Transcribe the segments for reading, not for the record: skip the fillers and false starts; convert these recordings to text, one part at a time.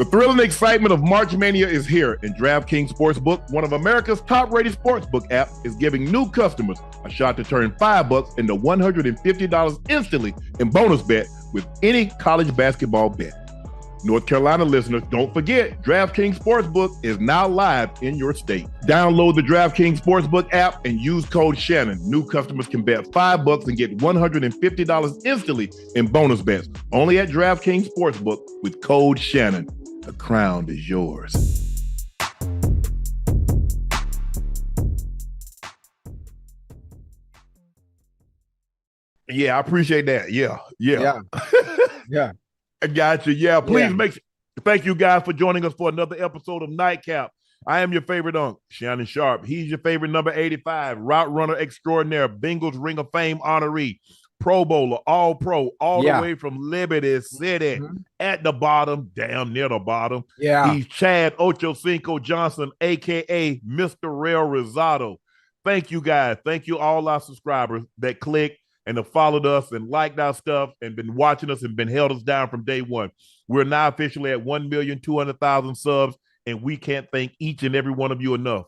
The thrill and excitement of March Mania is here, and DraftKings Sportsbook, one of America's top-rated sportsbook apps, is giving new customers a shot to turn $5 into $150 instantly in bonus bet with any college basketball bet. North Carolina listeners, don't forget, DraftKings Sportsbook is now live in your state. Download the DraftKings Sportsbook app and use code Shannon. New customers can bet $5 and get $150 instantly in bonus bets. Only at DraftKings Sportsbook with code Shannon. The crown is yours. Yeah, I appreciate that. Yeah. Yeah. I got you. Yeah, please thank you guys for joining us for another episode of Nightcap. I am your favorite Unc, Shannon Sharpe. He's your favorite number 85, route runner extraordinaire, Bengals Ring of Fame honoree, Pro Bowler, all pro, all the way from Liberty City at the bottom, damn near the bottom. Yeah. He's Chad Ochocinco Johnson, a.k.a. Mr. Real Rosado. Thank you guys. Thank you all our subscribers that clicked and have followed us and liked our stuff and been watching us and been held us down from day one. We're now officially at 1,200,000 subs, and we can't thank each and every one of you enough.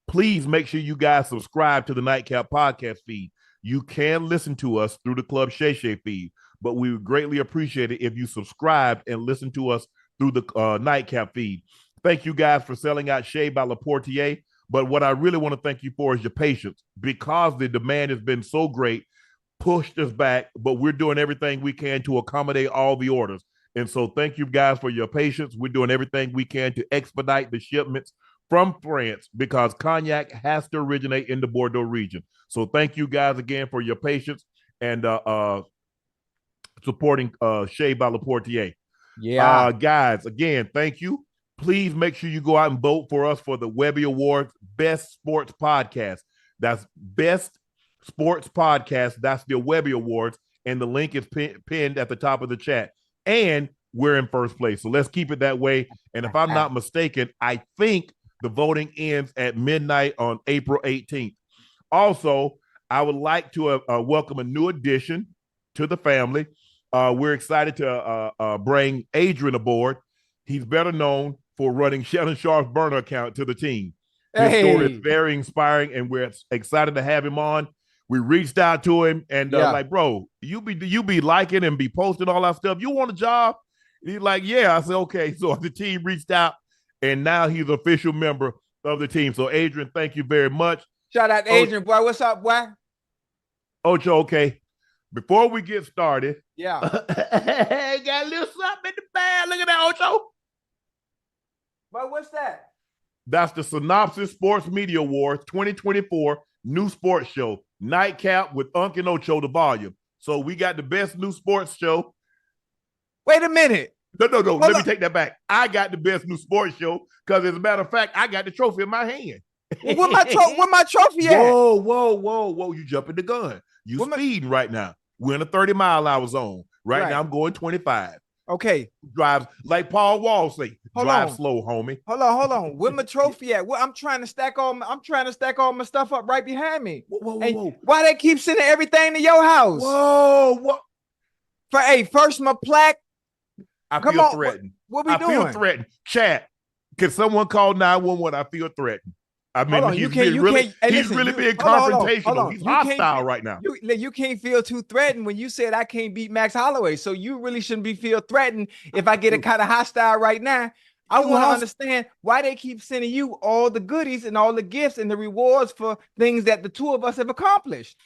Please make sure you guys subscribe to the Nightcap podcast feed. You can listen to us through the Club Shay Shay feed, but we would greatly appreciate it if you subscribe and listen to us through the Nightcap feed. Thank you guys for selling out Shea by Laportier, but what I really want to thank you for is your patience, because the demand has been so great, pushed us back, but we're doing everything we can to accommodate all the orders. And so thank you guys for your patience. We're doing everything we can to expedite the shipments from France, because cognac has to originate in the Bordeaux region. So thank you guys again for your patience and supporting Shea by Laportier. Yeah. Guys, again, thank you. Please make sure you go out and vote for us for the Webby Awards Best Sports Podcast. That's Best Sports Podcast. That's the Webby Awards, and the link is pinned at the top of the chat. And we're in first place, so let's keep it that way. And if I'm not mistaken, I think the voting ends at midnight on April 18th. Also, I would like to welcome a new addition to the family. We're excited to bring Adrian aboard. He's better known for running Shannon Sharpe's burner account to the team. His story is very inspiring, and we're excited to have him on. We reached out to him and like, bro, you be liking and be posting all that stuff. You want a job? And he's like, yeah. I said, okay. So the team reached out, and now he's an official member of the team. So Adrian, thank you very much. Shout out to Adrian, boy. What's up, boy? Ocho, okay. Before we get started, got a little something in the bag. Look at that, Ocho. But what's that? That's the Synopsis Sports Media Awards 2024 new sports show, Nightcap with Unc Ocho, the volume. So we got the best new sports show. Wait a minute. No. Let me take that back. I got the best new sports show because, as a matter of fact, I got the trophy in my hand. Where my trophy at? Whoa. You jumping the gun. You speeding right now. We're in a 30-mile-an-hour zone. Right now, I'm going 25. Okay. Drives like Paul Wall say. Drive slow, homie. Hold on. Where my trophy at? I'm trying to stack all my stuff up right behind me. Whoa. Why they keep sending everything to your house? Whoa. First my plaque. I feel threatened. What we doing? I feel threatened. Chat. Can someone call 911? I feel threatened. I mean, he's really being confrontational. He's hostile right now. You can't feel too threatened when you said I can't beat Max Holloway. So you really shouldn't feel threatened if I get a kind of hostile right now. I want to understand why they keep sending you all the goodies and all the gifts and the rewards for things that the two of us have accomplished.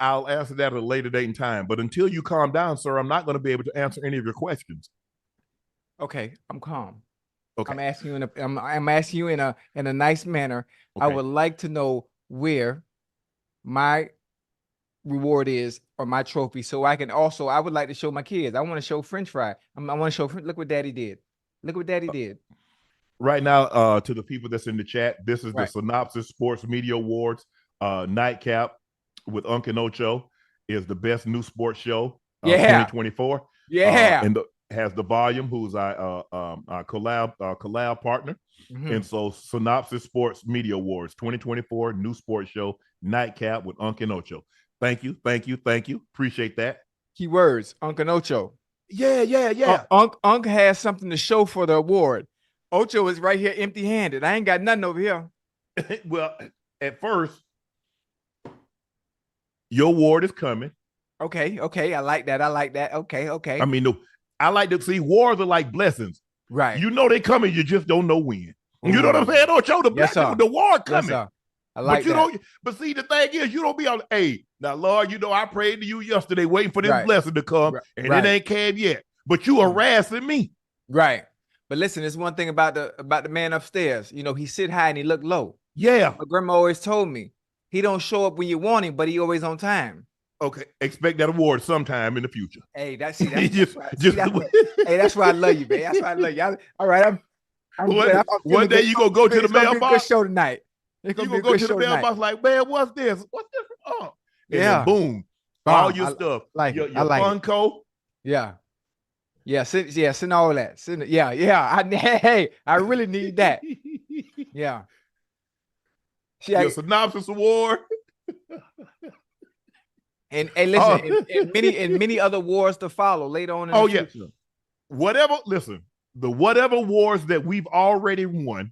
I'll answer that at a later date and time. But until you calm down, sir, I'm not going to be able to answer any of your questions. Okay, I'm calm. Okay. I'm asking you in a nice manner. Okay. I would like to know where my reward is or my trophy, so I would like to show my kids. I want to show French fry. I want to show. Look what Daddy did. Look what Daddy did. Right now, to the people that's in the chat, this is the Synopsis Sports Media Awards Nightcap with Unc Ocho is the best new sports show 2024. Yeah. Has the volume, who's our collab partner. Mm-hmm. And so Synopsis Sports Media Awards 2024 new sports show, Nightcap with Unc Ocho. Thank you. Appreciate that. Keywords, Unc Ocho. Yeah. Unc has something to show for the award. Ocho is right here empty-handed. I ain't got nothing over here. Well, at first, your award is coming. Okay. I like that. Okay. I mean, I like to see wars are like blessings. Right. You know they coming, you just don't know when. You know what I'm saying? Ocho, the war coming. Yes, sir. I like but that. But see, the thing is, you don't be on. Hey, now, Lord, I prayed to you yesterday, waiting for this blessing to come, and it ain't came yet. But you harassing me, right? But listen, there's one thing about the man upstairs. He sit high and he look low. Yeah. My grandma always told me he don't show up when you want him, but he always on time. Okay, expect that award sometime in the future. Hey, that's hey, that's why I love you, man. That's why I love you. All right, one day you gonna go to the mailbox. Good show tonight. You gonna go to the mailbox like, man, what's this? What's this? Oh, and then boom, all your stuff, your Funko. Yeah. Send all that. I really need that. Yeah. Your Synopsis award. And hey, listen, and many other wars to follow later on in the future. Whatever wars that we've already won,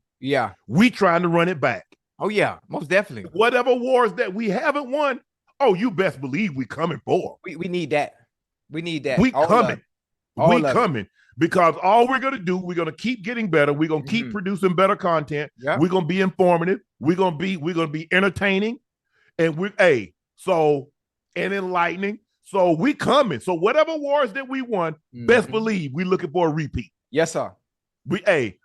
we trying to run it back. Oh yeah, most definitely. Whatever wars that we haven't won, you best believe we coming for. We need that. We need that. We coming. We coming. Because all we're gonna do, we're gonna keep getting better. We're gonna keep producing better content. Yeah. We're gonna be informative. We're gonna be entertaining, and and enlightening. So we coming. So whatever wars that we won, best believe we looking for a repeat. Yes, sir.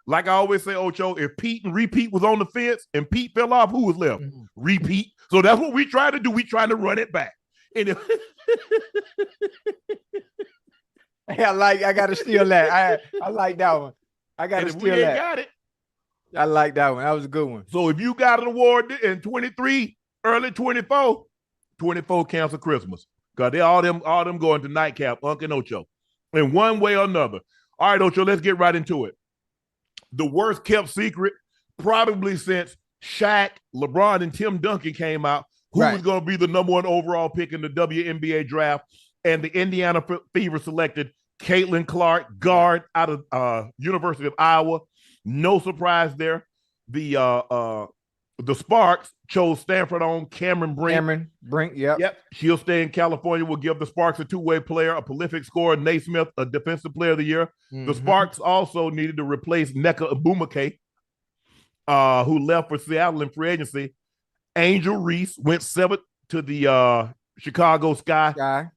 Like I always say, Ocho, if Pete and Repeat was on the fence and Pete fell off, who was left? Repeat. So that's what we try to do. We trying to run it back. And I gotta steal that. I like that one. I gotta steal that. Got it. I like that one. That was a good one. So if you got an award in 23, early 24 cancel Christmas. Because all them going to Nightcap, Unc and Ocho. In one way or another. All right, Ocho, let's get right into it. The worst kept secret, probably since Shaq, LeBron, and Tim Duncan came out, who was going to be the number 1 overall pick in the WNBA draft. And the Indiana Fever selected Caitlin Clark, guard out of University of Iowa. No surprise there. The Sparks chose Stanford on Cameron Brink. Yep. She'll stay in California. Will give the Sparks a two-way player, a prolific scorer, Naismith, a defensive player of the year. The Sparks also needed to replace Nneka Agbumake, who left for Seattle in free agency. Angel Reese went 7th to the Chicago Sky.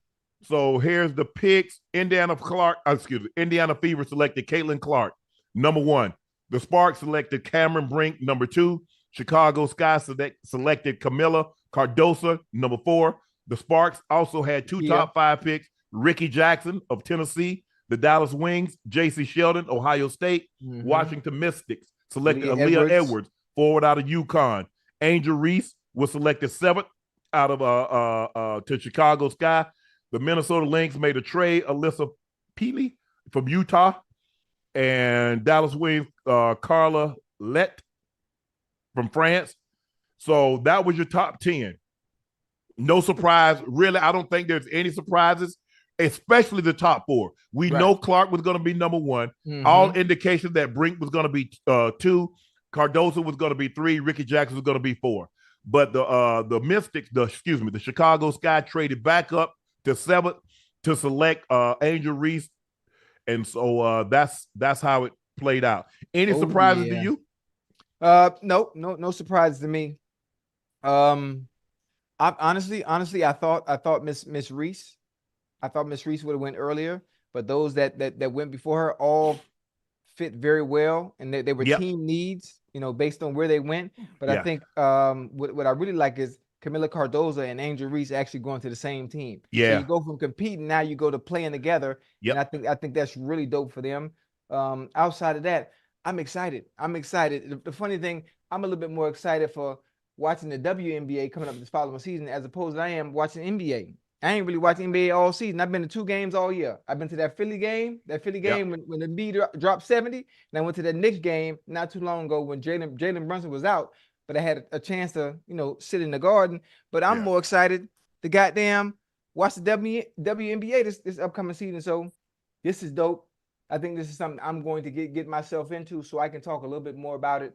So here's the picks. Indiana Fever selected Caitlin Clark, number 1. The Sparks selected Cameron Brink, number 2. Chicago Sky selected Camila Cardoso, number 4. The Sparks also had 2 top 5 picks. Ricky Jackson of Tennessee, the Dallas Wings, J.C. Sheldon, Ohio State, Washington Mystics selected Aaliyah Edwards, forward out of UConn. Angel Reese was selected 7th out of to Chicago Sky. The Minnesota Lynx made a trade, Alyssa Peely from Utah, and Dallas Wings, Carla Lett from France. So that was your top 10. No surprise. Really, I don't think there's any surprises, especially the top 4. We know Clark was going to be number 1. All indications that Brink was going to be 2. Cardoso was going to be 3. Ricky Jackson was going to be 4. But the Mystics, the Chicago Sky traded back up to 7th to select Angel Reese. And so that's how it played out. Any surprises to you? No surprise to me. I honestly, I thought Miss Reese, would have went earlier, but those that went before her all fit very well, and they were team needs, based on where they went. But I think what I really like is Camila Cardoso and Angel Reese actually going to the same team. Yeah, so you go from competing, now you go to playing together. And I think that's really dope for them. Outside of that, I'm excited. The funny thing, I'm a little bit more excited for watching the WNBA coming up this following season as opposed to I am watching NBA. I ain't really watching NBA all season. I've been to 2 games all year. I've been to that Philly game when the B dropped 70, and I went to that Knicks game not too long ago when Jalen Brunson was out, but I had a chance to, sit in the Garden. But I'm more excited to goddamn watch the WNBA this upcoming season. So This is dope. I think this is something I'm going to get myself into so I can talk a little bit more about it,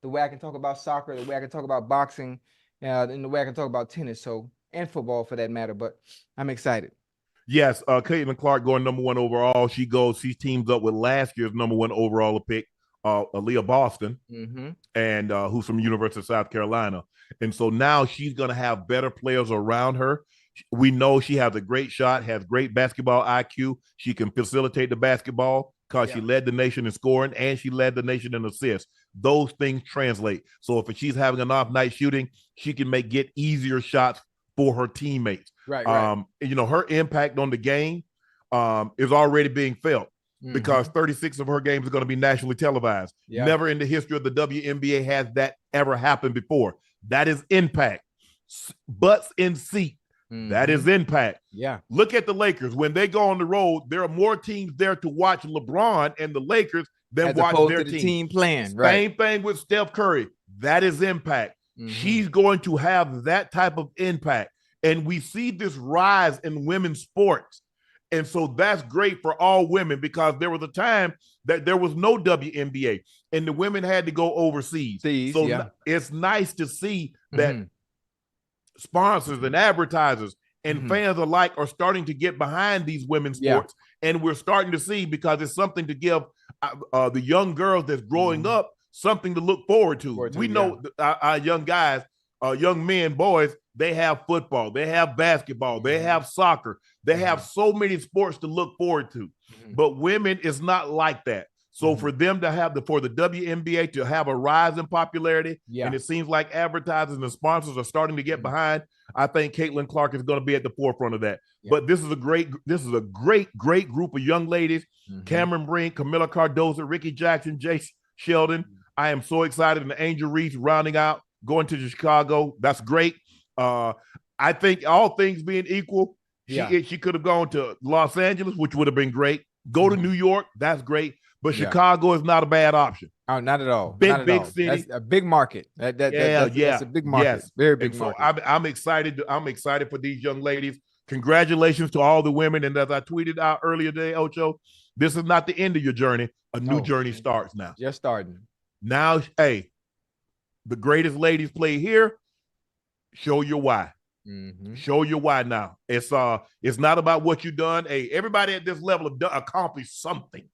the way I can talk about soccer, the way I can talk about boxing, and the way I can talk about tennis, and football for that matter. But I'm excited. Yes, Caitlin Clark going number 1 overall. She teams up with last year's number 1 overall pick, Aaliyah Boston, and who's from University of South Carolina. And so now she's going to have better players around her. We know she has a great shot, has great basketball IQ. She can facilitate the basketball because she led the nation in scoring and she led the nation in assists. Those things translate. So if she's having an off night shooting, she can get easier shots for her teammates. Right. Her impact on the game is already being felt because 36 of her games are going to be nationally televised. Yeah. Never in the history of the WNBA has that ever happened before. That is impact. Butts in seat. That is impact. Yeah. Look at the Lakers. When they go on the road, there are more teams there to watch LeBron and the Lakers than watch their team playing. Same thing with Steph Curry. That is impact. She's going to have that type of impact. And we see this rise in women's sports. And so that's great for all women because there was a time that there was no WNBA and the women had to go overseas. It's nice to see that sponsors and advertisers and fans alike are starting to get behind these women's sports. And we're starting to see because it's something to give the young girls that's growing up something to look forward to. We know our young guys, young men, boys, they have football, they have basketball, they have soccer, they have so many sports to look forward to. But women is not like that. So for them to have for the WNBA to have a rise in popularity, and it seems like advertisers and sponsors are starting to get behind, I think Caitlin Clark is going to be at the forefront of that. But this is a great group of young ladies. Cameron Brink, Camila Cardozo, Ricky Jackson, Jay Sheldon. I am so excited. And Angel Reese rounding out, going to Chicago. That's great. I think all things being equal, she could have gone to Los Angeles, which would have been great. Go to New York, that's great. But Chicago is not a bad option. Oh, not at all. Big city. That's a big market. That's a big market. Yes. Very big market. I'm excited. I'm excited for these young ladies. Congratulations to all the women. And as I tweeted out earlier today, Ocho, this is not the end of your journey. A new journey starts now. Just starting. Now, hey, the greatest ladies play here. Show your why. Show your why now. It's not about what you've done. Hey, everybody at this level have accomplished something.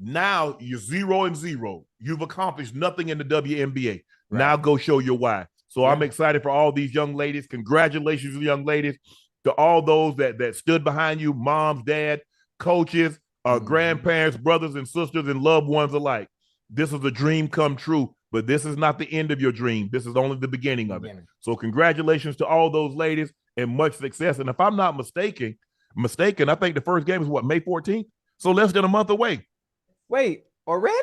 Now you're 0-0. You've accomplished nothing in the WNBA. Right. Now go show your why. So I'm excited for all these young ladies. Congratulations, young ladies, to all those that stood behind you, moms, dad, coaches, grandparents, brothers and sisters, and loved ones alike. This is a dream come true, but this is not the end of your dream. This is only the beginning of it. So congratulations to all those ladies and much success. And if I'm not mistaken, I think the first game is May 14th? So less than a month away. Wait, already?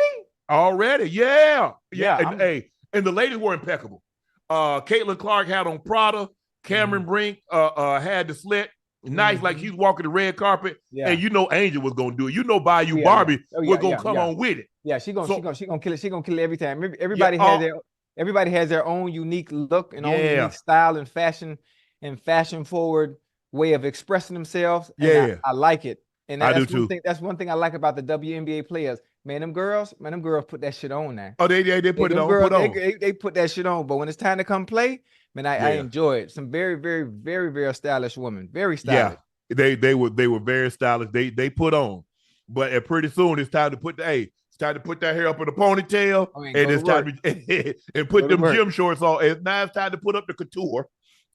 Already, yeah. And the ladies were impeccable. Caitlin Clark had on Prada. Cameron Brink had the slit. Nice, like she's walking the red carpet. And Angel was gonna do it. Bayou Barbie was gonna come on with it. Yeah, she gonna kill it. She gonna kill it every time. Everybody has their own unique look and own unique style and fashion forward way of expressing themselves. And I like it. And I do too. That's one thing I like about the WNBA players. Man, them girls put that shit on now. Oh, they put it on. They put that shit on. But when it's time to come play, man, I enjoy it. Some very, very, very, very stylish women. Very stylish. Yeah, they were very stylish. They put on. But pretty soon it's time to put that hair up in a ponytail, and it's time to put them gym shorts on. And now it's time to put up the couture.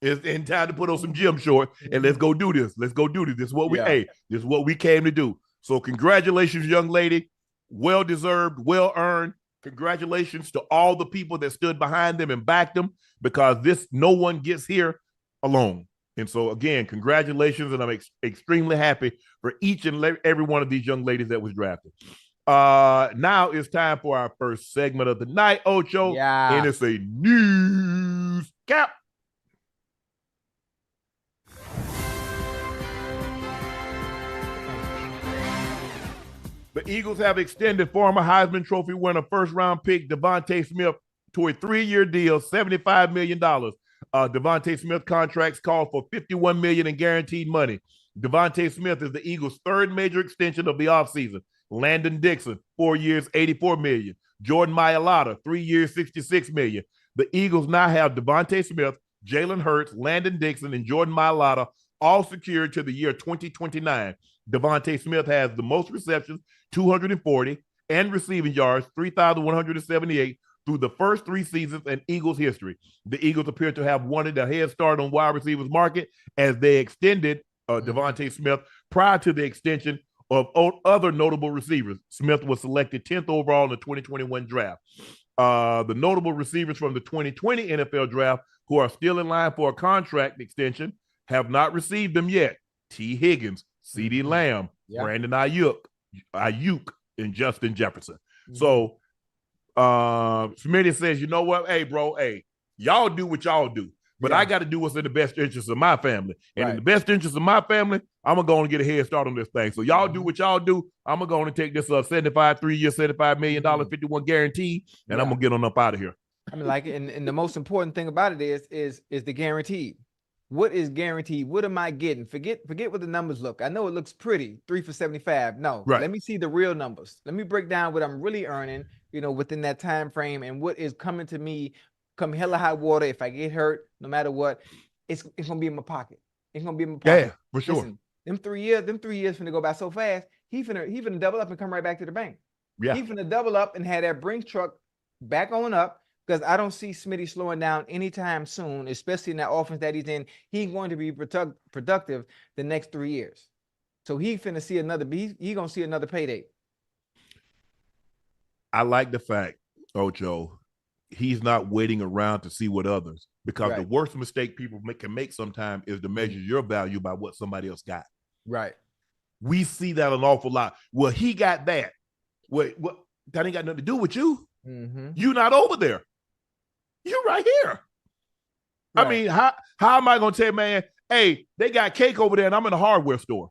It's in time to put on some gym shorts and let's go do this. This is what this is what we came to do. So congratulations, young lady. Well deserved, well earned. Congratulations to all the people that stood behind them and backed them, because no one gets here alone. And so again, congratulations, and I'm extremely happy for each and every one of these young ladies that was drafted. Now it's time for our first segment of the night, Ocho. And it's a news cap. The Eagles have extended former Heisman Trophy winner first-round pick Davante Smith to a 3-year deal, $75 million. Davante Smith contracts call for $51 million in guaranteed money. Davante Smith is the Eagles' third major extension of the offseason. Landon Dixon, 4 years, $84 million. Jordan Mailata, 3 years, $66 million. The Eagles now have Davante Smith, Jalen Hurts, Landon Dixon, and Jordan Mailata all secured to the year 2029. Davante Smith has the most receptions, 240, and receiving yards, 3,178, through the first 3 seasons in Eagles history. The Eagles appear to have wanted a head start on wide receivers market as they extended Davante Smith prior to the extension of other notable receivers. Smith was selected 10th overall in the 2021 draft. The notable receivers from the 2020 NFL draft who are still in line for a contract extension have not received them yet. T. Higgins, CeeDee Lamb, Brandon Ayuk, and Justin Jefferson. So Smitty says, you know what? Hey, bro, y'all do what y'all do. But I got to do what's in the best interest of my family. And in the best interest of my family, I'm going to go and get a head start on this thing. So y'all do what y'all do. I'm going to go and take this 3-year, $75 million, 51 guarantee, and I'm going to get on up out of here. I mean, like, and the most important thing about it is the guaranteed. What is guaranteed? What am I getting? Forget what the numbers look. I know it looks pretty, 3 for 75. No, let me see the real numbers. Let me break down what I'm really earning, within that time frame, and what is coming to me come hella high water. If I get hurt, no matter what, it's gonna be in my pocket. It's gonna be in my pocket. Yeah, for sure. Listen, them 3 years finna go by so fast. He finna double up and come right back to the bank. Yeah. He finna double up and have that Brinks truck back on up, because I don't see Smitty slowing down anytime soon, especially in that offense that he's in. He's going to be productive the next 3 years. So he finna see he gonna see another payday. I like the fact, Ocho, he's not waiting around to see what others, because the worst mistake people can make sometimes is to measure your value by what somebody else got. Right. We see that an awful lot. Well, he got that. What that ain't got nothing to do with you. You're not over there. You're right here. Right. I mean, how am I going to tell man, hey, they got cake over there and I'm in a hardware store.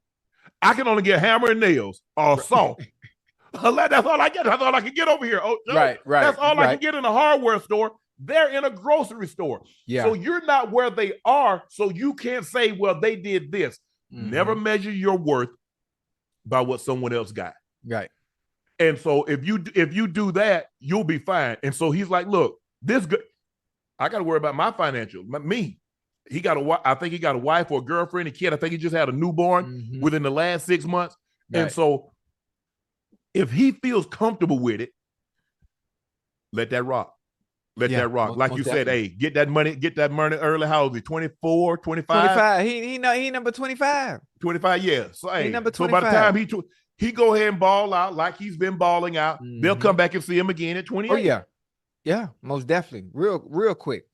I can only get hammer and nails or salt. That's all I get. That's all I can get over here. Oh, right. That's all I can get in a hardware store. They're in a grocery store. Yeah. So you're not where they are. So you can't say, well, they did this. Never measure your worth by what someone else got. Right. And so if you do that, you'll be fine. And so he's like, look, this good. I got to worry about my financial. Me. I think he got a wife or a girlfriend, a kid. I think he just had a newborn within the last 6 months. Right. And so if he feels comfortable with it, let that rock. Let that rock. Like you said, hey, get that money early. How old is he? 24, 25? 25. He number 25. 25, yeah. So, hey, number 25. So by the time he go ahead and ball out like he's been balling out, they'll come back and see him again at 28. Oh, yeah. Yeah, most definitely. Real quick.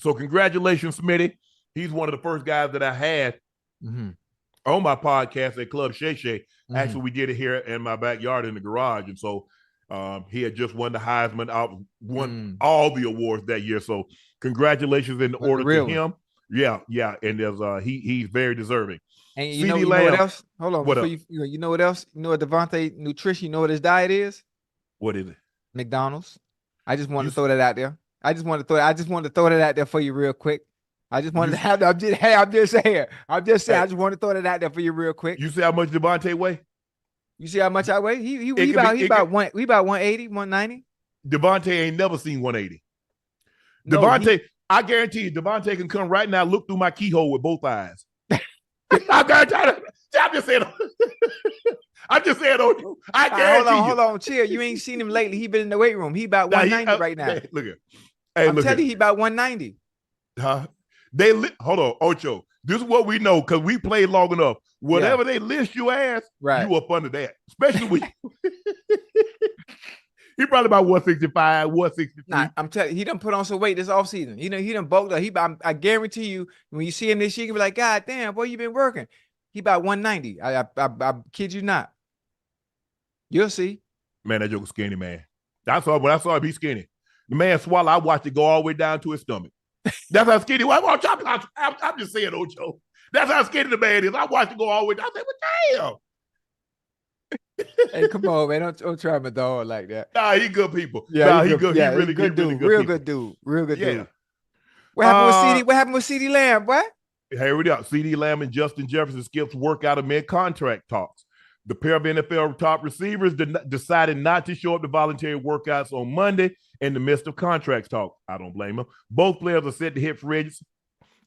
So congratulations, Smitty. He's one of the first guys that I had on my podcast at Club Shay Shay. Actually, we did it here in my backyard in the garage. And so he had just won the Heisman, won all the awards that year. So congratulations in order to him. Yeah. And there's he's very deserving. And you know what else? Hold on. You know what else? You know what Davante nutrition, you know what his diet is? What is it? McDonald's. I just wanted to throw that out there. I just wanted to throw that out there for you real quick. I just wanted to have I'm just saying. I just want to throw that out there for you real quick. You see how much Davante weigh? You see how much I weigh? He about 180, 190. Davante ain't never seen 180. No, Davante, I guarantee you, Davante can come right now, look through my keyhole with both eyes. I'm just saying. I'm just saying, I guarantee you. Hold on, chill. You ain't seen him lately. He been in the weight room. He about 190 right now. Hey, look at. I'm telling you, he about 190. Hold on, Ocho. This is what we know because we played long enough. Whatever they list you as, you up under that. Especially with he probably about 165, 163. Nah, I'm telling you, he done put on some weight this offseason. He done bulked up. I guarantee you, when you see him this year, you be like, God damn, boy, you been working. He about 190. I kid you not. You'll see. Man, that joke is skinny, man. When I saw him, he's skinny. The man swallow, I watched it go all the way down to his stomach. That's how skinny. I'm just saying, Ocho. That's how skinny the man is. I watched it go all the way down. I said, well, damn. Hey, come on, man. Don't try my dog like that. Nah, he good people. Yeah, he good. Yeah, he really good dude. Really good Real people. good dude. Real good dude. What happened with CeeDee? What happened with CeeDee Lamb, boy? Here we go. CeeDee Lamb and Justin Jefferson skips workout amid contract talks. The pair of NFL top receivers decided not to show up to voluntary workouts on Monday in the midst of contract talk. I don't blame them. Both players are set to hit free agency.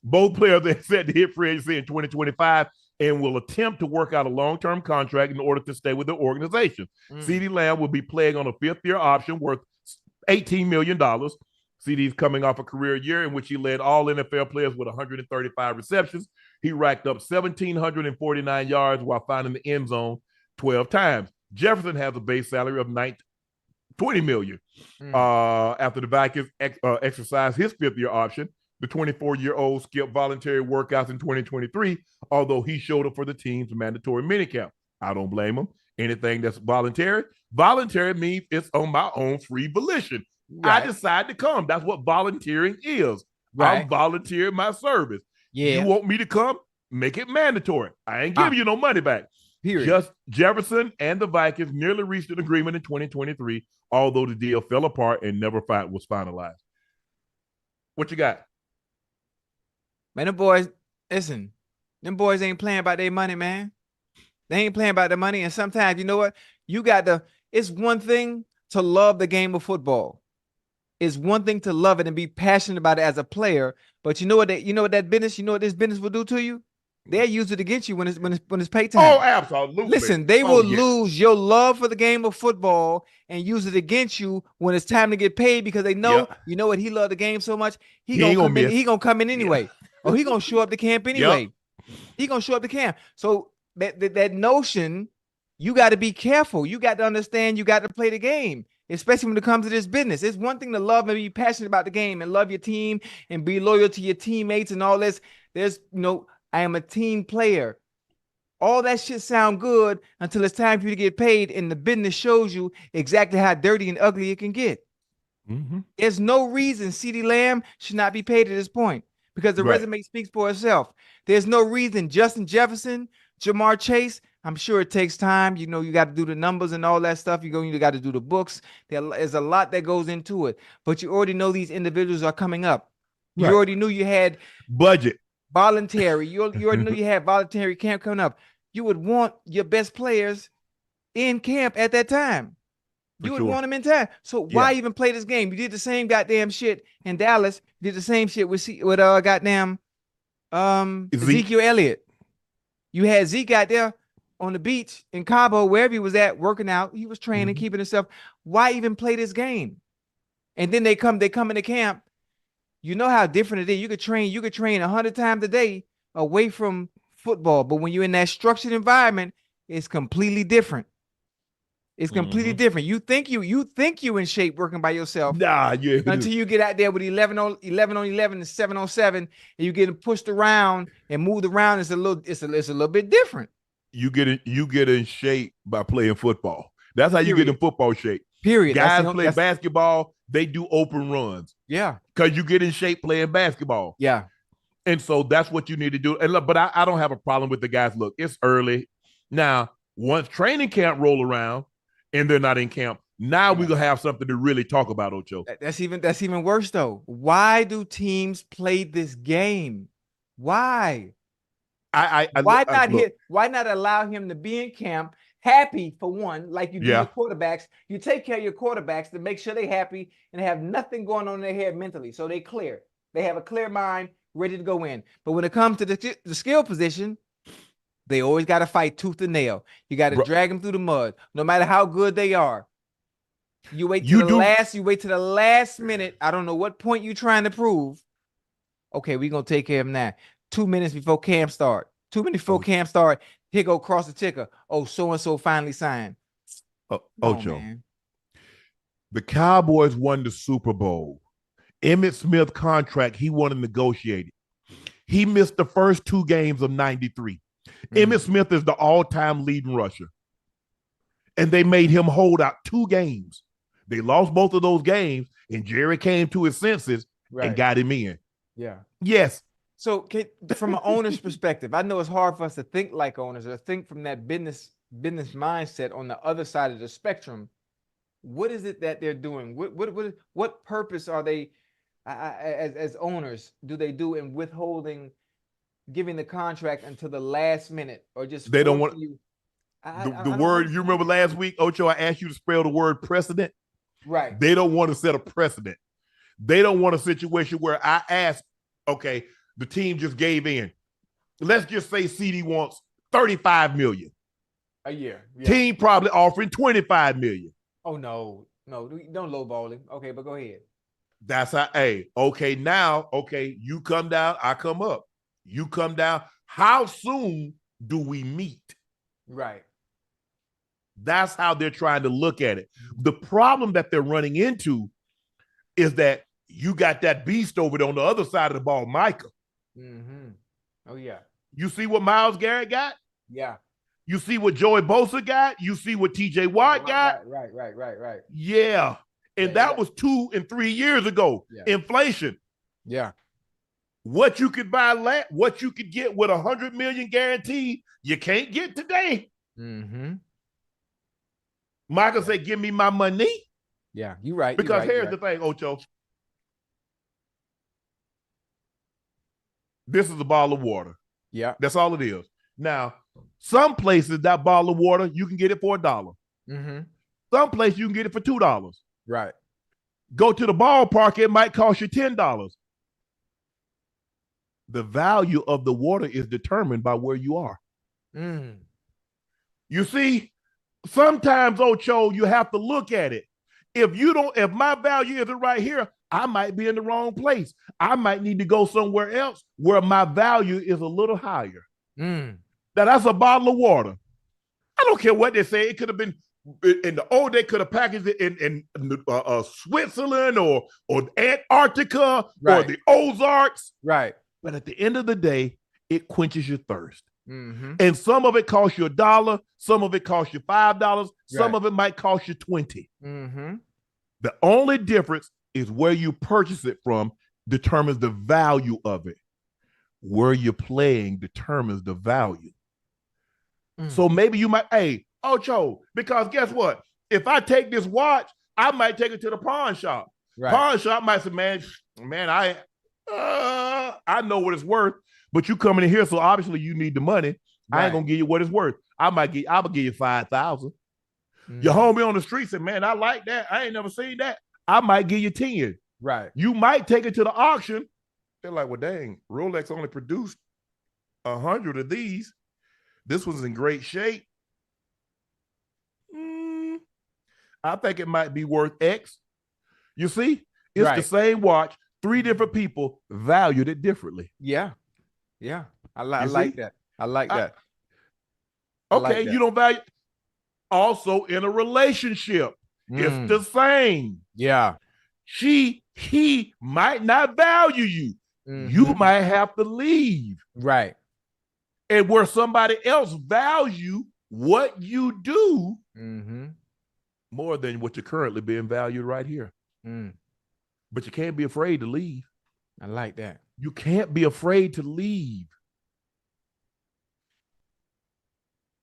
Both players are set to hit free agency in 2025 and will attempt to work out a long-term contract in order to stay with the organization. CeeDee Lamb will be playing on a fifth-year option worth $18 million. CeeDee's coming off a career year in which he led all NFL players with 135 receptions. He racked up 1,749 yards while finding the end zone 12 times. Jefferson has a base salary of $20 million. After the Vikings exercised his fifth-year option, the 24-year-old skipped voluntary workouts in 2023, although he showed up for the team's mandatory minicamp. I don't blame him. Anything that's voluntary means it's on my own free volition. Right. I decide to come. That's what volunteering is. Right. I'm volunteering my service. Yeah. You want me to come? Make it mandatory. I ain't giving you no money back. Period. Just Jefferson and the Vikings nearly reached an agreement in 2023, although the deal fell apart and never was finalized. What you got? Man, them boys, listen, them boys ain't playing about their money, man. They ain't playing about the money. And sometimes, you know what? It's one thing to love the game of football. It's one thing to love it and be passionate about it as a player. But you know what this business will do to you? They'll use it against you when it's pay time. Oh, absolutely. Listen, they will lose your love for the game of football and use it against you when it's time to get paid because they know, you know what, he loved the game so much. He gonna come in anyway. Yeah. Or he gonna show up to camp anyway. Yep. He gonna show up to camp. So that notion, you got to be careful. You got to understand you got to play the game, especially when it comes to this business. It's one thing to love and be passionate about the game and love your team and be loyal to your teammates and all this. There's, I am a team player. All that shit sound good until it's time for you to get paid, and the business shows you exactly how dirty and ugly it can get. Mm-hmm. There's no reason CeeDee Lamb should not be paid at this point because the resume speaks for itself. There's no reason Justin Jefferson, Jamar Chase, I'm sure it takes time. You got to do the numbers and all that stuff. You got to do the books. There's a lot that goes into it, but you already know these individuals are coming up. You already knew you had budget. Voluntary. You already knew you had voluntary camp coming up. You would want your best players in camp at that time. You would want them in time. So why even play this game? You did the same goddamn shit in Dallas. You did the same shit with goddamn Ezekiel Elliott. You had Zeke out there on the beach in Cabo, wherever he was at, working out. He was training, keeping himself. Why even play this game? And then they come into camp. You know how different it is. You could train 100 times a day away from football, but when you're in that structured environment, it's completely different. It's completely different. You think you in shape working by yourself. Until you get out there with 11 on 11 and 7 on 7, and you getting pushed around and moved around. It's a little bit different. You get in shape by playing football. That's how you get in football shape. Period. Guys play basketball, they do open runs. Yeah. Because you get in shape playing basketball. Yeah. And so that's what you need to do. And look, but I don't have a problem with the guys. Look, it's early. Now, once training camp roll around and they're not in camp, now we're gonna have something to really talk about, Ocho. That's even worse though. Why do teams play this game? Why? Why not allow him to be in camp? Happy for one, like you do your quarterbacks. You take care of your quarterbacks to make sure they're happy and have nothing going on in their head mentally. So they clear. They have a clear mind, ready to go in. But when it comes to the skill position, they always got to fight tooth and nail. You got to drag them through the mud, no matter how good they are. You wait to the last minute. I don't know what point you're trying to prove. Okay, we're gonna take care of him now. 2 minutes before camp start. 2 minutes before camp start. Here go cross the ticker. Oh, so-and-so finally signed. Ocho. The Cowboys won the Super Bowl. Emmitt Smith contract, he wanted negotiated. He missed the first 2 games of 93. Emmitt Smith is the all-time leading rusher. And they made him hold out 2 games. They lost both of those games, and Jerry came to his senses and got him in. Yeah. Yes. So from an owner's perspective, I know it's hard for us to think like owners or think from that business mindset on the other side of the spectrum. What is it that they're doing? What purpose are they, as owners, do they do in withholding giving the contract until the last minute or just They don't want you. the word. You remember last week, Ocho, I asked you to spell the word precedent. Right. They don't want to set a precedent. They don't want a situation where I ask, okay, the team just gave in. Let's just say CeeDee wants $35 million a year. Yeah. Team probably offering $25 million. Oh no, don't lowball him. Okay, but go ahead. That's how. Hey, okay, now, okay, you come down, I come up. You come down. How soon do we meet? Right. That's how they're trying to look at it. The problem that they're running into is that you got that beast over there on the other side of the ball, Micah. Mm-hmm. Oh, yeah. You see what Myles Garrett got? Yeah. You see what Joey Bosa got? You see what TJ Watt got? Right. Yeah. And that was 2 and 3 years ago. Yeah. Inflation. Yeah. What you could buy, what you could get with $100 million guaranteed, you can't get today. Mm-hmm. Michael said, give me my money. Yeah, you're right. Because here's the thing, Ocho. This is a bottle of water. Yeah. That's all it is. Now, some places that bottle of water, you can get it for $1. Mm-hmm. Some places you can get it for $2. Right. Go to the ballpark, it might cost you $10. The value of the water is determined by where you are. Mm. You see, sometimes, Ocho, you have to look at it. If my value isn't right here, I might be in the wrong place. I might need to go somewhere else where my value is a little higher. Mm. Now, that's a bottle of water. I don't care what they say. It could have been in the old, they could have packaged it in Switzerland or Antarctica or the Ozarks. Right. But at the end of the day, it quenches your thirst. Mm-hmm. And some of it costs you $1, some of it costs you $5, some of it might cost you $20. Mm-hmm. The only difference is where you purchase it from determines the value of it. Where you're playing determines the value. Mm. So maybe you might, hey, Ocho, because guess what? If I take this watch, I might take it to the pawn shop. Right. Pawn shop might say, man, I know what it's worth. But you coming in here, so obviously you need the money. Right. I ain't gonna give you what it's worth. I will give you $5,000. Mm. Your homie on the street said, man, I like that. I ain't never seen that. I might give you 10. Right. You might take it to the auction. They're like, well, dang, Rolex only produced 100 of these. This one's in great shape. I think it might be worth X. You see, it's the same watch. 3 different people valued it differently. Yeah. Yeah, I like that. I like that. Okay, you don't value. Also, in a relationship, it's the same. Yeah. He might not value you. Mm-hmm. You might have to leave. Right. And where somebody else value what you do more than what you're currently being valued right here. Mm. But you can't be afraid to leave. I like that. You can't be afraid to leave.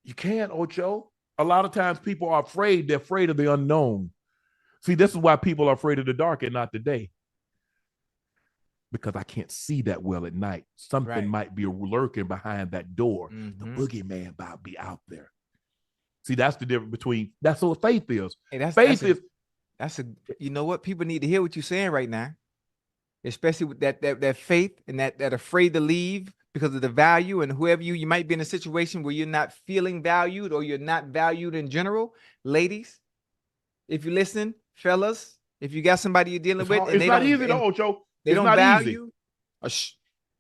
You can't, Ocho. A lot of times people are afraid. They're afraid of the unknown. See, this is why people are afraid of the dark and not the day. Because I can't see that well at night. Something might be lurking behind that door. The boogeyman about to be out there. See, that's the difference between, that's what faith is. Hey, faith is. You know what? People need to hear what you're saying right now. Especially with that faith and that afraid to leave because of the value, and whoever you might be in a situation where you're not feeling valued or you're not valued in general. Ladies, if you listen, fellas, if you got somebody you're dealing with, and it's not easy though, Ocho. They don't value.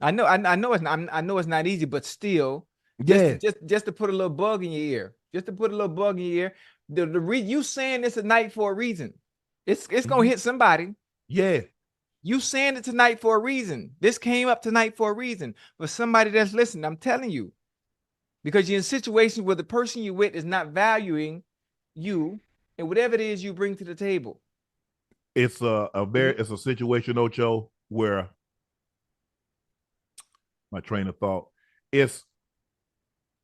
I know it's not easy, but still, just to put a little bug in your ear, you saying this tonight for a reason. It's gonna hit somebody. Yeah. You saying it tonight for a reason. This came up tonight for a reason. For somebody that's listening, I'm telling you. Because you're in situations where the person you're with is not valuing you and whatever it is you bring to the table. It's it's a situation, Ocho, where my train of thought. It's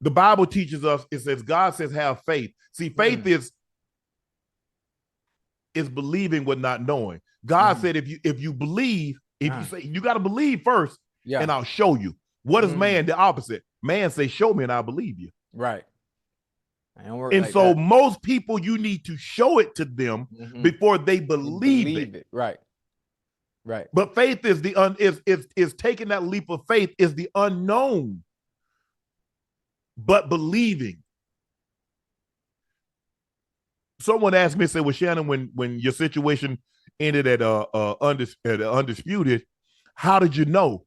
the Bible teaches us, it says God says have faith. See, faith is believing but not knowing. God said, if you believe, if you say you got to believe first, and I'll show you. What is man? The opposite. Man say, show me and I'll believe you. Right. I don't work and like so that. most people, you need to show it to them before they believe it. Right. Right. But faith is is taking that leap of faith is the unknown, but believing. Someone asked me, say, well, Shannon, when your situation ended at Undisputed, how did you know?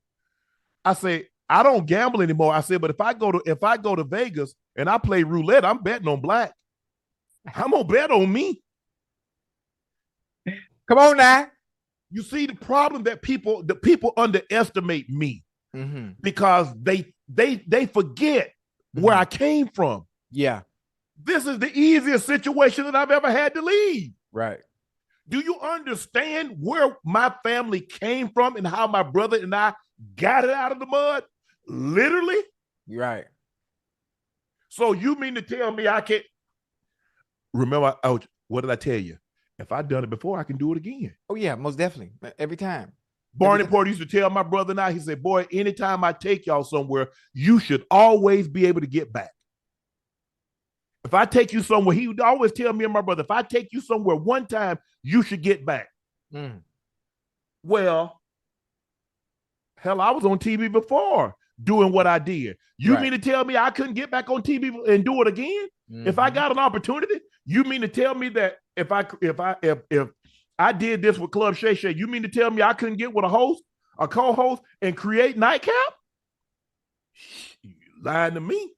I say, I don't gamble anymore. I said, but if I go to Vegas and I play roulette, I'm betting on black. I'm gonna bet on me. Come on now. You see the problem that people underestimate me because they forget where I came from. Yeah. This is the easiest situation that I've ever had to leave. Right. Do you understand where my family came from and how my brother and I got it out of the mud? Literally. Right. So you mean to tell me I can't? Remember, what did I tell you? If I've done it before, I can do it again. Oh, yeah, most definitely. Every time. Barney Porter used to tell my brother and I, he said, boy, anytime I take y'all somewhere, you should always be able to get back. If I take you somewhere, he would always tell me and my brother, if I take you somewhere one time, you should get back. Well, hell, I was on TV before doing what I did. You mean to tell me I couldn't get back on TV and do it again? If I got an opportunity, you mean to tell me that if I did this with Club Shay Shay, you mean to tell me I couldn't get with a co-host and create Nightcap? You lying to me.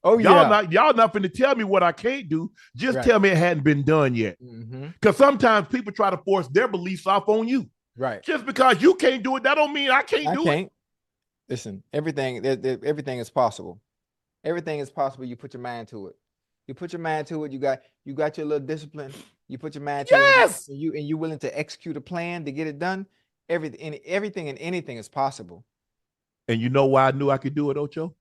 Oh, yeah. Y'all not finna tell me what I can't do. Just tell me it hadn't been done yet. Because sometimes people try to force their beliefs off on you. Right. Just because you can't do it, that don't mean I can't do it. Listen, everything is possible. Everything is possible. You put your mind to it. You put your mind to it. You got your little discipline. You put your mind to it. And you're willing to execute a plan to get it done. Everything and anything is possible. And you know why I knew I could do it, Ocho?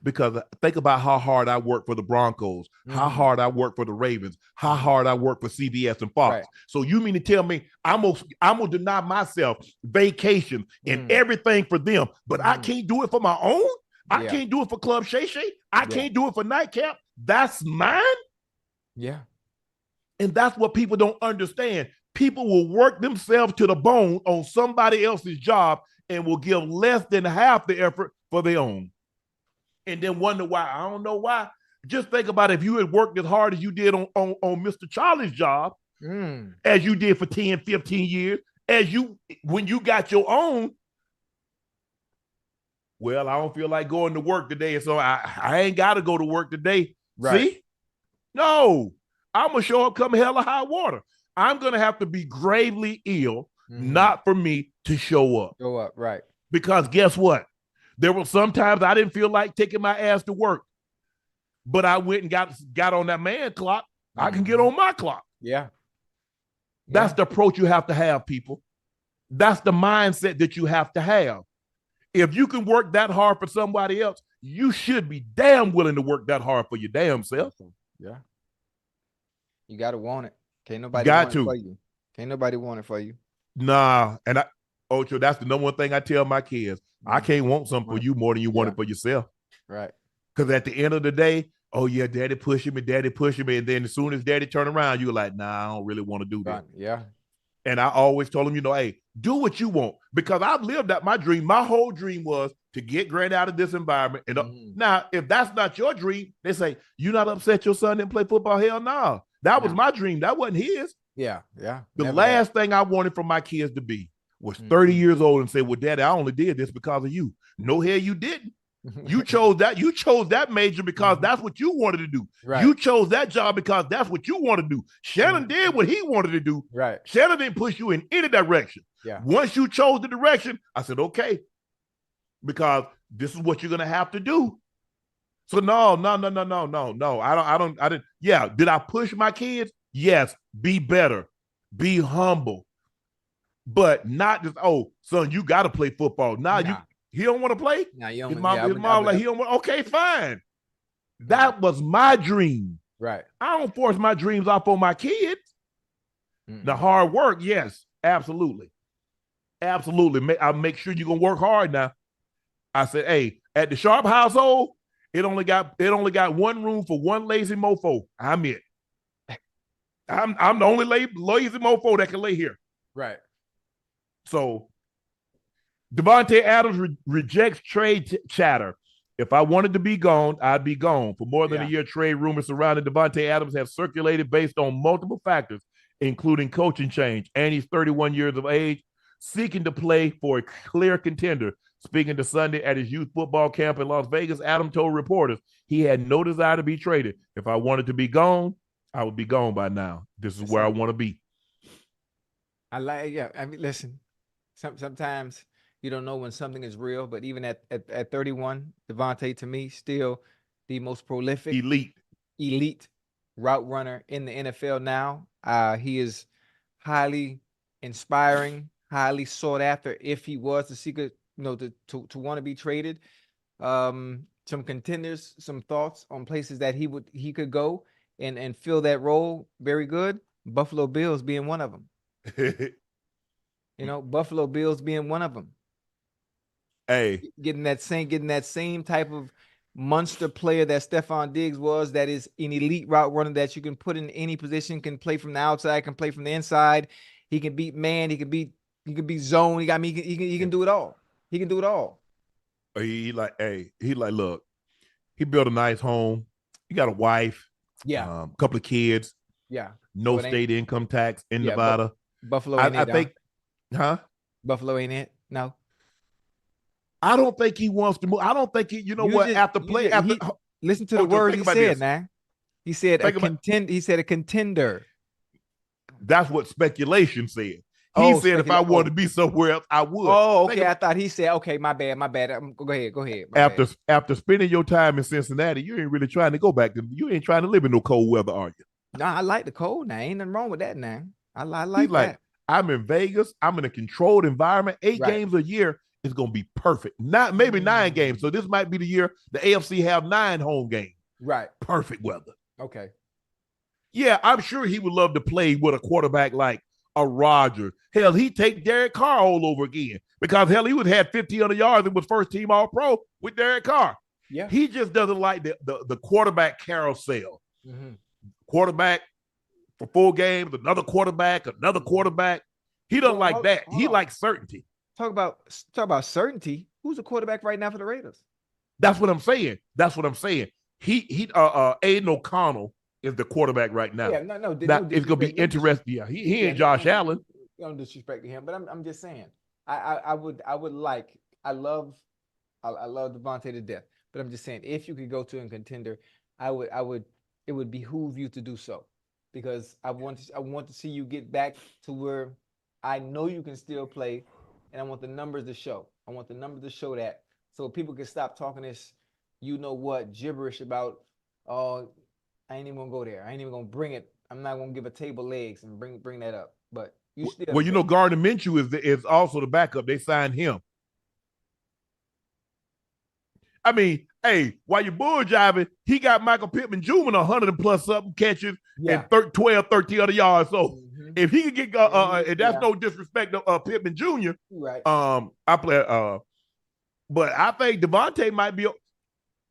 Because think about how hard I work for the Broncos, how hard I work for the Ravens, how hard I work for CBS and Fox. Right. So you mean to tell me I'm gonna deny myself vacation and everything for them, but I can't do it for my own? I can't do it for Club Shay Shay. I can't do it for Nightcap. That's mine? Yeah. And that's what people don't understand. People will work themselves to the bone on somebody else's job and will give less than half the effort for their own. And then wonder why. I don't know why. Just think about if you had worked as hard as you did on Mr. Charlie's job, as you did for 10, 15 years, when you got your own. Well, I don't feel like going to work today, so I ain't got to go to work today. Right. See? No. I'm going to show up come hell or high water. I'm going to have to be gravely ill, not for me to show up. Show up, right. Because guess what? There were sometimes I didn't feel like taking my ass to work, but I went and got on that man clock. I can get on my clock. Yeah. That's the approach you have to have, people. That's the mindset that you have to have. If you can work that hard for somebody else, you should be damn willing to work that hard for your damn self. Yeah. You got to want it. Can't nobody want it for you. Can't nobody want it for you. Nah. And Ocho, that's the number one thing I tell my kids. I can't want something for you more than you want it for yourself. Right. Because at the end of the day, oh, yeah, daddy pushing me. And then as soon as daddy turn around, you're like, nah, I don't really want to do that. Yeah. And I always told him, hey, do what you want. Because I've lived out my dream. My whole dream was to get Grant out of this environment. And now, if that's not your dream, they say, you not upset your son didn't play football? Hell no. That was my dream. That wasn't his. Yeah, yeah. The last thing I wanted for my kids to be was 30 years old and say, well, daddy, I only did this because of you. No, hell, you didn't. You chose that major because that's what you wanted to do. Right. You chose that job because that's what you want to do. Shannon did what he wanted to do. Right. Shannon didn't push you in any direction. Yeah. Once you chose the direction, I said, okay, because this is what you're going to have to do. So no. I didn't. Yeah. Did I push my kids? Yes. Be better. Be humble. But not just, oh, son, you got to play football. He don't want to play? Nah, his mom like, he don't want, okay, fine. That was my dream. Right. I don't force my dreams off on my kids. The hard work, yes, absolutely. Absolutely. I'll make sure you're gonna work hard now. I said, hey, at the Sharpe household, it only got one room for one lazy mofo. I'm it. I'm the only lazy mofo that can lay here. Right. So Davante Adams rejects trade chatter. If I wanted to be gone, I'd be gone. For more than a year, trade rumors surrounding Davante Adams have circulated based on multiple factors, including coaching change, and he's 31 years of age, seeking to play for a clear contender. Speaking to Sunday at his youth football camp in Las Vegas, Adams told reporters he had no desire to be traded. If I wanted to be gone, I would be gone by now. This is where I want to be. I mean, listen, sometimes you don't know when something is real, but even at 31, Davante, to me, still the most prolific, elite route runner in the NFL now. He is highly inspiring, highly sought after. If he was to seek a, to want to be traded, some contenders, some thoughts on places that he could go and fill that role very good. Buffalo Bills being one of them. Buffalo Bills being one of them. Hey, getting that same type of monster player that Stephon Diggs was, that is an elite route runner that you can put in any position, can play from the outside, can play from the inside. He can beat man, he can beat zone. He can do it all. He can do it all. He like, look, he built a nice home. He got a wife. Yeah. A couple of kids. Yeah. No state income tax in Nevada. Buffalo ain't it. I think, Buffalo ain't it. No. I don't think he wants to move. I don't think he, listen to the words he said, man. He said he said a contender. That's what speculation said. He said if I wanted to be somewhere else, I would. Oh, okay. I thought he said, okay, my bad. Go ahead. After spending your time in Cincinnati, you ain't really trying to go back to. You ain't trying to live in no cold weather, are you? No, I like the cold. Now ain't nothing wrong with that. Now I like that. I'm in Vegas. I'm in a controlled environment. 8 games a year is gonna be perfect. Not maybe 9 games. So this might be the year the AFC have 9 home games. Right. Perfect weather. Okay. Yeah, I'm sure he would love to play with a quarterback like a Rodgers. Hell, he'd take Derek Carr all over again because hell, he would have had 1,500 yards and was first team All Pro with Derek Carr. Yeah, he just doesn't like the quarterback carousel. Mm-hmm. Quarterback for 4 games, another quarterback. He doesn't like that. He likes certainty. Talk about certainty. Who's the quarterback right now for the Raiders? That's what I'm saying. He Aiden O'Connell is the quarterback right now. Yeah, no, it's gonna be interesting. Yeah, he ain't Josh Allen. Don't disrespect him, but I'm just saying. I love Davante to death, but I'm just saying if you could go to a contender, it would behoove you to do so, because I want to see you get back to where I know you can still play, and I want the numbers to show. I want the numbers to show that, so people can stop talking this, gibberish about, oh, I ain't even gonna go there. I ain't even gonna bring it. I'm not gonna give a table legs and bring that up. But you still. Gardner Minshew is also the backup. They signed him. I mean, hey, while you're bull jiving, he got Michael Pittman Jr. 100 and plus something catches and 12, 13 other yards. So if he could get, and that's no disrespect to Pittman Jr. Right. I play. But I think Davante might be.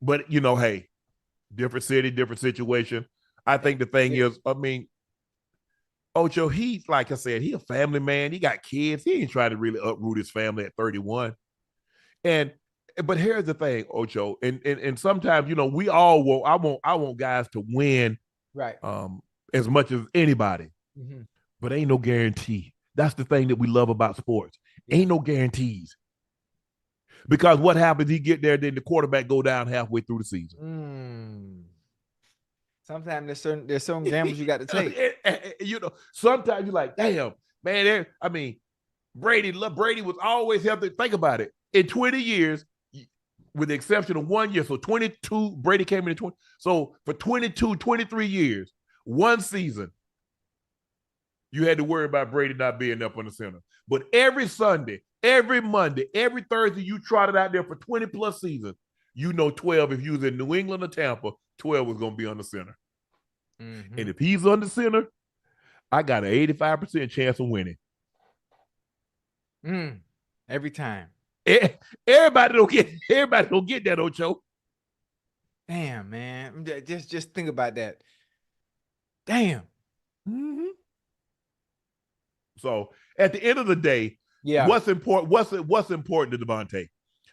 But hey, different city, different situation. I think the thing is, I mean, Ocho, he's like I said, he a family man. He got kids. He ain't trying to really uproot his family at 31. But here's the thing, Ocho, and sometimes we all want. I want guys to win, right? As much as anybody, but ain't no guarantee. That's the thing that we love about sports. Ain't no guarantees. Because what happens? He get there, then the quarterback go down halfway through the season. Sometimes there's certain gambles you got to take. Sometimes you're like, damn, man. I mean, Brady was always healthy. Think about it. In 20 years, with the exception of 1 year, so 22, Brady came in 20. So for 22, 23 years, one season, you had to worry about Brady not being up on the center. But every Sunday, every Monday, every Thursday, you trotted out there for 20 plus seasons. 12, if you was in New England or Tampa, 12 was going to be on the center. And if he's on the center, I got an 85% chance of winning. Every time. Everybody don't get that, Ocho. Damn, man. Just think about that. Damn. Mm-hmm. So at the end of the day, yeah, what's important to Davante?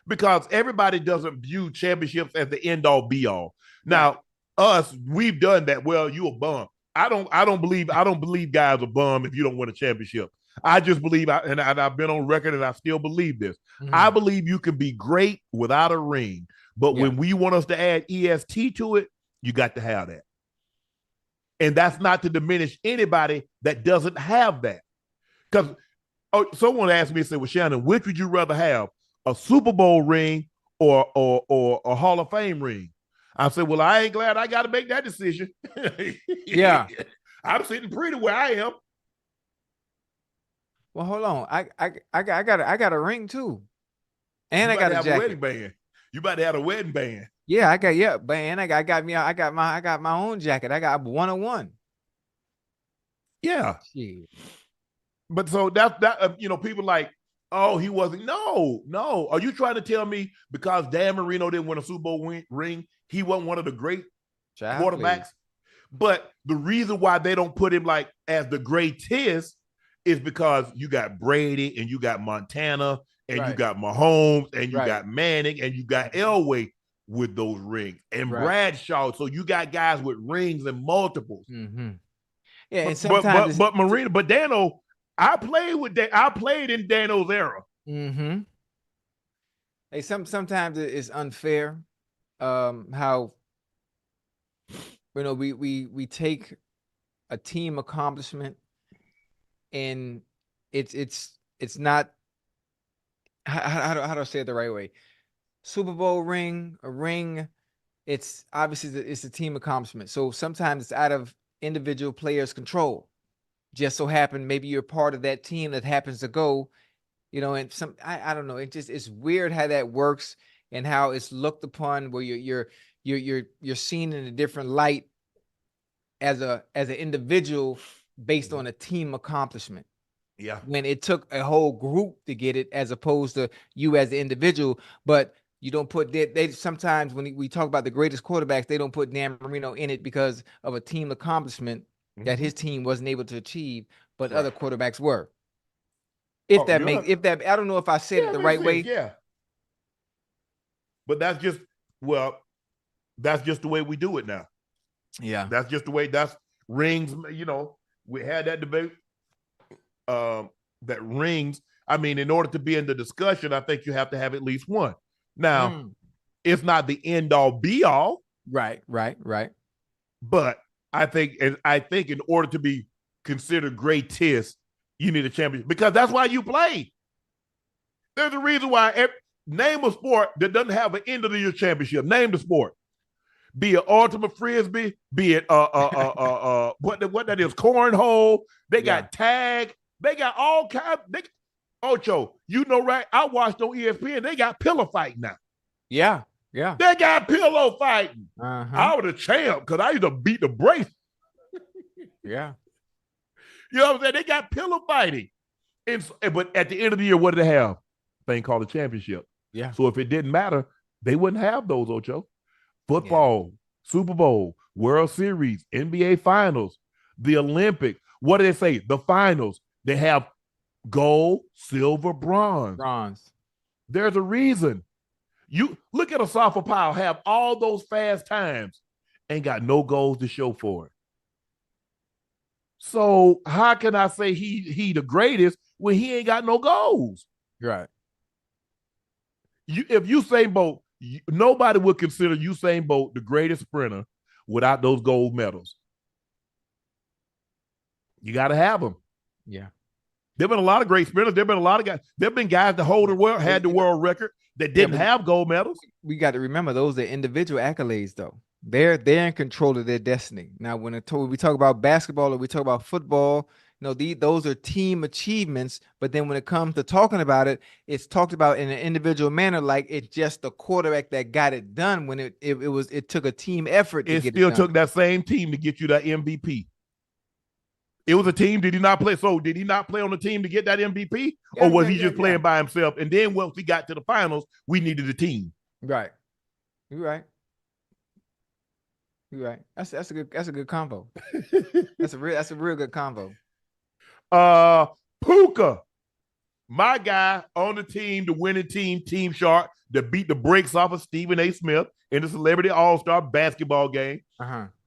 Because everybody doesn't view championships as the end all be all. Now, us, we've done that. Well, you a bum. I don't believe guys are bum if you don't win a championship. I just believe, and I've been on record, and I still believe this. Mm-hmm. I believe you can be great without a ring, but when we want us to add EST to it, you got to have that. And that's not to diminish anybody that doesn't have that. Because someone asked me, said, well, Shannon, which would you rather have, a Super Bowl ring or a Hall of Fame ring? I said, well, I ain't glad I got to make that decision. Yeah. I'm sitting pretty where I am. Well, hold on. I got a ring too. And I got a jacket. A wedding band. You about to have a wedding band. Yeah, I got my own jacket. I got 101. Yeah. Shit. But so that people like, oh, he wasn't. No. Are you trying to tell me because Dan Marino didn't win a Super Bowl ring, he wasn't one of the great quarterbacks? But the reason why they don't put him like as the greatest is because you got Brady and you got Montana and you got Mahomes and you got Manning and you got Elway with those rings and Bradshaw. So you got guys with rings and multiples. Mm-hmm. Yeah, and sometimes but Dano, I played in Dano's era. Mm-hmm. Hey, sometimes it's unfair how we take a team accomplishment and it's not how do I say it the right way? Super Bowl ring, a ring, it's obviously it's a team accomplishment. So sometimes it's out of individual players' control. Just so happen maybe you're part of that team that happens to go, and I don't know. It's weird how that works and how it's looked upon where you're seen in a different light as an individual based on a team accomplishment. Yeah. When it took a whole group to get it as opposed to you as the individual, but you don't put they sometimes when we talk about the greatest quarterbacks, they don't put Dan Marino in it because of a team accomplishment that his team wasn't able to achieve, but other quarterbacks were. I don't know if I said it the right way. Yeah. But that's just the way we do it now. Yeah. That's just the way that's rings, we had that debate. That rings, I mean, in order to be in the discussion, I think you have to have at least one. Now, it's not the end all be all. Right. But I think in order to be considered greatest, you need a championship because that's why you play. There's a reason why. Name a sport that doesn't have an end of the year championship. Name the sport. Be it ultimate frisbee, be it what that is, cornhole. They got tag. They got all kinds. Ocho, right? I watched on ESPN. They got pillow fighting now. Yeah. They got pillow fighting. I was a champ because I used to beat the brace. Yeah. You know what I'm saying? They got pillow fighting. But at the end of the year, what did they have? A thing called a championship. Yeah. So if it didn't matter, they wouldn't have those, Ocho. Football, Super Bowl, World Series, NBA Finals, the Olympics. What do they say? The finals. They have gold, silver, bronze. There's a reason. You look at a softball pile, have all those fast times, ain't got no goals to show for it. So how can I say he the greatest when he ain't got no goals? Right. If Usain Bolt, nobody would consider Usain Bolt the greatest sprinter without those gold medals. You got to have them. Yeah. There have been a lot of great sprinters. There have been a lot of guys. There have been guys that had the world record that didn't have gold medals. We got to remember those are individual accolades, though. They're in control of their destiny. Now, when we talk about basketball or we talk about football, those are team achievements. But then when it comes to talking about it, it's talked about in an individual manner, like it's just the quarterback that got it done. When it took a team effort. It still took that same team to get you that MVP. It was a team. Did he not play? So did he not play on the team to get that MVP? Or was he just playing by himself? And then once we got to the finals, we needed a team. Right. You're right. You're right. That's a good combo. That's a real good combo. Puka, my guy on the team, the winning team, Team Sharp, that beat the brakes off of Stephen A. Smith in the Celebrity All-Star basketball game.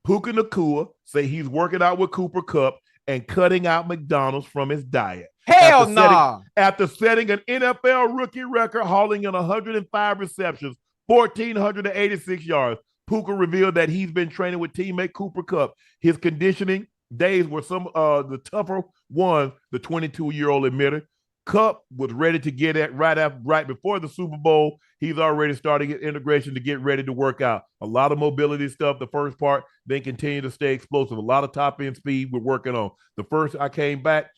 Puka Nacua say he's working out with Cooper Kupp and cutting out McDonald's from his diet. Hell no. After setting an NFL rookie record, hauling in 105 receptions, 1,486 yards, Puka revealed that he's been training with teammate Cooper Kupp. His conditioning days were some the tougher ones, the 22-year-old admitted. Kupp was ready to get at right before the Super Bowl. He's already starting integration to get ready to work out. A lot of mobility stuff, the first part, then continue to stay explosive. A lot of top end speed we're working on. The first I came back,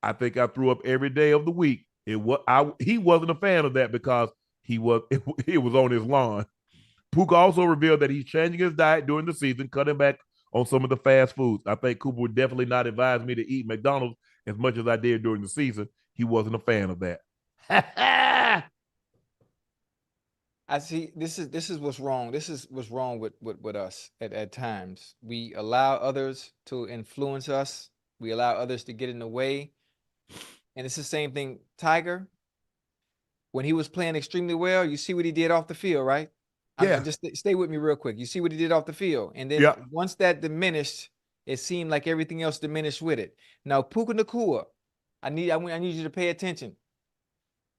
I think I threw up every day of the week. He wasn't a fan of that because it was on his lawn. Puka also revealed that he's changing his diet during the season, cutting back on some of the fast foods. I think Cooper would definitely not advise me to eat McDonald's as much as I did during the season. He wasn't a fan of that. I see. This is what's wrong. This is what's wrong with us at times. We allow others to influence us. We allow others to get in the way. And it's the same thing. Tiger, when he was playing extremely well, you see what he did off the field, right? Yeah. Just stay with me real quick. You see what he did off the field. And then once that diminished, it seemed like everything else diminished with it. Now, Puka Nacua, I need you to pay attention.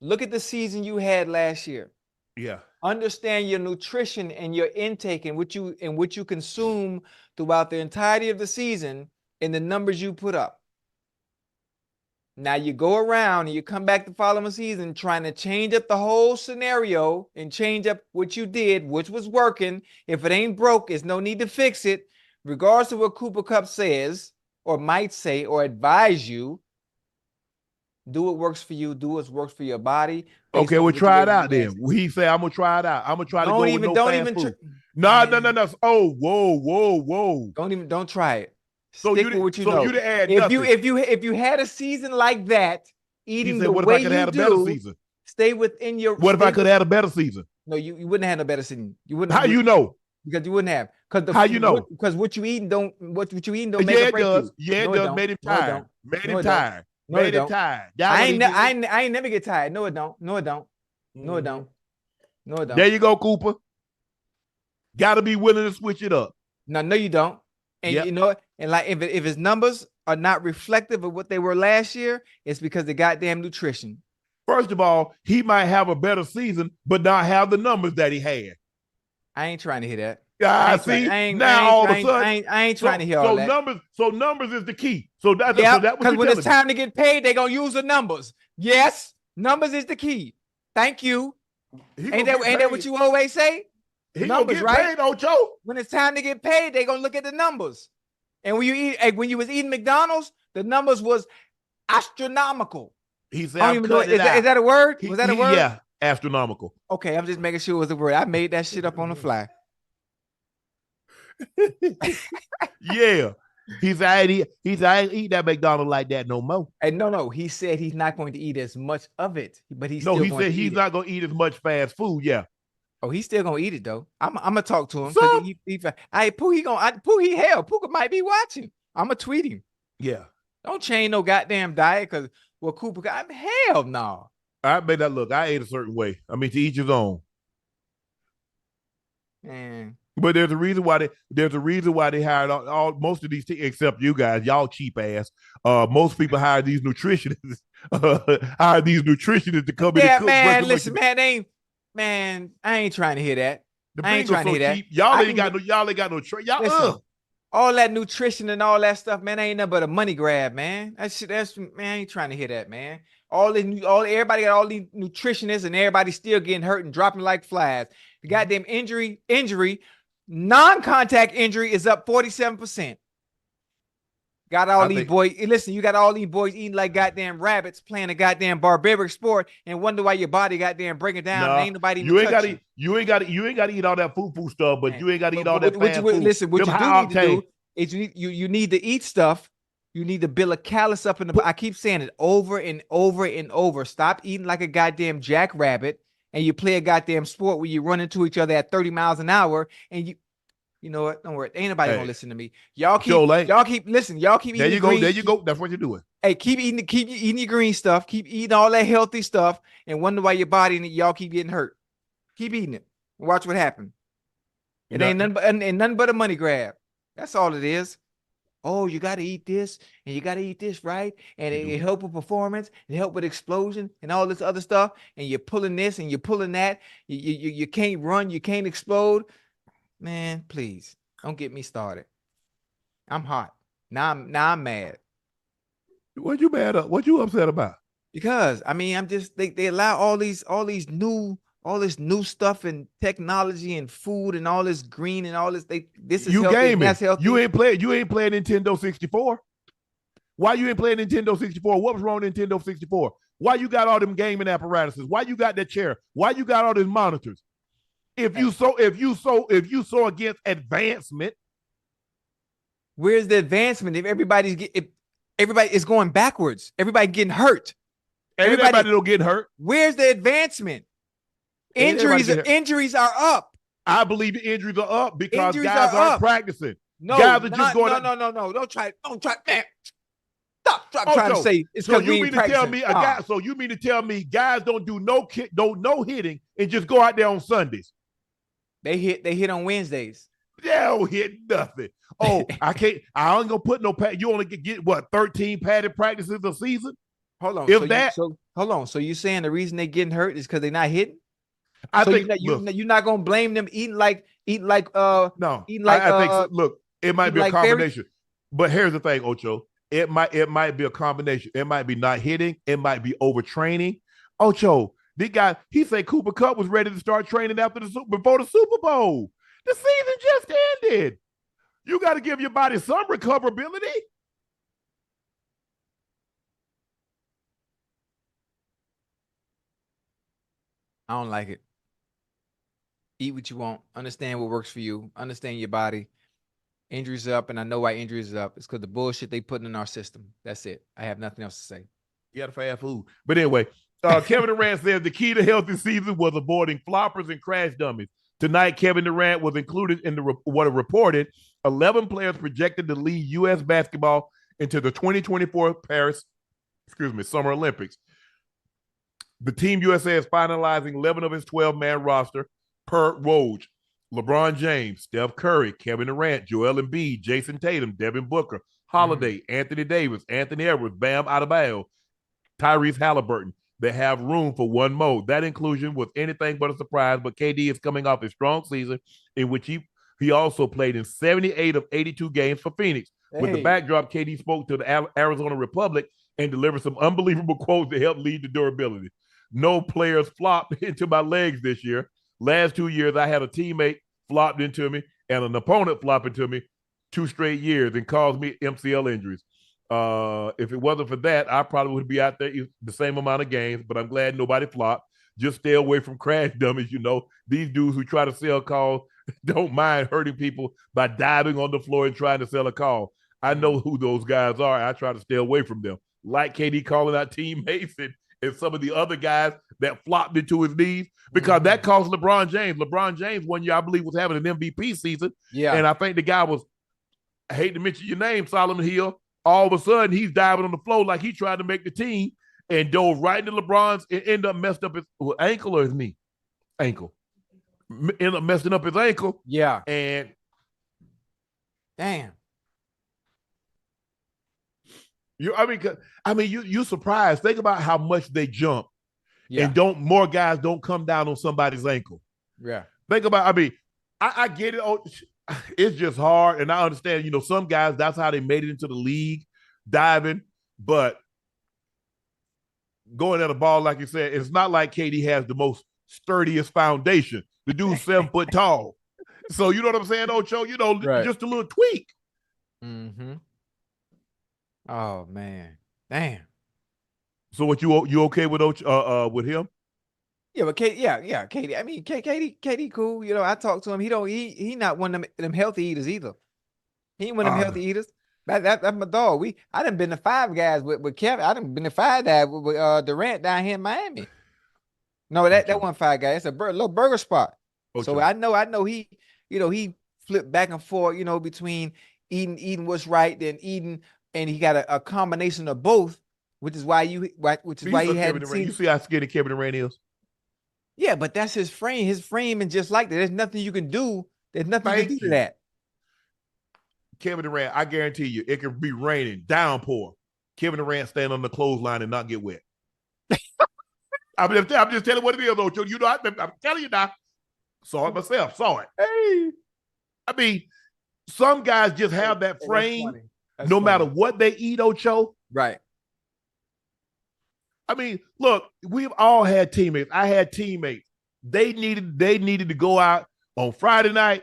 Look at the season you had last year. Yeah. Understand your nutrition and your intake and what you consume throughout the entirety of the season and the numbers you put up. Now you go around and you come back the following season trying to change up the whole scenario and change up what you did, which was working. If it ain't broke, there's no need to fix it. Regardless of what Cooper Kupp says or might say or advise you, do what works for you. Do what works for your body. Okay, we'll try it out then. He said, I'm going to try it out. I'm going to try to go with no fast food. No. Oh, whoa. Don't try it. So Stick with what you know. If you had a season like that, eating the way you do, stay within your. What if I could have had a better season? No, you wouldn't have had a better season. You wouldn't. How you know? Because you wouldn't have. How you know? Because what you eating don't make it does. Yeah, it does. Made him tired. Made him tired. Made him tired. I ain't never get tired. No, it don't. No, it don't. No, it don't. No, it don't. There you go, Cooper. Got to be willing to switch it up. No, you don't. And you know, and like if his numbers are not reflective of what they were last year, it's because the goddamn nutrition. First of all, he might have a better season, but not have the numbers that he had. I ain't trying to hear that. Yeah, all of a sudden, I ain't trying to hear all that. So numbers is the key. So that's because when it's time to get paid, they're gonna use the numbers. Yes, numbers is the key. Thank you. Ain't that what you always say? He numbers, gonna get paid, Ocho. When it's time to get paid, they're gonna look at the numbers. And when you was eating McDonald's, the numbers was astronomical. He said, is that a word? Was that a word? Yeah, astronomical. Okay, I'm just making sure it was a word. I made that shit up on the fly. Yeah. I ain't eat that McDonald's like that no more. And no, he said he's not going to eat as much of it, but he said he's not going to eat as much fast food. Yeah. Oh, he's still gonna eat it though. I'm gonna talk to him. Puka might be watching. I'm gonna tweet him. Yeah. Don't change no goddamn diet because Cooper got hell no. I made that look. I ate a certain way. I mean, to each his own. Man. But there's a reason why they hired all most of these except you guys, y'all cheap ass. Most people hire these nutritionists, to come in. Yeah, man. Listen, man, I ain't trying to hear that. I ain't trying to hear that. Y'all ain't got no listen, all that nutrition and all that stuff, man, ain't nothing but a money grab, man. That's man, I ain't trying to hear that, man. Everybody got all these nutritionists and everybody still getting hurt and dropping like flies. The goddamn injury, non-contact injury is up 47%. Got all these boys. Listen, you got all these boys eating like goddamn rabbits, playing a goddamn barbaric sport, and wonder why your body goddamn breaking down. And ain't nobody. You ain't got to eat all that foo stuff, but you ain't got to eat all that fast food. Listen, what you do need to do is you need to eat stuff. You need to build a callus up in the. I keep saying it over and over and over. Stop eating like a goddamn jackrabbit, and you play a goddamn sport where you run into each other at 30 miles an hour, and you know what? Don't worry. Ain't nobody gonna listen to me. Y'all keep listen. Y'all keep eating. There you go. That's what you're doing. Hey, keep eating your green stuff. Keep eating all that healthy stuff, and wonder why your body and y'all keep getting hurt. Keep eating it. Watch what happens. It ain't nothing but a money grab. That's all it is. Oh, you got to eat this, and you got to eat this, right? And it help with performance, it help with explosion, and all this other stuff. And you're pulling this, and you're pulling that. You can't run, you can't explode. Man, please don't get me started. I'm hot now. I'm mad. What you mad at? What you upset about? Because I mean, I'm just they allow all this new stuff and technology and food and all this green and all this. This is you healthy. Gaming. That's healthy. You ain't playing Nintendo 64. Why you ain't playing Nintendo 64? What was wrong with Nintendo 64? Why you got all them gaming apparatuses? Why you got that chair? Why you got all these monitors? If you so against advancement, where's the advancement? If everybody is going backwards, everybody getting hurt. Everybody don't get hurt. Where's the advancement? Injuries are up. I believe the injuries are up because guys aren't practicing. No, guys are just going. No. Don't try, man. Stop trying to say it's because we ain't practicing. So you mean to tell me guys don't do no hitting and just go out there on Sundays? They hit on Wednesdays. They don't hit nothing. Oh, I ain't gonna put no pad. You only get what 13 padded practices a season? Hold on. Hold on. So you saying the reason they getting hurt is because they're not hitting? I think you're not gonna blame them eating like no. I think so. Look, it might be a combination. But here's the thing, Ocho. It might be a combination. It might be not hitting. It might be overtraining. Ocho, the guy, he said Cooper Kupp was ready to start training before the Super Bowl. The season just ended. You got to give your body some recoverability. I don't like it. Eat what you want. Understand what works for you. Understand your body. Injuries up, and I know why injuries are up. It's because the bullshit they put in our system. That's it. I have nothing else to say. You got to fast food. But anyway, Kevin Durant says the key to healthy season was avoiding floppers and crash dummies. Tonight, Kevin Durant was included in what are reported 11 players projected to lead U.S. basketball into the 2024 Summer Olympics. The Team USA is finalizing 11 of its 12-man roster per Woj. LeBron James, Steph Curry, Kevin Durant, Joel Embiid, Jason Tatum, Devin Booker, Holiday, Anthony Davis, Anthony Edwards, Bam Adebayo, Tyrese Halliburton. They have room for one more. That inclusion was anything but a surprise, but KD is coming off a strong season in which he also played in 78 of 82 games for Phoenix. Hey. With the backdrop, KD spoke to the Arizona Republic and delivered some unbelievable quotes to help lead to durability. No players flopped into my legs this year. Last 2 years, I had a teammate flopped into me and an opponent flop into me 2 straight years and caused me MCL injuries. If it wasn't for that, I probably would be out there the same amount of games, but I'm glad nobody flopped. Just stay away from crash dummies. You know, these dudes who try to sell calls don't mind hurting people by diving on the floor and trying to sell a call. I know who those guys are. I try to stay away from them. Like KD calling out teammates and some of the other guys that flopped into his knees because that cost LeBron James. LeBron James 1 year, I believe, was having an MVP season. Yeah. And I think the guy was, I hate to mention your name, Solomon Hill. All of a sudden, he's diving on the floor like he tried to make the team and dove right into LeBron's and ended up messed up his ankle or his knee? Ankle. Ended up messing up his ankle. Yeah. And damn. You're surprised. Think about how much they jump. Yeah. And more guys don't come down on somebody's ankle. Yeah. Think about, I get it. It's just hard. And I understand, some guys, that's how they made it into the league, diving. But going at a ball, like you said, it's not like KD has the most sturdiest foundation. The dude's 7 foot tall. So you know what I'm saying, Ocho? Right. Just a little tweak. Mm-hmm. Oh, man. Damn. So what you okay with with him? Yeah, but Katie, Katie. I mean, Katie, cool. I talked to him. He not one of them healthy eaters either. He ain't one of them healthy eaters. That's my dog. I done been to Five Guys with Kevin. I done been to Five Guys with Durant down here in Miami. No, that wasn't Five Guys. It's a little burger spot. So I know he, he flipped back and forth, between eating what's right, then eating, and he got a combination of both, which is why he had seen. You see how skinny Kevin Durant is? Yeah, but that's his frame. His frame is just like that. There's nothing you can do. There's nothing you can do to that. Kevin Durant, I guarantee you, it could be raining, downpour. Kevin Durant stand on the clothesline and not get wet. I'm just telling what it is, though. I'm telling you now. Saw it myself. Saw it. Hey. I mean, some guys just have that frame that's no funny. matter what they eat, Ocho. Right. I mean, look, we've all had teammates. I had teammates. They needed to go out on Friday night.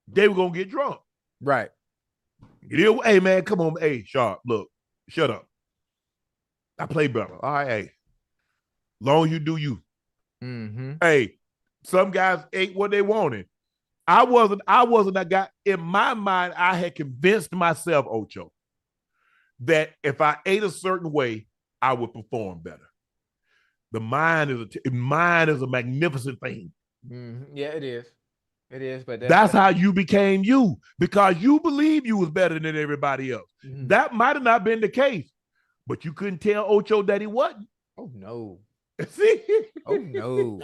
They were going to get drunk. Right. Hey, man, come on. Hey, Sharpe, look, shut up. I play better. All right, hey. Long as you do you. Mm-hmm. Hey, some guys ate what they wanted. I wasn't that guy. In my mind, I had convinced myself, Ocho, that if I ate a certain way, I would perform better. The mind is a magnificent thing. Mm-hmm. Yeah, it is. It is, but that's how you became you, because you believe you was better than everybody else. Mm-hmm. That might have not been the case, but you couldn't tell Ocho that he wasn't. Oh no. See? Oh no.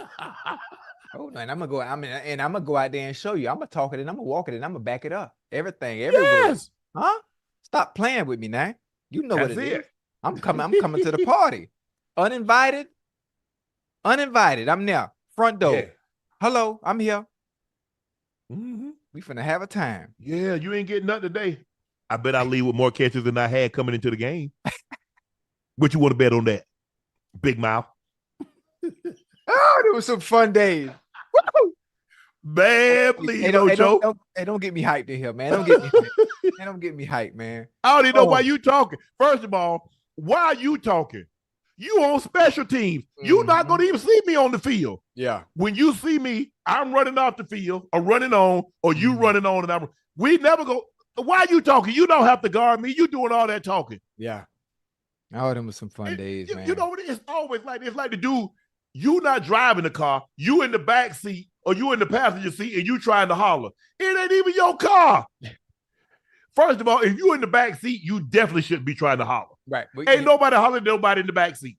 Oh no. And I'm gonna go out there and show you. I'm gonna talk it and I'm gonna walk it and I'm gonna back it up. Everything, everywhere. Yes. Huh? Stop playing with me now. You know that's what it is. I'm coming to the party. Uninvited. I'm there. Front door. Yeah. Hello, I'm here. Mm-hmm. We finna have a time. Yeah, you ain't getting nothing today. I bet I leave with more catches than I had coming into the game. What you want to bet on that? Big mouth. Oh, there was some fun days. Woo! Man, please, Ocho. Don't get me hyped in here, man. Don't get me hyped. Man, don't get me hyped, man. I don't even know why you talking. First of all, why are you talking? You on special teams. Mm-hmm. You're not going to even see me on the field. Yeah. When you see me, I'm running off the field or running on, or you running on, and we never go. Why are you talking? You don't have to guard me. You doing all that talking. Yeah. Oh, them was some fun days, man. You know what? It's always like it's like the dude. You not driving the car. You in the back seat or you in the passenger seat, and you trying to holler. It ain't even your car. First of all, if you in the back seat, you definitely shouldn't be trying to holler. Right. Ain't nobody hollering at nobody in the back seat.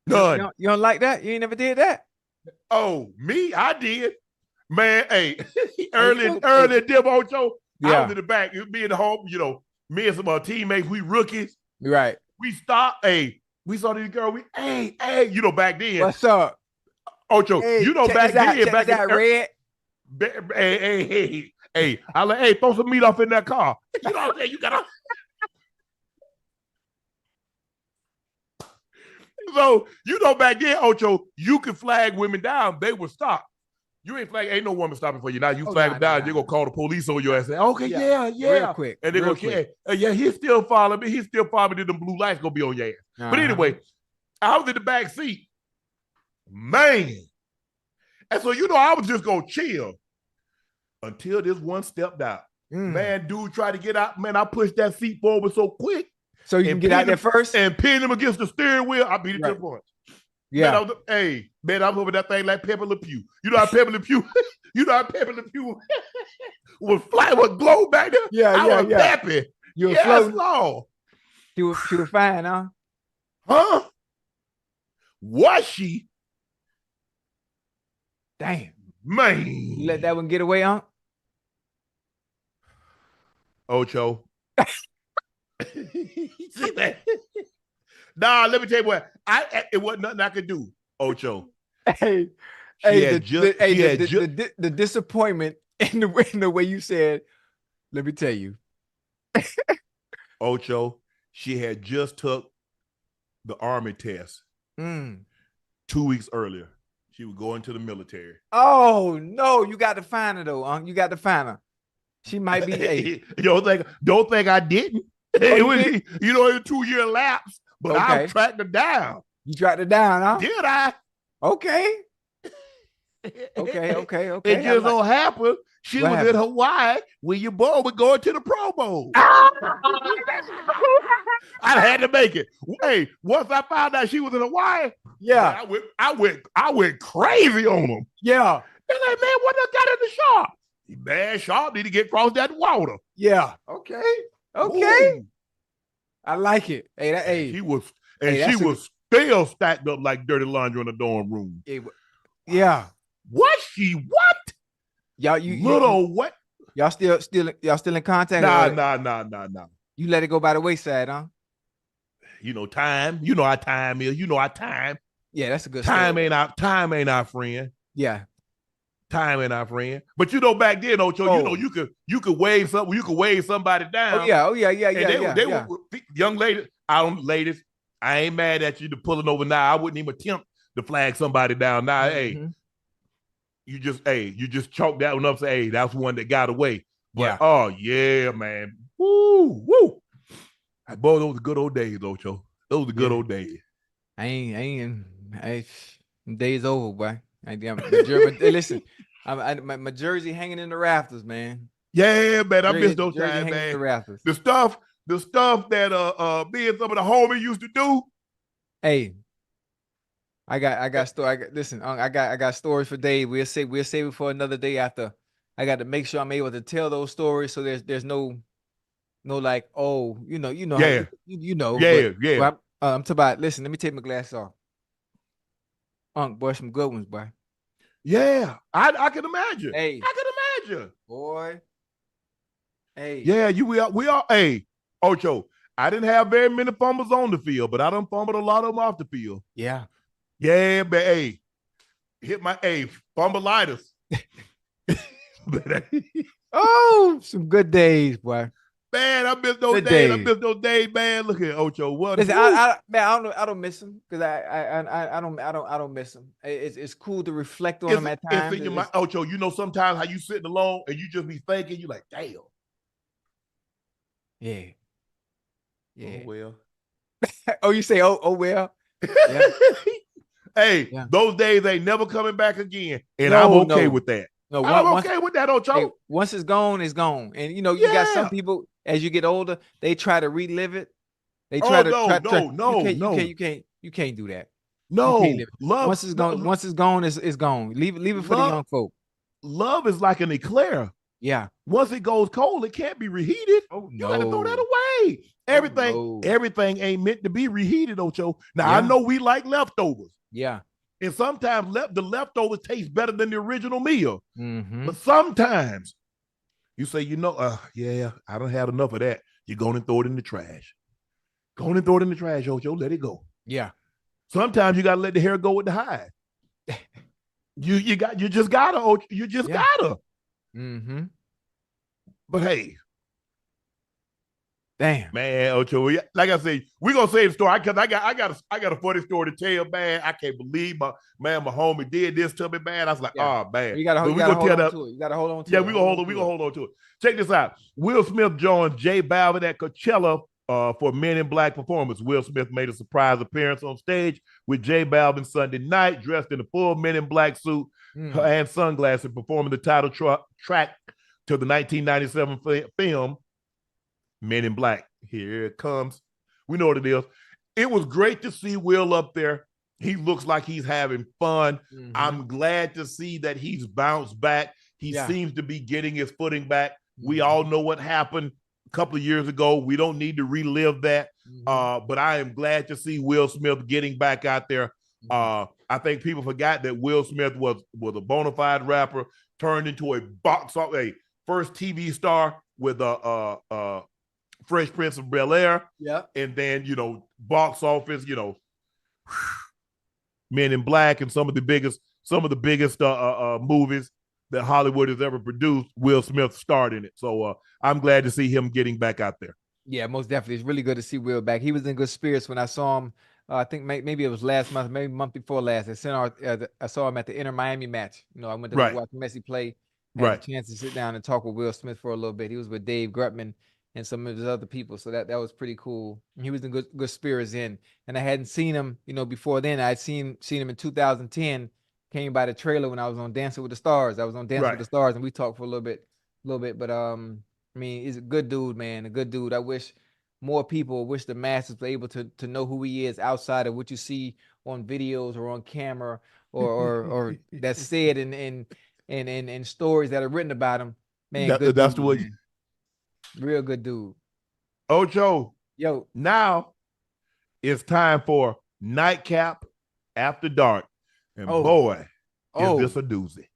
None. You don't like that? You ain't never did that? Oh, me? I did. Man, hey, early Div Ocho, I was in the back. It was me and the home, me and some teammates, we rookies. Right. We stopped. Hey, we saw these girls. Hey, back then. What's up? Ocho, back then. Back that red. Hey, I like, hey, throw some meat off in that car. You know what I'm saying? You gotta. So, back then, Ocho, you could flag women down. They would stop. You ain't flag. Ain't no woman stopping for you. Now you flag them down. You're going to call the police on your ass. Say, okay, yeah. Real quick. And they're going to, yeah, he's still following me. He's still following me. Then the blue light's going to be on your ass. Uh-huh. But anyway, I was in the back seat. Man. And so, I was just going to chill until this one stepped out. Man, dude tried to get out. Man, I pushed that seat forward so quick. So you can get out there first? And pin him against the steering wheel. I beat it to the punch. Yeah. Man, I'm over that thing like Pepper Le Pew. You know how Pepper Le Pew was flying, was glow back there? Yeah, I was happy. You were floating. Lord. She was fine, huh? Huh? Was she? Damn. Man. You let that one get away, huh? Ocho. See that? Nah, let me tell you what. It wasn't nothing I could do, Ocho. The disappointment in the way you said, let me tell you. Ocho, she had just took the Army test 2 weeks earlier. She was going to the military. Oh, no. You got to find her, though, You got to find her. She might be don't think I didn't. It was, it was a 2-year lapse, but I tracked her down. You tracked her down, huh? Did I? Okay. Okay. It just don't happen. She What was happened? in Hawaii when your boy was going to the Pro Bowl. I had to make it. Hey, once I found out she was in Hawaii, Yeah. man, I went crazy on them. Yeah. They're like, man, what done got in the Sharpe? Man, Sharpe need to get across that water. Yeah. Okay. Okay. Ooh. I like it. Hey, that, hey. She was, Hey, she was still stacked up like dirty laundry in the dorm room. Yeah. What she what? Y'all, what? Y'all still in contact? Nah. You let it go by the wayside, huh? You know, time. You know how time is. You know how time. Yeah, that's a good time story. Time ain't our friend. Yeah. Time ain't our friend. But you know, back then, Ocho, you know, you could wave something, you could wave somebody down. Oh yeah. They were young ladies. Ladies, I ain't mad at you to pulling over now. I wouldn't even attempt to flag somebody down now. Hey, you just chalk that one up. Say, hey, that's one that got away. But oh yeah, man. Woo. Boy, those were good old days, Ocho. Those were good old days. Days over, boy. Listen, my jersey hanging in the rafters, man. Yeah, man. I miss those times, man. The rafters. The stuff that me and some of the homies used to do. Hey, I got stories for Dave. We'll save it for another day after. I got to make sure I'm able to tell those stories so there's no like, oh, you know, Yeah. you know. Yeah. But, I'm talking about, listen, let me take my glasses off. Boy, some good ones, boy. Yeah, I can imagine. Hey. I can imagine. Boy. Hey. Yeah, we are. Hey, Ocho, I didn't have very many fumbles on the field, but I done fumbled a lot of them off the field. Yeah. Yeah, but hey, hit my fumbleitis. Oh, some good days, boy. Man, I miss those days. I miss those days, man. Look at Ocho. What? Listen, I don't miss him because I don't miss him. It's cool to reflect on him at times. It's in your mind, Ocho. You know, sometimes how you sitting alone and you just be thinking, you like, damn. Yeah. Oh well. Oh, you say, oh well. Yeah. Hey, those days ain't never coming back again, and I'm okay with that. No, I'm okay with that, Ocho. Hey, once it's gone, it's gone. And you know, you got some people as you get older, they try to relive it. They try to you can't do that. No, love. Once it's gone, it's gone. Leave it for the young folk. Love is like an eclair. Yeah. Once it goes cold, it can't be reheated. Oh, you got to throw that away. Everything ain't meant to be reheated, Ocho. Now I know we like leftovers. Yeah. And sometimes the leftovers taste better than the original meal. Mm-hmm. But sometimes you say, I don't have enough of that. You're going to throw it in the trash. Go on and throw it in the trash, Ocho. Let it go. Yeah. Sometimes you got to let the hair go with the hide. You just gotta, Ocho. You just gotta. Mm-hmm. But hey. Damn. Man, Ocho, like I said, we're gonna say the story because I got a funny story to tell, man. I can't believe my homie did this to me, man. I was like, oh man. You gotta hold on to it. You gotta hold on to it. Yeah, we're gonna hold on to it. Check this out. Will Smith joined J Balvin at Coachella for Men in Black performance. Will Smith made a surprise appearance on stage with J Balvin Sunday night, dressed in a full Men in Black suit and sunglasses, performing the title track to the 1997 film Men in Black. Here it comes. We know what it is. It was great to see Will up there. He looks like he's having fun. Mm-hmm. I'm glad to see that he's bounced back. He seems to be getting his footing back. Mm-hmm. We all know what happened a couple of years ago. We don't need to relive that. Mm-hmm. But I am glad to see Will Smith getting back out there. Mm-hmm. I think people forgot that Will Smith was a bona fide rapper, turned into a first TV star with Fresh Prince of Bel-Air. Yeah. And then, box office, Men in Black and some of the biggest movies that Hollywood has ever produced. Will Smith starred in it. So I'm glad to see him getting back out there. Yeah, most definitely. It's really good to see Will back. He was in good spirits when I saw him. I think maybe it was last month, maybe month before last. I saw him at the Inter Miami match. I went to watch Messi play. Had a chance to sit down and talk with Will Smith for a little bit. He was with Dave Grutman and some of his other people. So that was pretty cool. He was in good spirits in. And I hadn't seen him, before then. I'd seen him in 2010. came by the trailer when I was on Dancing with the Stars. I was on Dancing with the Stars, and we talked for a little bit. But I mean, he's a good dude, man. A good dude. I wish more people, wish the masses were able to know who he is outside of what you see on videos or on camera or that's said in stories that are written about him. Man, good that's dude, what. man. Real good dude. Ocho. Yo. Now it's time for Nightcap After Dark. And boy, is this a doozy.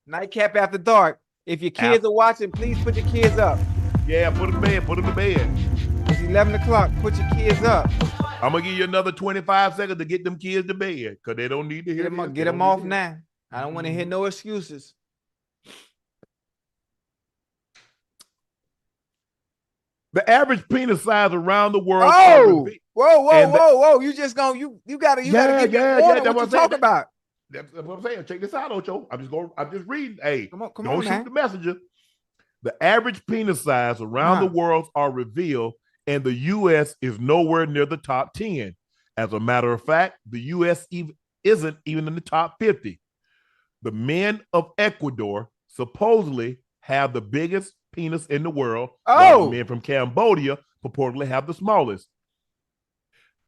Nightcap After Dark. If your kids are watching, please put your kids up. Yeah, put them to bed. It's 11 o'clock. Put your kids up. I'm going to give you another 25 seconds to get them kids to bed because they don't need to hear this. Get them off now. I don't want to hear no excuses. The average penis size around the world. Whoa! You just gonna you gotta get what you talk about. That's what I'm saying. Check this out, Ocho. I'm just reading. Hey, come on, don't shoot the messenger. The average penis size around the world are revealed, and the U.S. is nowhere near the top 10. As a matter of fact, the U.S. isn't even in the top 50. The men of Ecuador supposedly have the biggest penis in the world. While the men from Cambodia purportedly have the smallest.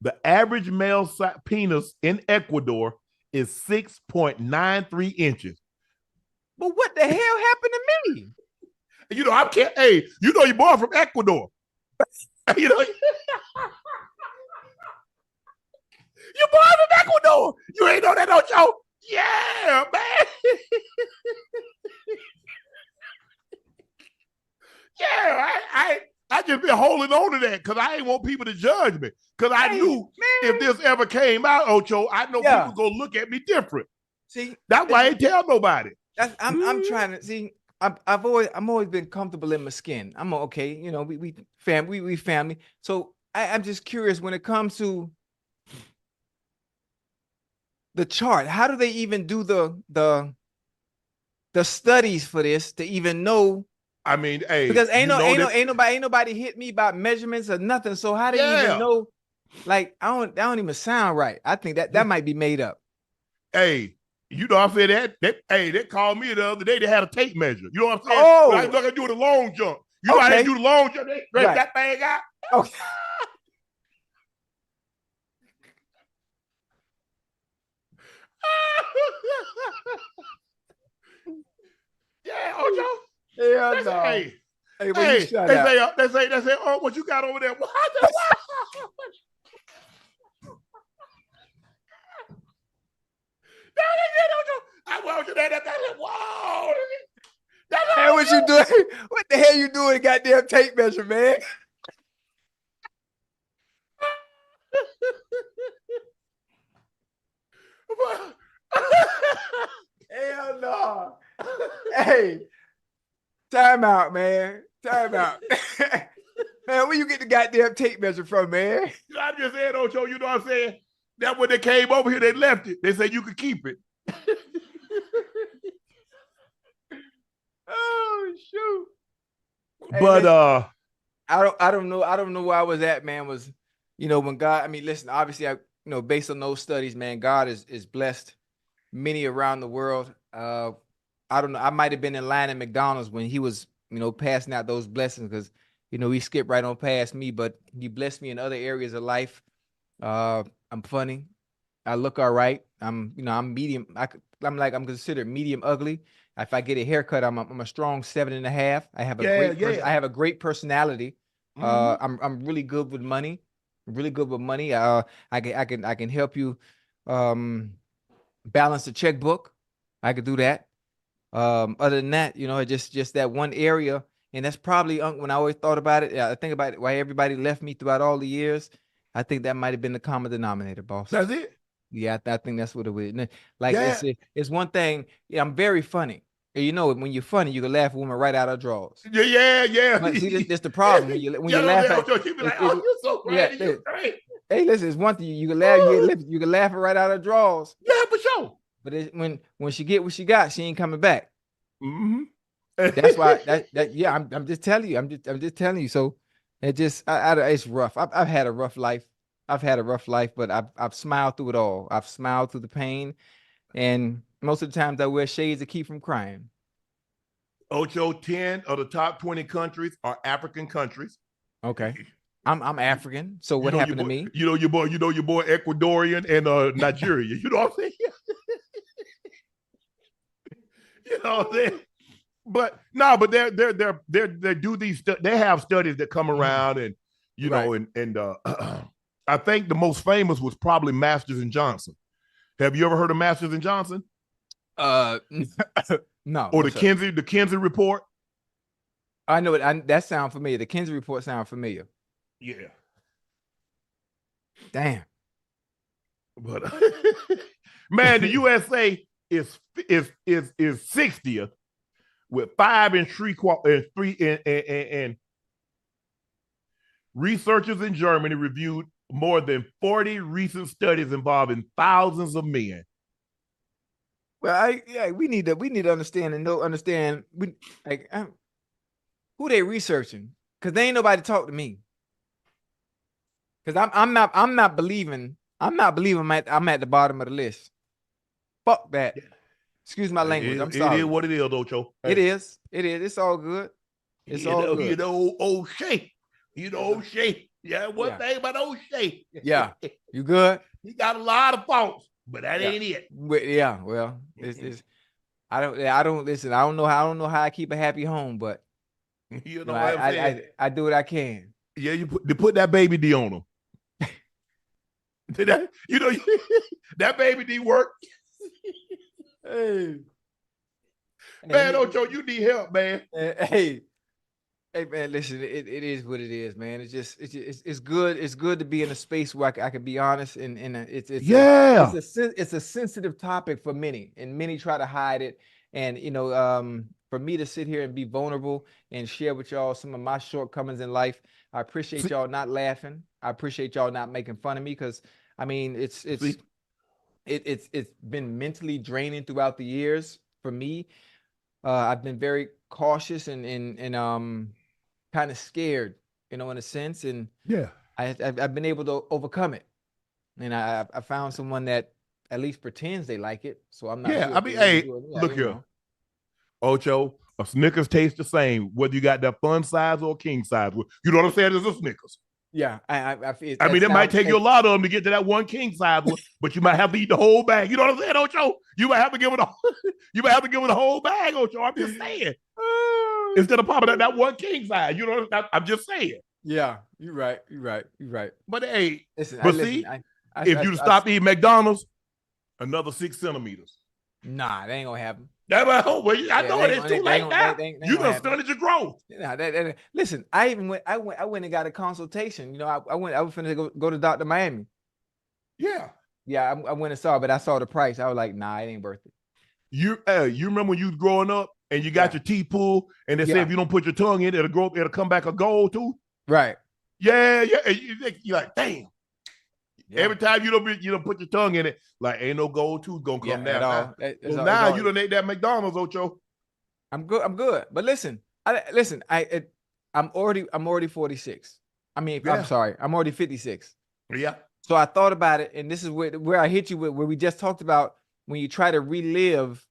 The average male penis in Ecuador is 6.93 inches. But what the hell happened to me? You know, I can't. Hey, you know your boy from Ecuador. You know, your boy from Ecuador. You ain't know that, Ocho? Yeah, man. Yeah, I just been holding on to that because I ain't want people to judge me. Because I knew if this ever came out, Ocho, I know people gonna look at me different. See, that's why I ain't tell nobody. I'm trying to see. I'm always been comfortable in my skin. I'm okay. You know, we family. So I'm just curious when it comes to the chart. How do they even do the studies for this to even know? I mean, hey, because ain't nobody hit me about measurements or nothing. So how do you even know? Like, that don't even sound right. I think that might be made up. Hey, you know, I said that. They called me the other day. They had a tape measure. You know what I'm saying? I was going to do the long jump. You know how they do the long jump? They grab that thing out. Okay. Yeah, Ocho. Yeah, no. Hey, they say, oh, what you got over there? What? Whoa. Hey, what you doing? What the hell you doing? Goddamn tape measure, man. Hell no. Hey, time out, man. Time out. Man, where you get the goddamn tape measure from, man? I'm just saying, Ocho, you know what I'm saying? That when they came over here, they left it. They said you could keep it. Oh, shoot. But hey, I don't know where I was at, man. Was, you know, when God, I mean, listen, obviously, based on those studies, man, God is blessed many around the world. I don't know. I might have been in line at McDonald's when he was, passing out those blessings because, he skipped right on past me, but he blessed me in other areas of life. I'm funny. I look all right. I'm medium. I'm considered medium ugly. If I get a haircut, I'm a strong 7.5. I have I have a great personality. I'm really good with money. I can help you balance the checkbook. I could do that. Other than that, just that one area, and that's probably when I always thought about it. I think about it, why everybody left me throughout all the years. I think that might have been the common denominator, boss. That's it. Yeah, I think that's what it was. Like, it's one thing. Yeah, I'm very funny. And when you're funny, you can laugh a woman right out of drawers. Yeah. But see, this the problem. When you laugh at, you're so great. You're great. Hey, listen, it's one thing. You can laugh. You can laugh her right out of drawers. Yeah, for sure. But when she get what she got, she ain't coming back. Mm-hmm. That's why. I'm just telling you. I'm just telling you. So it's rough. I've had a rough life. I've had a rough life, but I've smiled through it all. I've smiled through the pain, and most of the times I wear shades to keep from crying. Ocho, 10 of the top 20 countries are African countries. Okay. I'm African, so what happened to me? You know your boy Ecuadorian and Nigeria. You know what I'm saying? You know what I'm saying? But no, but they do these they have studies that come around and you know and I think the most famous was probably Masters and Johnson. Have you ever heard of Masters and Johnson? No. Or the Kinsey report? I know it. That sounds familiar. The Kinsey report sounds familiar. Yeah. Damn. But man, the USA is 60th with 5 and 3 and researchers in Germany reviewed more than 40 recent studies involving thousands of men. Well, we need to understand who they researching, because they ain't nobody talk to me. Because I'm not believing I'm at the bottom of the list. Fuck that. Excuse my language. I'm sorry. It is what it is, Ocho. Hey. It is. It's all good. It's all good. You know, O'Shea. You know, O'Shea. Yeah, one thing about O'Shea. Yeah. You good? He got a lot of faults, but that ain't it. Yeah, well, it's I don't listen. I don't know how I keep a happy home, but you know what I'm saying? I do what I can. Yeah, you put that baby D on him. That baby D work. Hey. Man, Ocho, you need help, man. Hey, man, listen, it is what it is, man. It's good. It's good to be in a space where I can be honest, and it's a sensitive topic for many, and many try to hide it. And for me to sit here and be vulnerable and share with y'all some of my shortcomings in life, I appreciate y'all not laughing. I appreciate y'all not making fun of me, because I mean it's been mentally draining throughout the years for me. I've been very cautious and kind of scared, in a sense. And I've been able to overcome it. And I found someone that at least pretends they like it. So I'm not. Yeah, I mean, hey, look here, Ocho. A Snickers tastes the same whether you got that fun size or king size. You know what I'm saying? It's a Snickers. Yeah, I mean, it might take you a lot of them to get to that one king size one, but you might have to eat the whole bag. You know what I'm saying, Ocho? You might have to give it the whole bag, Ocho. I'm just saying. Instead of popping that one king size, I'm just saying. Yeah, you're right. But hey, listen, if you stop eating McDonald's, another 6 centimeters. Nah, they ain't gonna happen. I know it's too late now. You done started your growth. Listen, I went and got a consultation. I was finna go to Dr. Miami. Yeah. Yeah, I went and saw it, but I saw the price. I was like, nah, it ain't worth it. You remember when you was growing up and you got your teeth pulled and they said if you don't put your tongue in, it'll come back a gold tooth? Right. Yeah. You're like, damn. Yeah. Every time you don't put your tongue in it, like ain't no gold tooth gonna come down. Now you done ate that McDonald's, Ocho. I'm good. But listen, I'm already 46. I mean, I'm sorry, I'm already 56. Yeah. So I thought about it, and this is where I hit you with where we just talked about when you try to relive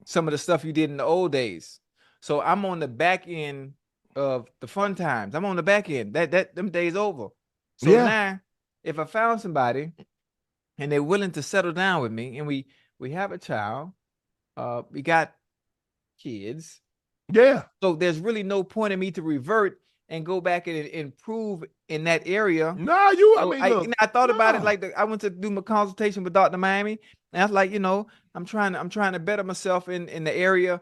some of the stuff you did in the old days. So I'm on the back end of the fun times. I'm on the back end. Them days over. So now, if I found somebody and they're willing to settle down with me, and we have a child, we got kids. Yeah. So there's really no point in me to revert and go back and improve in that area. No, I thought about it like I went to do my consultation with Dr. Miami, and I was like, I'm trying to better myself in the area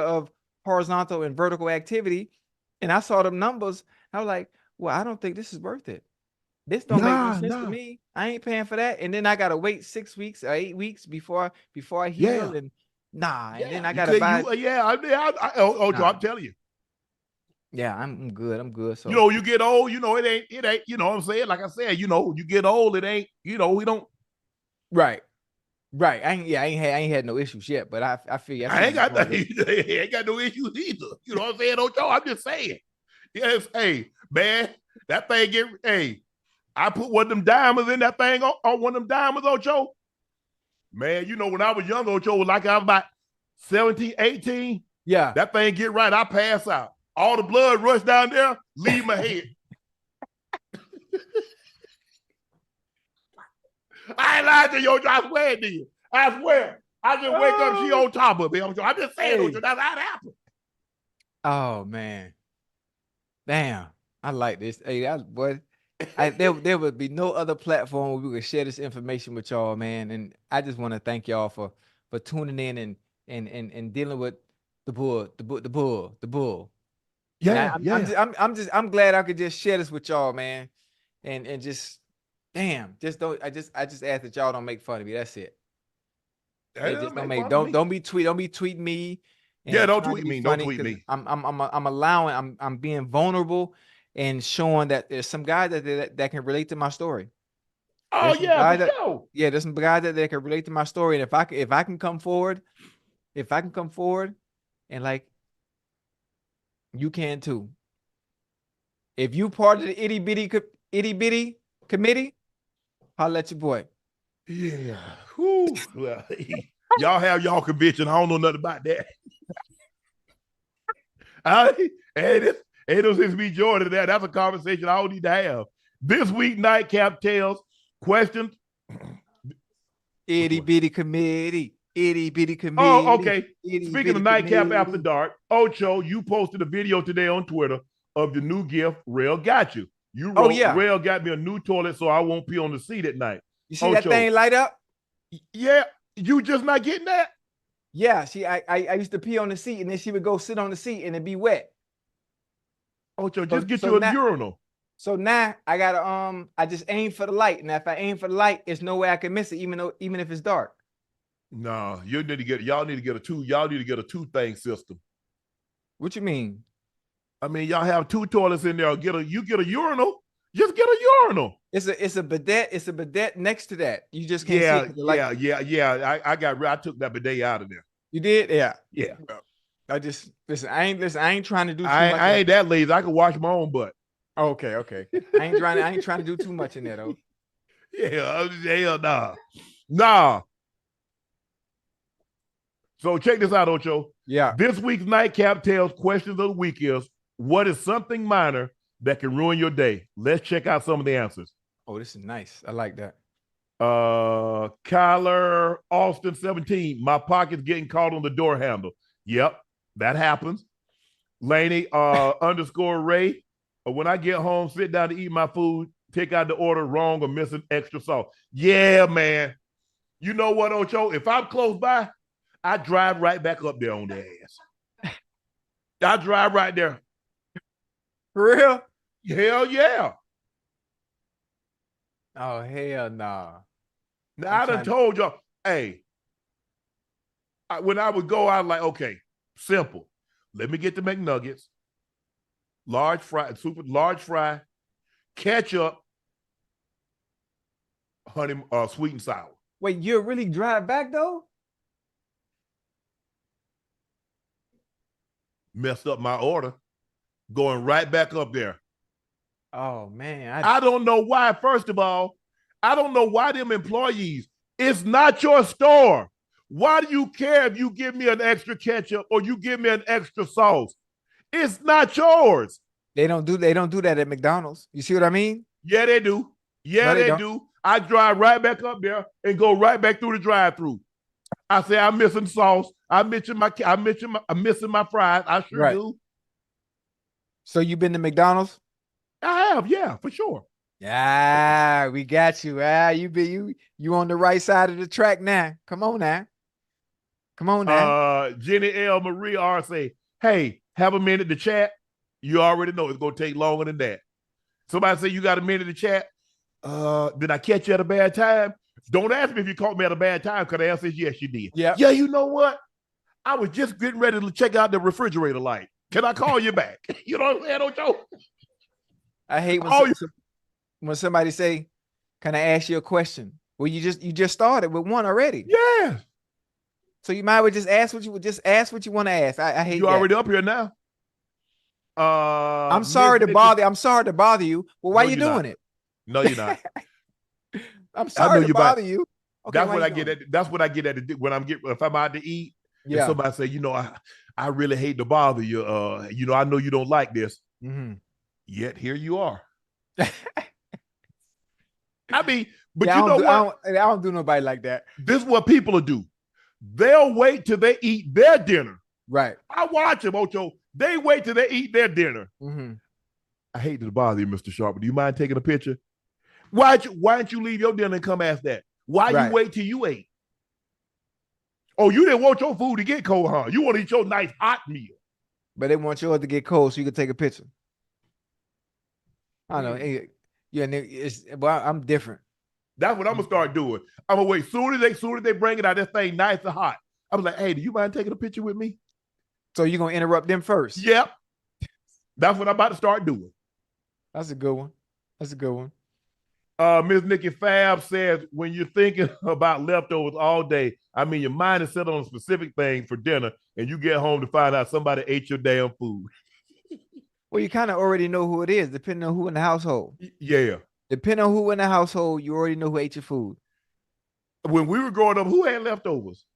of horizontal and vertical activity, and I saw them numbers. I was like, well, I don't think this is worth it. This don't make no sense to me. I ain't paying for that, and then I gotta wait 6 weeks or 8 weeks before I heal, and then I gotta buy. I'm telling you. Yeah, I'm good. So you get old, it ain't, you know what I'm saying? Like I said, you get old, it ain't, we don't. Right. I ain't had no issues yet, but I feel I ain't got no issues either. You know what I'm saying, Ocho? I'm just saying. Yes, hey, man, that thing I put one of them diamonds in that thing on one of them diamonds, Ocho. Man, you know, when I was young, Ocho, like I was about 17, 18. Yeah. That thing get right, I pass out. All the blood rush down there, leave my head. I ain't lying to you, Ocho. I swear it did. I swear. I just wake up, she on top of me. I'm just saying, Ocho, that's how it happened. Oh, man. Damn. I like this. Hey, there would be no other platform where we could share this information with y'all, man. And I just want to thank y'all for tuning in and dealing with the bull. Yeah, I'm glad I could just share this with y'all, man. And just I just ask that y'all don't make fun of me. That's it. Just don't be tweeting me. Yeah, don't tweet me. Don't tweet me. I'm being vulnerable and showing that there's some guys that can relate to my story. Oh yeah, for sure. Yeah, there's some guys that can relate to my story, and if I can come forward, and like you can too. If you part of the itty bitty committee, holla at your boy. Yeah. Whew. Well, y'all have y'all conviction. I don't know nothing about that. Ain't no sense me joining that. That's a conversation I don't need to have. This week, Nightcap tells questions. Itty bitty committee. Oh, okay. Speaking of Nightcap After Dark, Ocho, you posted a video today on Twitter of the new gift, Rail got you. You wrote, Rail got me a new toilet so I won't pee on the seat at night. You see Ocho, that thing light up? Yeah. You just not getting that? Yeah. I used to pee on the seat and then she would go sit on the seat and it'd be wet. Ocho, just get you a urinal. So now I gotta I just aim for the light. And if I aim for the light, there's no way I can miss it, even if it's dark. No, y'all need to get a two-thing system. What you mean? I mean, y'all have two toilets in there. You get a urinal. Just get a urinal. It's a bidet. It's a bidet next to that. You just can't see it. Yeah. I took that bidet out of there. You did? Yeah. Yeah. I just listen. I ain't trying to do too much. I ain't that lazy. I can wash my own butt. Okay. I ain't trying to do too much in there though. Yeah, hell nah. So check this out, Ocho. Yeah. This week's Nightcap tells questions of the week is, what is something minor that can ruin your day? Let's check out some of the answers. Oh, this is nice. I like that. Kyler Austin 17. My pocket's getting caught on the door handle. Yep, that happens. Laney underscore Ray. When I get home, sit down to eat my food, take out the order wrong or missing extra sauce. Yeah, man. You know what, Ocho? If I'm close by, I drive right back up there on their ass. I drive right there. For real? Hell yeah. Oh, hell nah. Now, I done told y'all, hey, when I would go, I was like, okay, simple. Let me get the McNuggets, large fry, super large fry, ketchup, honey, sweet and sour. Wait, you really drive back though? Messed up my order, going right back up there. Oh man, I don't know why. First of all, I don't know why them employees. It's not your store. Why do you care if you give me an extra ketchup or you give me an extra sauce? It's not yours. They don't do that at McDonald's. You see what I mean? Yeah, they do. Yeah, no, they do. I drive right back up there and go right back through the drive-through. I say I'm missing sauce. I'm missing my fries. I sure do. So you been to McDonald's? I have, yeah, for sure. Yeah, we got you. You on the right side of the track now. Come on now. Jenny L. Marie R. say, hey, have a minute to chat. You already know it's gonna take longer than that. Somebody say you got a minute to chat. Did I catch you at a bad time? Don't ask me if you caught me at a bad time, because the answer is yes, you did. Yeah. Yeah, you know what? I was just getting ready to check out the refrigerator light. Can I call you back? You know what I'm saying, Ocho? I hate when somebody say, can I ask you a question? Well, you just started with one already. Yeah. So you might as well just ask what you want to ask. I hate you that. Already up here now. I'm sorry to bother you. Well, why are you doing it? No, you're not. I'm sorry to bother you. Okay, that's what I get at. That's what I get at when if I'm out to eat. Yeah. And somebody say, I really hate to bother you. I know you don't like this. Mm-hmm. Yet here you are. I mean, but yeah, you know what? I don't do nobody like that. This is what people will do. They'll wait till they eat their dinner. Right. I watch them, Ocho. They wait till they eat their dinner. Mm-hmm. I hate to bother you, Mr. Sharpe, but do you mind taking a picture? Why don't you leave your dinner and come ask that? Why you wait till you ate? Oh, you didn't want your food to get cold, huh? You want to eat your nice hot meal. But they want yours to get cold so you can take a picture. I don't know. Yeah, well, I'm different. That's what I'm gonna start doing. I'm gonna wait. Soon as they bring it out, this thing nice and hot. I'm like, hey, do you mind taking a picture with me? So you're gonna interrupt them first? Yep. That's what I'm about to start doing. That's a good one. Miss Nikki Fab says, when you're thinking about leftovers all day, I mean, your mind is set on a specific thing for dinner, and you get home to find out somebody ate your damn food. Well, you kind of already know who it is, depending on who in the household. Yeah. Depending on who in the household, you already know who ate your food. When we were growing up, who had leftovers?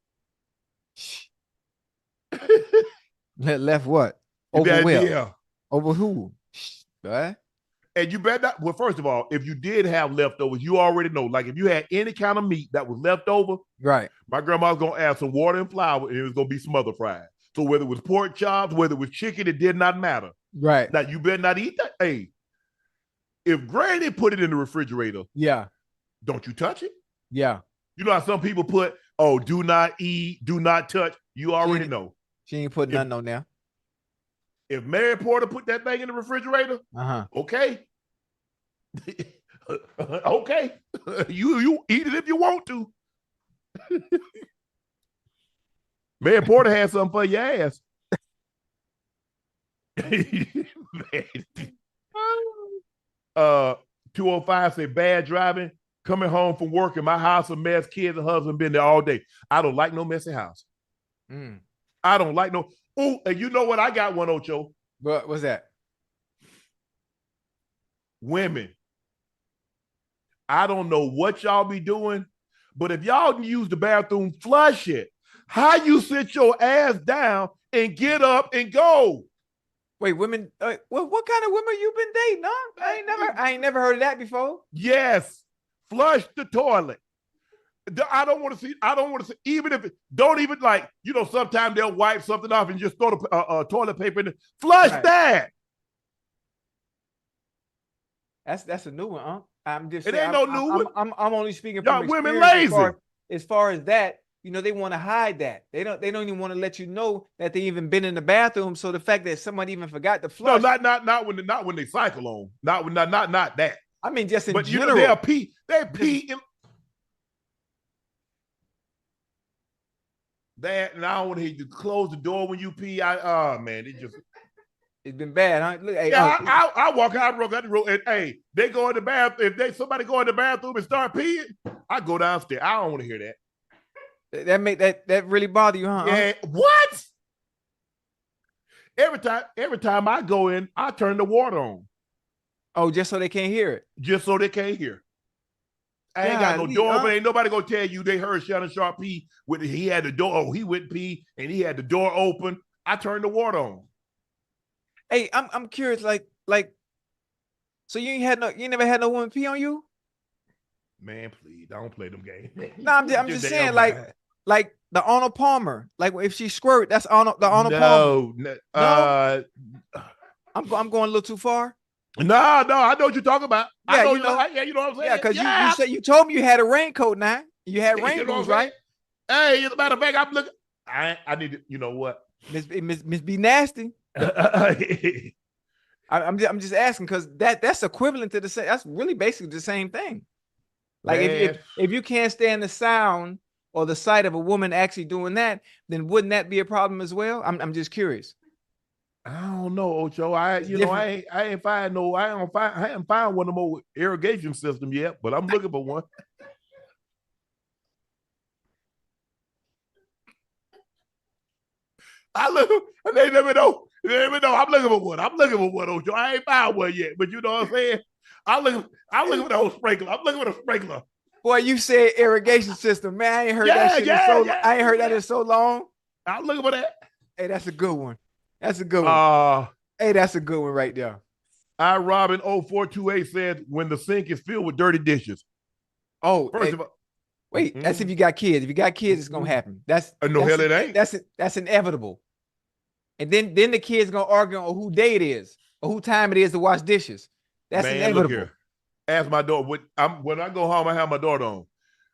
Left what? Over where? Yeah. Over who? Right? And you better not. Well, first of all, if you did have leftovers, you already know. Like if you had any kind of meat that was left over, right? My grandma was gonna add some water and flour, and it was gonna be smother fried. So whether it was pork chops, whether it was chicken, it did not matter. Right. Now you better not eat that. Hey, if Granny put it in the refrigerator, yeah, don't you touch it. Yeah. You know how some people put, oh, do not eat, do not touch. You already know. She ain't put nothing on there. If Mary Porter put that thing in the refrigerator, okay. Okay. You eat it if you want to. Mary Porter had something for your ass. 205 say bad driving. Coming home from work in my house a mess, kids and husband been there all day. I don't like no messy house. I don't like no. Oh, and you know what? I got one, Ocho. What's that? Women. I don't know what y'all be doing, but if y'all use the bathroom, flush it. How you sit your ass down and get up and go? Wait, women. What kind of women you been dating? Huh? I ain't never heard of that before. Yes, flush the toilet. I don't want to see. Even if don't even like. Sometimes they'll wipe something off and just throw the toilet paper in. Flush that. That's a new one, huh? I'm just. It ain't no new one. I'm only speaking from experience. Women lazy. As far as that, they want to hide that. They don't even want to let you know that they even been in the bathroom. So the fact that somebody even forgot to flush. No, not when they cycle on. Not that. I mean, just in but general. They'll pee. They pee in. That, and I don't want to hear you close the door when you pee. Man, it's been bad, huh? Look, hey, I walk out, broke out the road, and hey, they go in the bathroom. If somebody go in the bathroom and start peeing, I go downstairs. I don't want to hear that. That really bother you, huh? Yeah. What? Every time I go in, I turn the water on. Oh, just so they can't hear it. Just so they can't hear. I ain't got no door, but ain't nobody gonna tell you they heard Shannon Sharpe pee. He had the door. Oh, he went pee, and he had the door open. I turned the water on. Hey, I'm curious. Like, so you never had no woman pee on you? Man, please, I don't play them games. No, I'm just saying, like the Arnold Palmer. Like if she squirt, that's the Arnold Palmer. No. I'm going a little too far. No, I know what you're talking about. Yeah, you know what I'm saying. Yeah, because you told me you had a raincoat now. You had rain boots, right? Hey, as a matter of fact, I'm looking. I need to. You know what? Miss Be Nasty. I'm just asking because that's equivalent to the same. That's really basically the same thing. Like if you can't stand the sound or the sight of a woman actually doing that, then wouldn't that be a problem as well? I'm just curious. I don't know, Ocho. I ain't find one of more irrigation system yet, but I'm looking for one. They never know. I'm looking for one. Ocho. I ain't found one yet, but you know what I'm saying? I'm looking for the whole sprinkler. I'm looking for the sprinkler. Boy, you said irrigation system, man. I ain't heard that shit I ain't heard that in so long. I'm looking for that. Hey, that's a good one. That's a good one. Hey, that's a good one right there. Robin 0428 said when the sink is filled with dirty dishes. Oh, first of all, wait, that's if you got kids. If you got kids, it's gonna happen. That's hell it ain't. That's inevitable. And then the kids gonna argue on who day it is or who time it is to wash dishes. That's inevitable. Look here. Ask my daughter when I go home. I have my daughter on.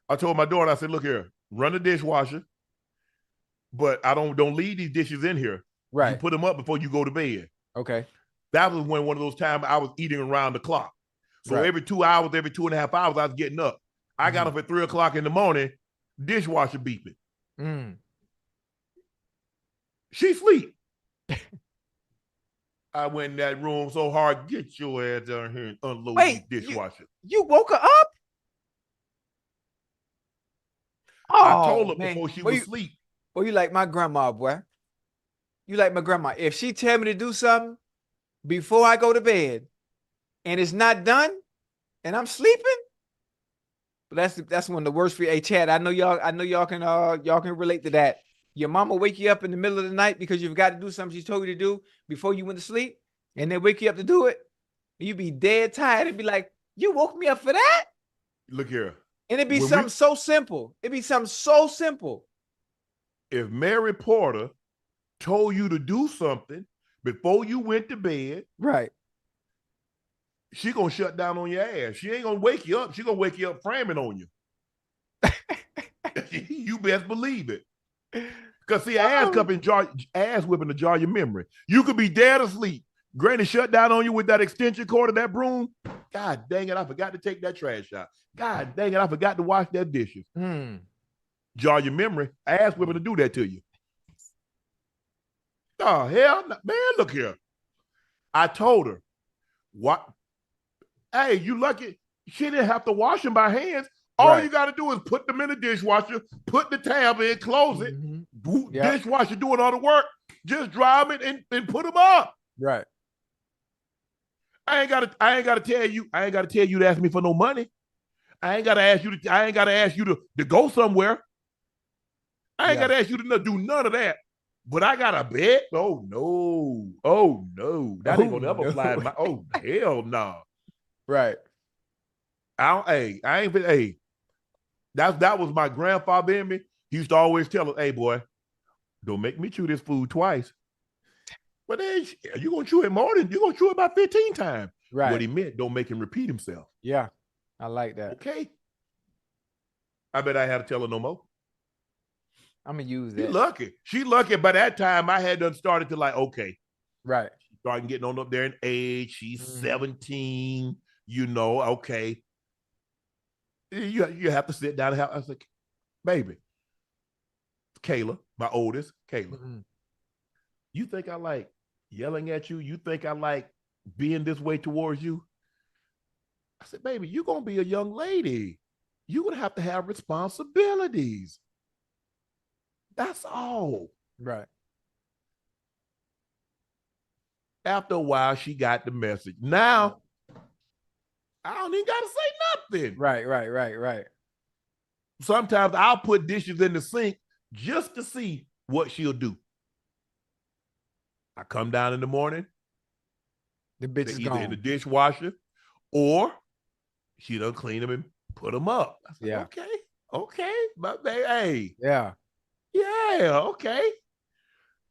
I told my daughter, I said, "Look here, run the dishwasher, but I don't leave these dishes in here. Right, you put them up before you go to bed." Okay. That was one of those times I was eating around the clock. So every 2 hours, every 2.5 hours, I was getting up. I got up at 3 o'clock in the morning, dishwasher beeping. She sleep. I went in that room so hard, get your ass down here and unload the dishwasher. You woke her up? I told her before she was asleep. Well, you like my grandma, boy. You like my grandma. If she tell me to do something before I go to bed and it's not done and I'm sleeping, but that's one of the worst for you. Hey, Chad, I know y'all can relate to that. Your mama wake you up in the middle of the night because you've got to do something she told you to do before you went to sleep, and then wake you up to do it. You be dead tired and be like, "You woke me up for that?" Look here. And it'd be something so simple. It'd be something so simple. If Mary Porter told you to do something before you went to bed, right, she gonna shut down on your ass. She ain't gonna wake you up. She gonna wake you up framing on you. You best believe it. Because see, ass whipping to jar your memory. You could be dead asleep. Granny shut down on you with that extension cord of that broom. God dang it, I forgot to take that trash out. God dang it, I forgot to wash that dishes. Jar your memory. Ass whipping to do that to you. Oh, hell, man, look here. I told her, what? Hey, you lucky she didn't have to wash them by hands. All you got to do is put them in the dishwasher, put the tab in, close it. Dishwasher doing all the work. Just dry them and put them up. Right. I ain't gotta tell you to ask me for no money. I ain't gotta ask you to go somewhere. I ain't gotta ask you to do none of that. But I got a bet. Oh no. That ain't gonna ever fly. Oh hell no. Right. That was my grandfather in me. He used to always tell us, "Hey boy, don't make me chew this food twice." But then you're gonna chew it about 15 times. Right. What he meant, don't make him repeat himself. Yeah. I like that. Okay. I bet I had to tell her no more. I'm gonna use that. She lucky. By that time, I had done started to like, okay. Right. She's starting getting on up there in age. She's 17, okay. You have to sit down and have. I was like, baby, Kayla, my oldest, Kayla. You think I like yelling at you? You think I like being this way towards you? I said, baby, you're gonna be a young lady. You're gonna have to have responsibilities. That's all. Right. After a while, she got the message. Now, I don't even gotta say nothing. Right. Sometimes I'll put dishes in the sink just to see what she'll do. I come down in the morning. The bitch is either gone in the dishwasher, or she done clean them and put them up. I said, okay, but hey, yeah, okay.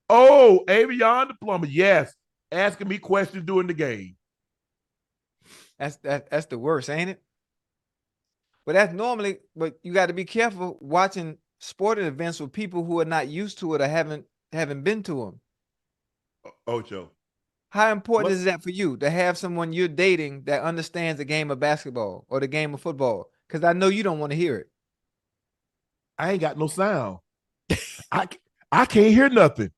Oh, Avion the plumber, yes, asking me questions during the game. That's the worst, ain't it? But that's normally. But you got to be careful watching sporting events with people who are not used to it or haven't been to them. Ocho, how important is that for you to have someone you're dating that understands the game of basketball or the game of football? Because I know you don't want to hear it. I ain't got no sound. I can't hear nothing.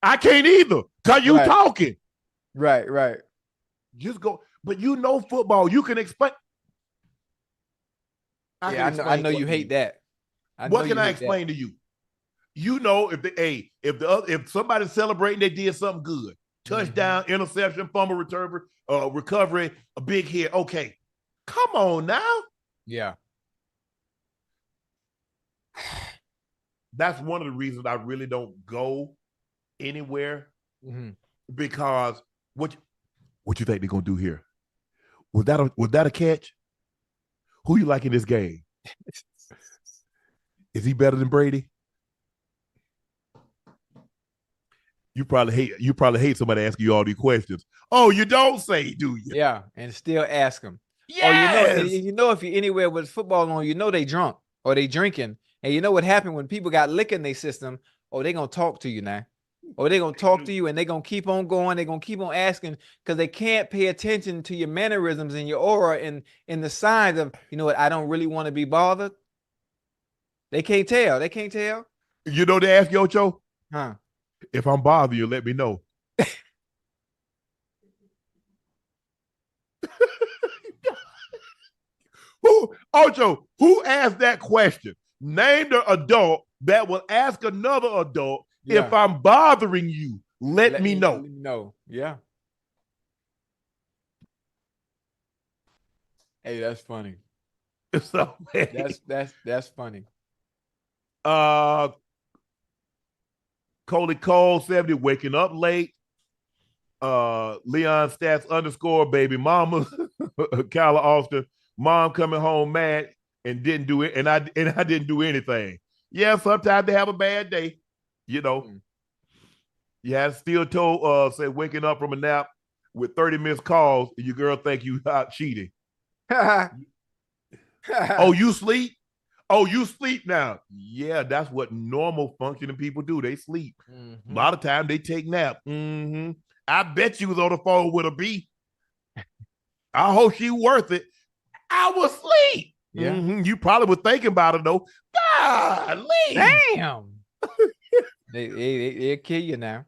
I can't either because you talking. Right. Just go. But football. You can explain. I know you hate that. What can I explain to you? If somebody's celebrating, they did something good. touchdown, interception, fumble recovery, a big hit. Okay, come on now. Yeah. That's one of the reasons I really don't go anywhere because what you think they're gonna do here? Was that a catch? Who you like in this game? Is he better than Brady? You probably hate somebody asking you all these questions. Oh, you don't say, do you? Yeah, and still ask them. Yes. Oh, you know, if you're anywhere with football on, you know they drunk or they drinking, and you know what happened when people got liquor in their system. Oh, they gonna talk to you now. Or they're gonna talk to you and they're gonna keep on going, they're gonna keep on asking because they can't pay attention to your mannerisms and your aura and the signs of, you know what, I don't really want to be bothered. They can't tell. They can't tell. You know they ask you, Ocho? Huh? If I'm bothering you, let me know. Ocho, who asked that question? Name the adult that will ask another adult, if I'm bothering you, let me know. No. Yeah. Hey, that's funny. So, That's funny. Coley Cole 70 waking up late. Leon Stats _ baby mama. Kyla Austin, mom coming home mad and didn't do it, and I didn't do anything. Yeah, sometimes they have a bad day, you know. Yeah, still told say waking up from a nap with 30 missed calls, your girl think you out cheating. Oh, you sleep? Oh, you sleep now. Yeah, that's what normal functioning people do. They sleep. A lot of time they take nap. I bet you was on the phone with a B. I hope she worth it. I was asleep. Yeah. You probably were thinking about it though. Golly. Damn. They'll kill you now.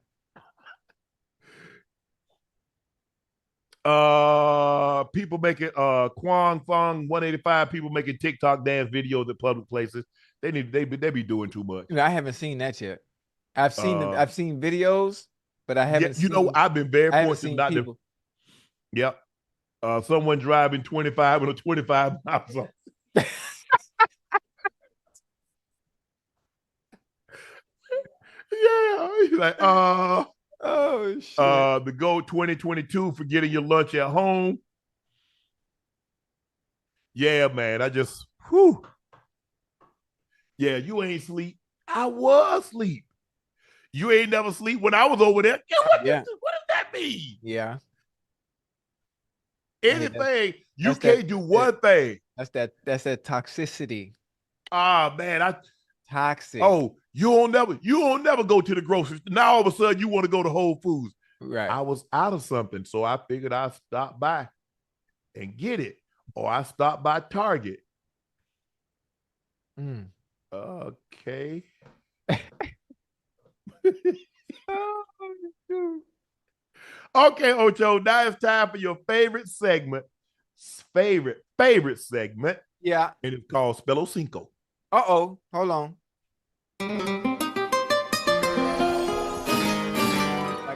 People making Kwang Fong 185 people making TikTok dance videos at public places. They be doing too much. You know, I haven't seen that yet. I've seen them. I've seen videos, but I haven't seen. You know, I've been very fortunate not people. Yep. Someone driving 25 with a 25 miles on. Yeah, he's like, oh shit. The GOAT 2022 for getting your lunch at home. Yeah, man. Yeah, you ain't sleep. I was asleep. You ain't never sleep when I was over there. What does that mean? Yeah. Anything. You can't do one thing. That's that toxicity. Ah, man. Toxic. Oh, you don't never go to the grocery store. Now all of a sudden you want to go to Whole Foods. Right. I was out of something, so I figured I'd stop by and get it. Or I stopped by Target. Okay. Okay, Ocho. Now it's time for your favorite segment. Favorite segment. Yeah. And it's called Spell-O-Cinco. Hold on. I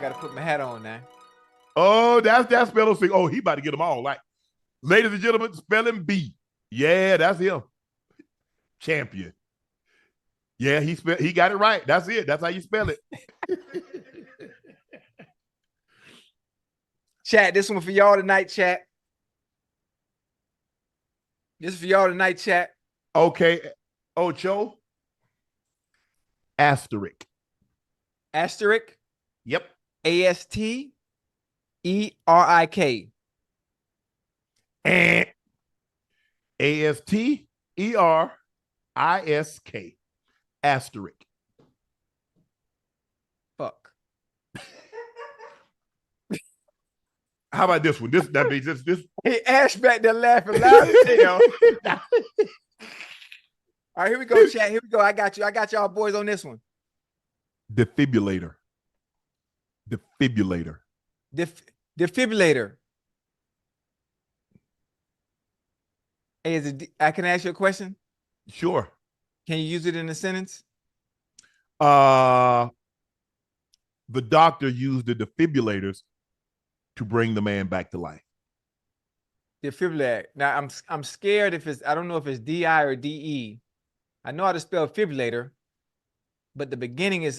gotta put my hat on now. Oh, that's Spell-O-Cinco. Oh, he about to get them all. Like, ladies and gentlemen, spelling B. Yeah, that's him. Champion. Yeah, he got it right. That's it. That's how you spell it. Chat, this one for y'all tonight, chat. This is for y'all tonight, chat. Okay. Ocho. Asterisk. Asterisk? Yep. ASTERIK. And ASTERISK. Asterisk. Fuck. How about this one? That means this. Hey, Ash back there laughing loud as hell. All right, here we go, chat. Here we go. I got you. I got y'all boys on this one. Defibrillator. Defibrillator. Defibrillator. Hey, I can ask you a question? Sure. Can you use it in a sentence? the doctor used the defibrillators to bring the man back to life. Defibrillator. Now I'm scared if it's, I don't know if it's DI or DE. I know how to spell fibrillator, but the beginning is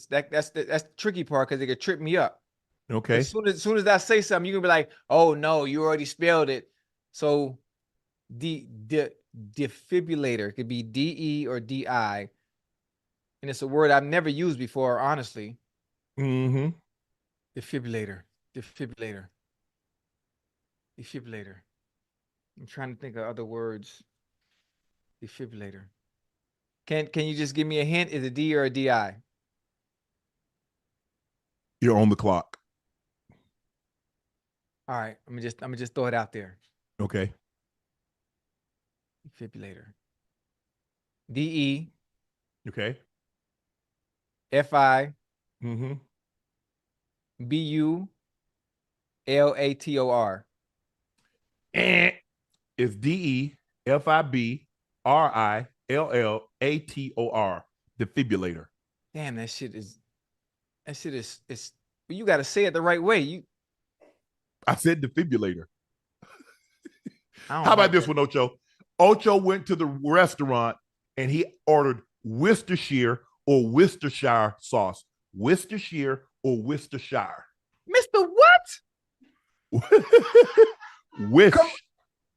that's the tricky part because it could trip me up. Okay. As soon as I say something, you can be like, "Oh no, you already spelled it." So defibrillator could be DE or DI, and it's a word I've never used before, honestly. Mm-hmm. Defibrillator. I'm trying to think of other words. Defibrillator. Can you just give me a hint? Is it D or a DI? You're on the clock. All right, I'm gonna just throw it out there. Okay. Defibrillator. DE. Okay. FI. Mm-hmm. BULATOR. It's DEFIBRILLATOR. Defibrillator. Damn, that shit is you gotta say it the right way. I said defibrillator. I don't How about like this that. one, Ocho? Ocho went to the restaurant and he ordered Worcestershire or Worcestershire sauce. Worcestershire or Worcestershire. Mr. What? Wish.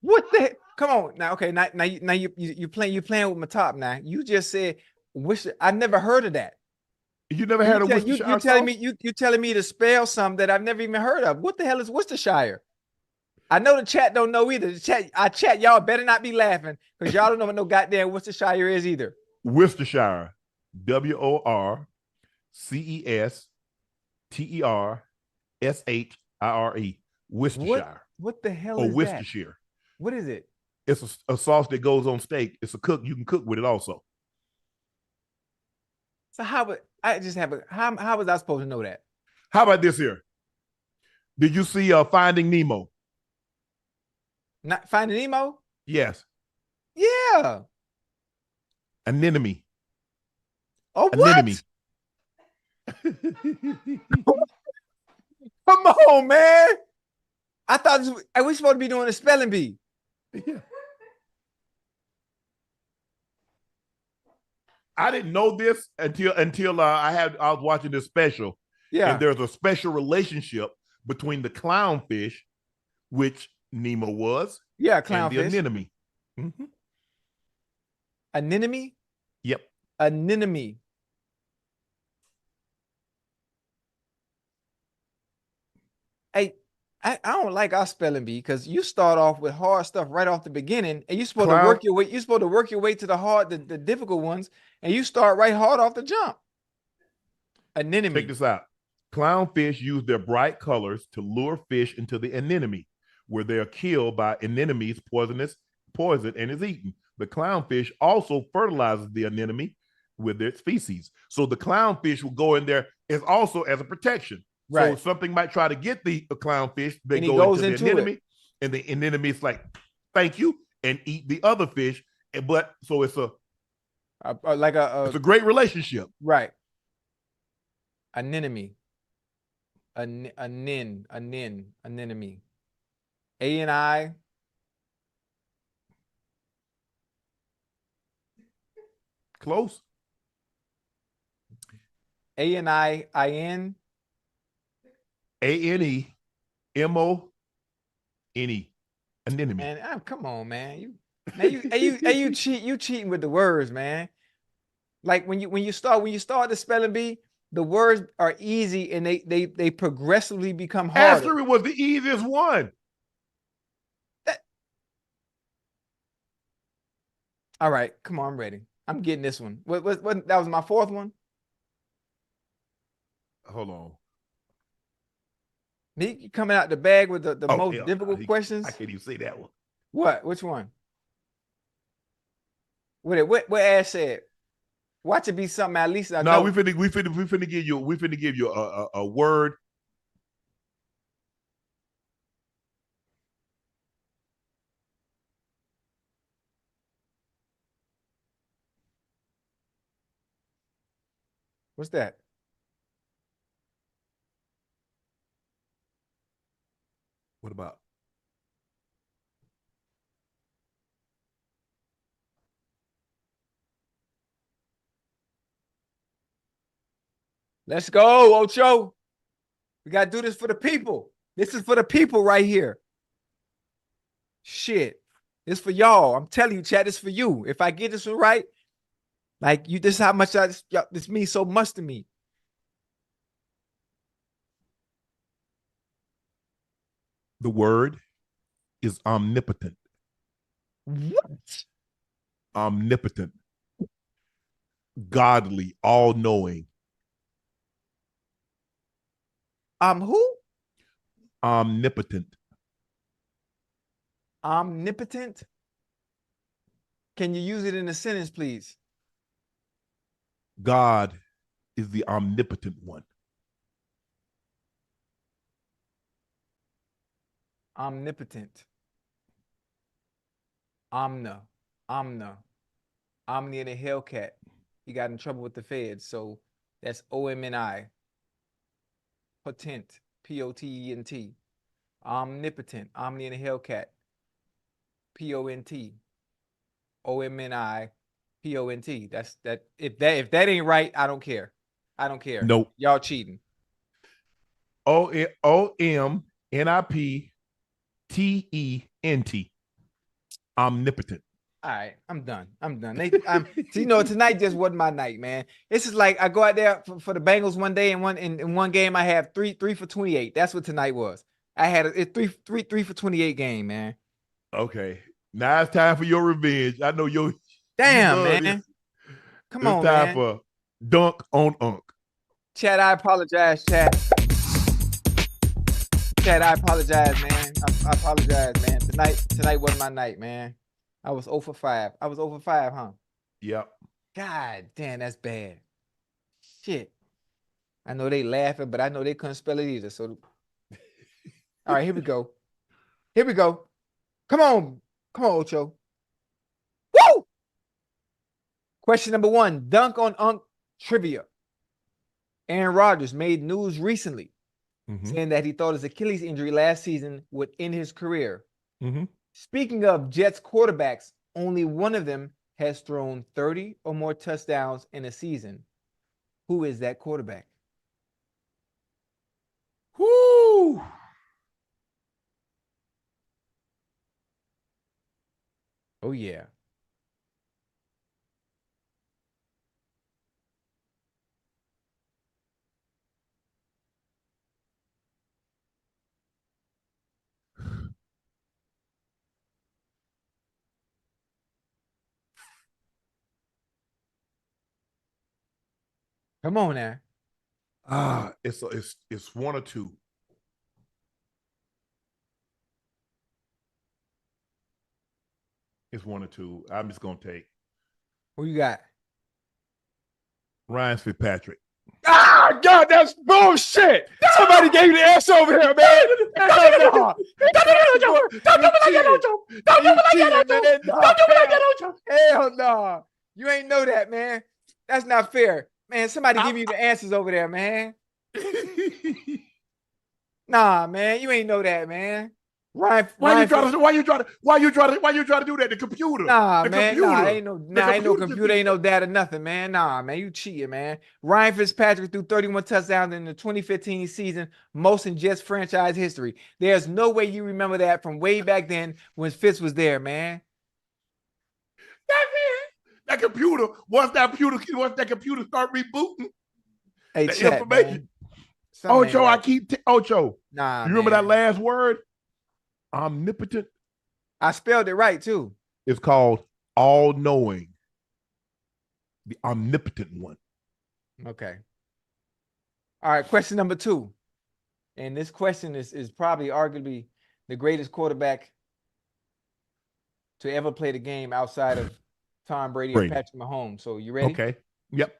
What the? Come on now. Okay, now you playing with my top now. You just said I never heard of that. You never had a Worcestershire you telling sauce? me you telling me to spell something that I've never even heard of. What the hell is Worcestershire? I know the chat don't know either. The chat, y'all better not be laughing because y'all don't know what no goddamn Worcestershire is either. Worcestershire. WORCESTERSHIRE. Worcestershire. What the hell Or is that? Worcestershire. What is it? It's a sauce that goes on steak. It's a cook. You can cook with it also. So how was I supposed to know that? How about this here? Did you see Finding Nemo? Not Finding Nemo? Yes. Yeah. Anemone. Oh, Anemone. what? Come on, man. I thought we supposed to be doing a spelling bee. Yeah. I didn't know this until I was watching this special. Yeah. And there's a special relationship between the clownfish, which Nemo was, Yeah, and the clownfish. anemone. Mm-hmm. Anemone? Yep. Anemone. Hey, I don't like our spelling bee because you start off with hard stuff right off the beginning, and you're supposed to work your way. You're supposed to work your way to the difficult ones, and you start right hard off the jump. Anemone. Check this out. Clownfish use their bright colors to lure fish into the anemone, where they are killed by anemone's poison and is eaten. The clownfish also fertilizes the anemone with their species. So the clownfish will go in there as also as a protection. Right. So something might try to get the clownfish, they go into the anemone, and the anemone is like, thank you, and eat the other fish. But so it's it's a great relationship. Right. Anemone. Anemone. A-N-I. Close. A-N-I-I-N. A-N-E-M-O-N-E. Anemone. Man, come on, man. You cheating with the words, man. Like when you start the spelling bee, the words are easy and they progressively become harder. Ashley was the easiest one. All right, come on, I'm ready. I'm getting this one. What that was my fourth one? Hold on. You coming out the bag with the most difficult questions? I can't even say that one. What? Which one? What Ash said? Watch it be something at least I know. No, we finna give you a word. What's that? Let's go, Ocho. We got to do this for the people. This is for the people right here. Shit. It's for y'all. I'm telling you, Chad, it's for you. If I get this one right, like you, this is how much this means so much to me. The word is omnipotent. What? Omnipotent. Godly, all-knowing. Who? Omnipotent. Omnipotent? Can you use it in a sentence, please? God is the omnipotent one. Omnipotent. Omni and a Hellcat. He got in trouble with the feds, so that's OMNI. Potent. P-O-T-E-N-T. Omnipotent. Omni and a Hellcat. P-O-N-T. O-M-N-I. P-O-N-T. That's that. If that ain't right, I don't care. I don't care. Nope. Y'all cheating. O-M-N-I-P-T-E-N-T. Omnipotent. All right, I'm done. So, tonight just wasn't my night, man. This is like I go out there for the Bengals one day, and in one game I have three for 28. That's what tonight was. I had a three for 28 game, man. Okay, now it's time for your revenge. I know your damn man. This. Come on, man. It's time for dunk on Unc. Chad, I apologize, Chad. Chad, I apologize, man. I apologize, man. Tonight wasn't my night, man. I was 0 for 5. I was 0 for 5, huh? Yep. God damn, that's bad. Shit. I know they laughing, but I know they couldn't spell it either. So, all right, here we go. Here we go. Come on, Ocho. Woo! Question number 1: Dunk on Unc trivia. Aaron Rodgers made news recently, saying that he thought his Achilles injury last season would end his career. Speaking of Jets quarterbacks, only one of them has thrown 30 or more touchdowns in a season. Who is that quarterback? Whoo! Oh, yeah. Come on now. It's one or two. It's one or two. I'm just gonna take. Who you got? Ryan Fitzpatrick. Ah, God, that's bullshit. Somebody gave you the answer over here, man. Hell no. Don't do it. Hell no. You ain't know that, man. That's not fair. Man, somebody give you the answers over there, man. Nah, man, you ain't know that, man. Why you try to do that? The computer. Nah, man. Nah, ain't no computer, ain't no data, nothing, man. Nah, man, you cheating, man. Ryan Fitzpatrick threw 31 touchdowns in the 2015 season, most in Jets franchise history. There's no way you remember that from way back then when Fitz was there, man. That computer, once that computer start rebooting, hey, the chat, information. Ocho, right. Ocho. Nah, you remember that last word? Omnipotent. I spelled it right too. It's called all-knowing. The omnipotent one. Okay. All right, question number 2. And this question is probably arguably the greatest quarterback to ever play the game outside of Tom Brady and Patrick Mahomes. So you ready? Okay. Yep.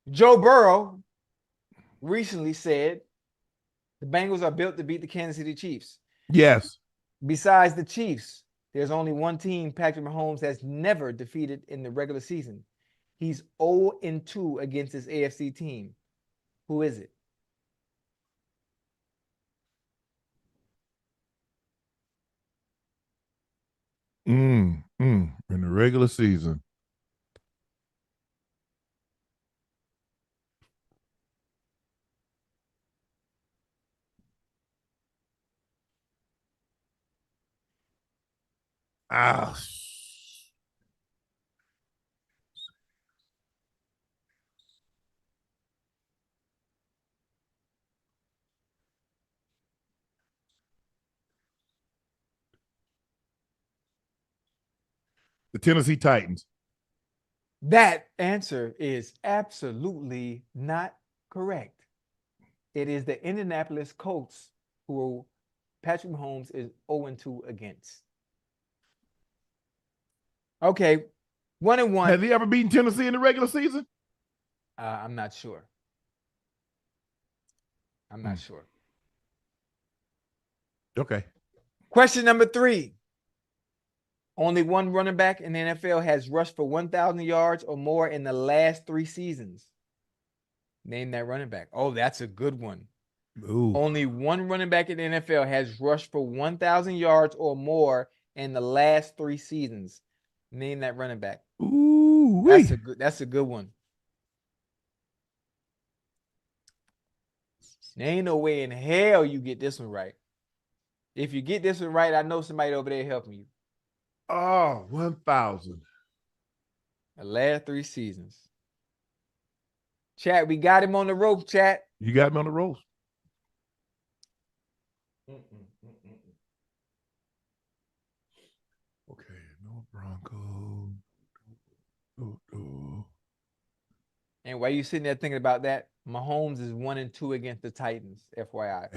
Joe Burrow recently said the Bengals are built to beat the Kansas City Chiefs. Yes. Besides the Chiefs, there's only one team Patrick Mahomes has never defeated in the regular season. He's 0-2 against his AFC team. Who is it? In the regular season. Ah. The Tennessee Titans. That answer is absolutely not correct. It is the Indianapolis Colts who Patrick Mahomes is 0-2 against. Okay, 1-1. Has he ever beaten Tennessee in the regular season? I'm not sure. I'm not sure. Okay. Question number 3. Only one running back in the NFL has rushed for 1,000 yards or more in the last 3 seasons. Name that running back. Oh, that's a good one. Ooh. Only one running back in the NFL has rushed for 1,000 yards or more in the last 3 seasons. Name that running back. Ooh, that's a good one. There ain't no way in hell you get this one right. If you get this one right, I know somebody over there helping you. Oh, 1,000. The last 3 seasons. Chat, we got him on the rope, chat. You got me on the ropes. Okay, no Broncos. And while you sitting there thinking about that, Mahomes is 1-2 against the Titans, FYI.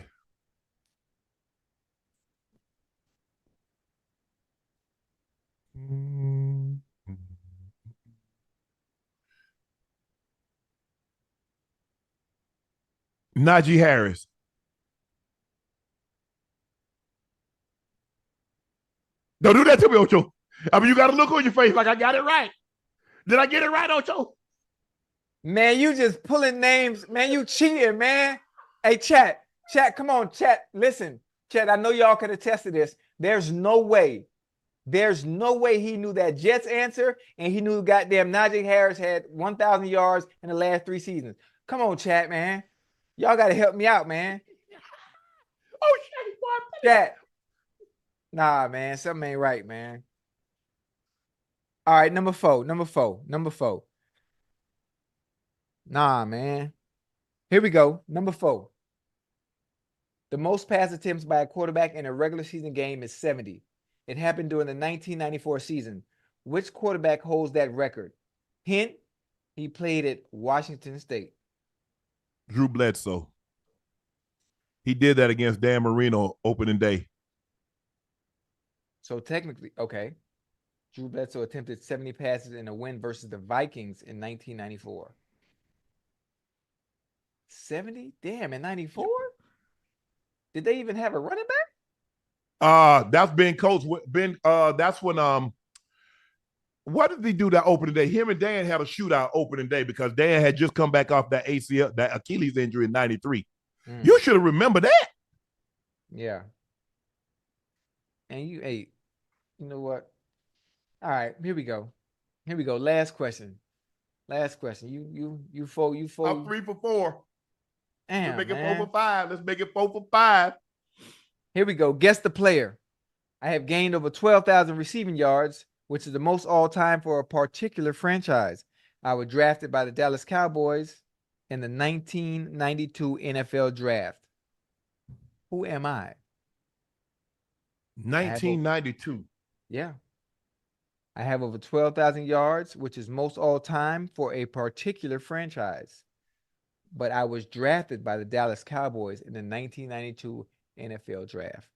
Najee Harris. Don't do that to me, Ocho. I mean, you got to look on your face like I got it right. Did I get it right, Ocho? Man, you just pulling names. Man, you cheating, man. Hey, chat, come on, chat. Listen, chat, I know y'all can attest to this. There's no way he knew that Jets answer, and he knew goddamn Najee Harris had 1,000 yards in the last 3 seasons. Come on, chat, man. Y'all got to help me out, man. Oh, shit, boy. Chat. Nah, man, something ain't right, man. All right, number four. Nah, man. Here we go. Number 4. The most pass attempts by a quarterback in a regular season game is 70. It happened during the 1994 season. Which quarterback holds that record? Hint, he played at Washington State. Drew Bledsoe. He did that against Dan Marino opening day. So technically, okay. Drew Bledsoe attempted 70 passes in a win versus the Vikings in 1994. 70? Damn, in 94? Did they even have a running back? That's Ben Coach. That's when what did he do that opening day? Him and Dan had a shootout opening day because Dan had just come back off that ACL, that Achilles injury in 93. You should have remembered that. Yeah. And you know what? All right, here we go. Last question. You four. I'm 3 for 4. Damn, Let's make man. it 4 for 5. Let's make it 4 for 5. Here we go. Guess the player. I have gained over 12,000 receiving yards, which is the most all time for a particular franchise. I was drafted by the Dallas Cowboys in the 1992 NFL Draft. Who am I? 1992. Yeah. I have over 12,000 yards, which is most all time for a particular franchise. But I was drafted by the Dallas Cowboys in the 1992 NFL Draft.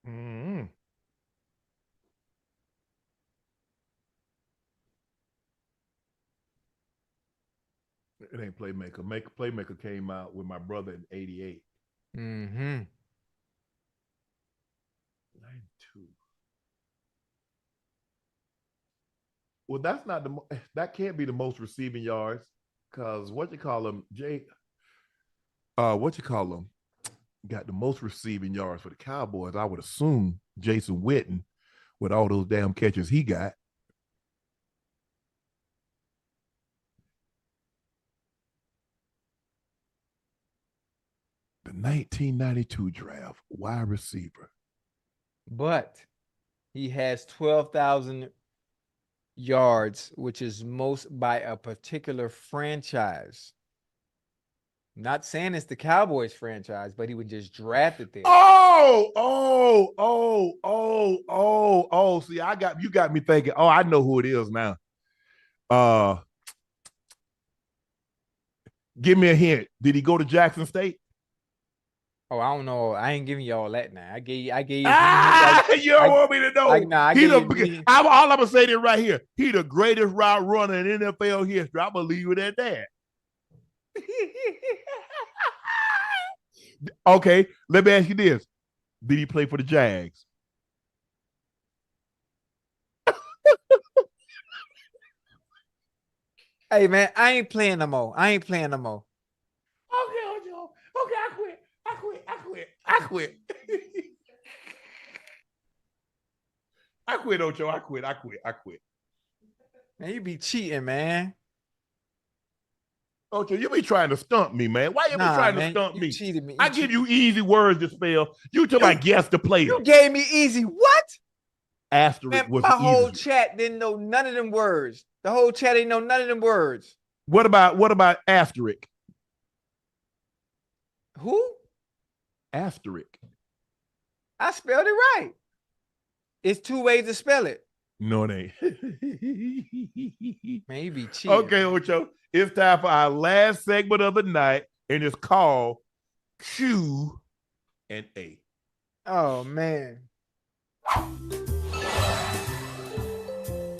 Mm-hmm. It ain't Playmaker. Playmaker came out with my brother in 88. 92. Well, that can't be the most receiving yards because what you call him, got the most receiving yards for the Cowboys. I would assume Jason Witten with all those damn catches he got. The 1992 draft, wide receiver. But he has 12,000 yards, which is most by a particular franchise. Not saying it's the Cowboys franchise, but he was just drafted there. See, you got me thinking. Oh, I know who it is now. Give me a hint. Did he go to Jackson State? Oh, I don't know. I ain't giving you all that now. I gave you. You don't want me to know. All I'm gonna say is right here. He the greatest route runner in NFL history. I'm gonna leave it at that. Okay, let me ask you this. Did he play for the Jags? Hey, man, I ain't playing no more. Okay, Ocho. Okay, I quit. I quit, Ocho. I quit. Man, you be cheating, man. Ocho, you be trying to stump me, man. Why you be trying to stump me? Cheated me. I give you easy words to spell. You tell my guess the player. You gave me easy. What? Asterisk man, was my whole easy. chat didn't know none of them words. The whole chat didn't know none of them words. What about asterisk? Who? Asterisk. I spelled it right. It's 2 ways to spell it. No, it ain't. Man, you be cheating. Okay, Ocho. It's time for our last segment of the night, and it's called Q and A. Oh, man.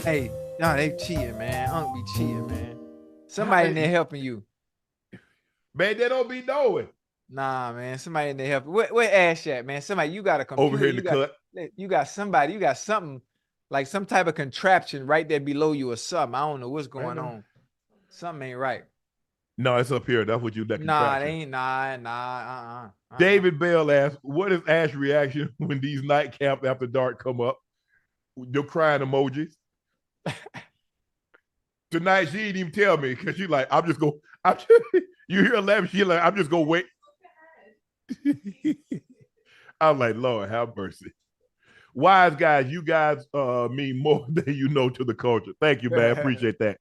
Hey, no, they cheating, man. Unc be cheating, man. Somebody in there helping you. Man, they don't be knowing. Nah, man. Somebody in there helping. Where Ash at, man? Somebody, you got a computer. Over here in the cut. You got somebody. You got something, like some type of contraption right there below you or something. I don't know what's going on. Something ain't right. No, it's up here. That's what you that Nah, it ain't. Nah. David Bell asked, what is Ash's reaction when these nightcaps after dark come up? Your crying emojis. Tonight, she didn't even tell me because she's like, you hear her laughing, she's like, I'm just going to wait. I'm like, Lord, have mercy. Wise guys, you guys mean more than you know to the culture. Thank you, man. Appreciate that.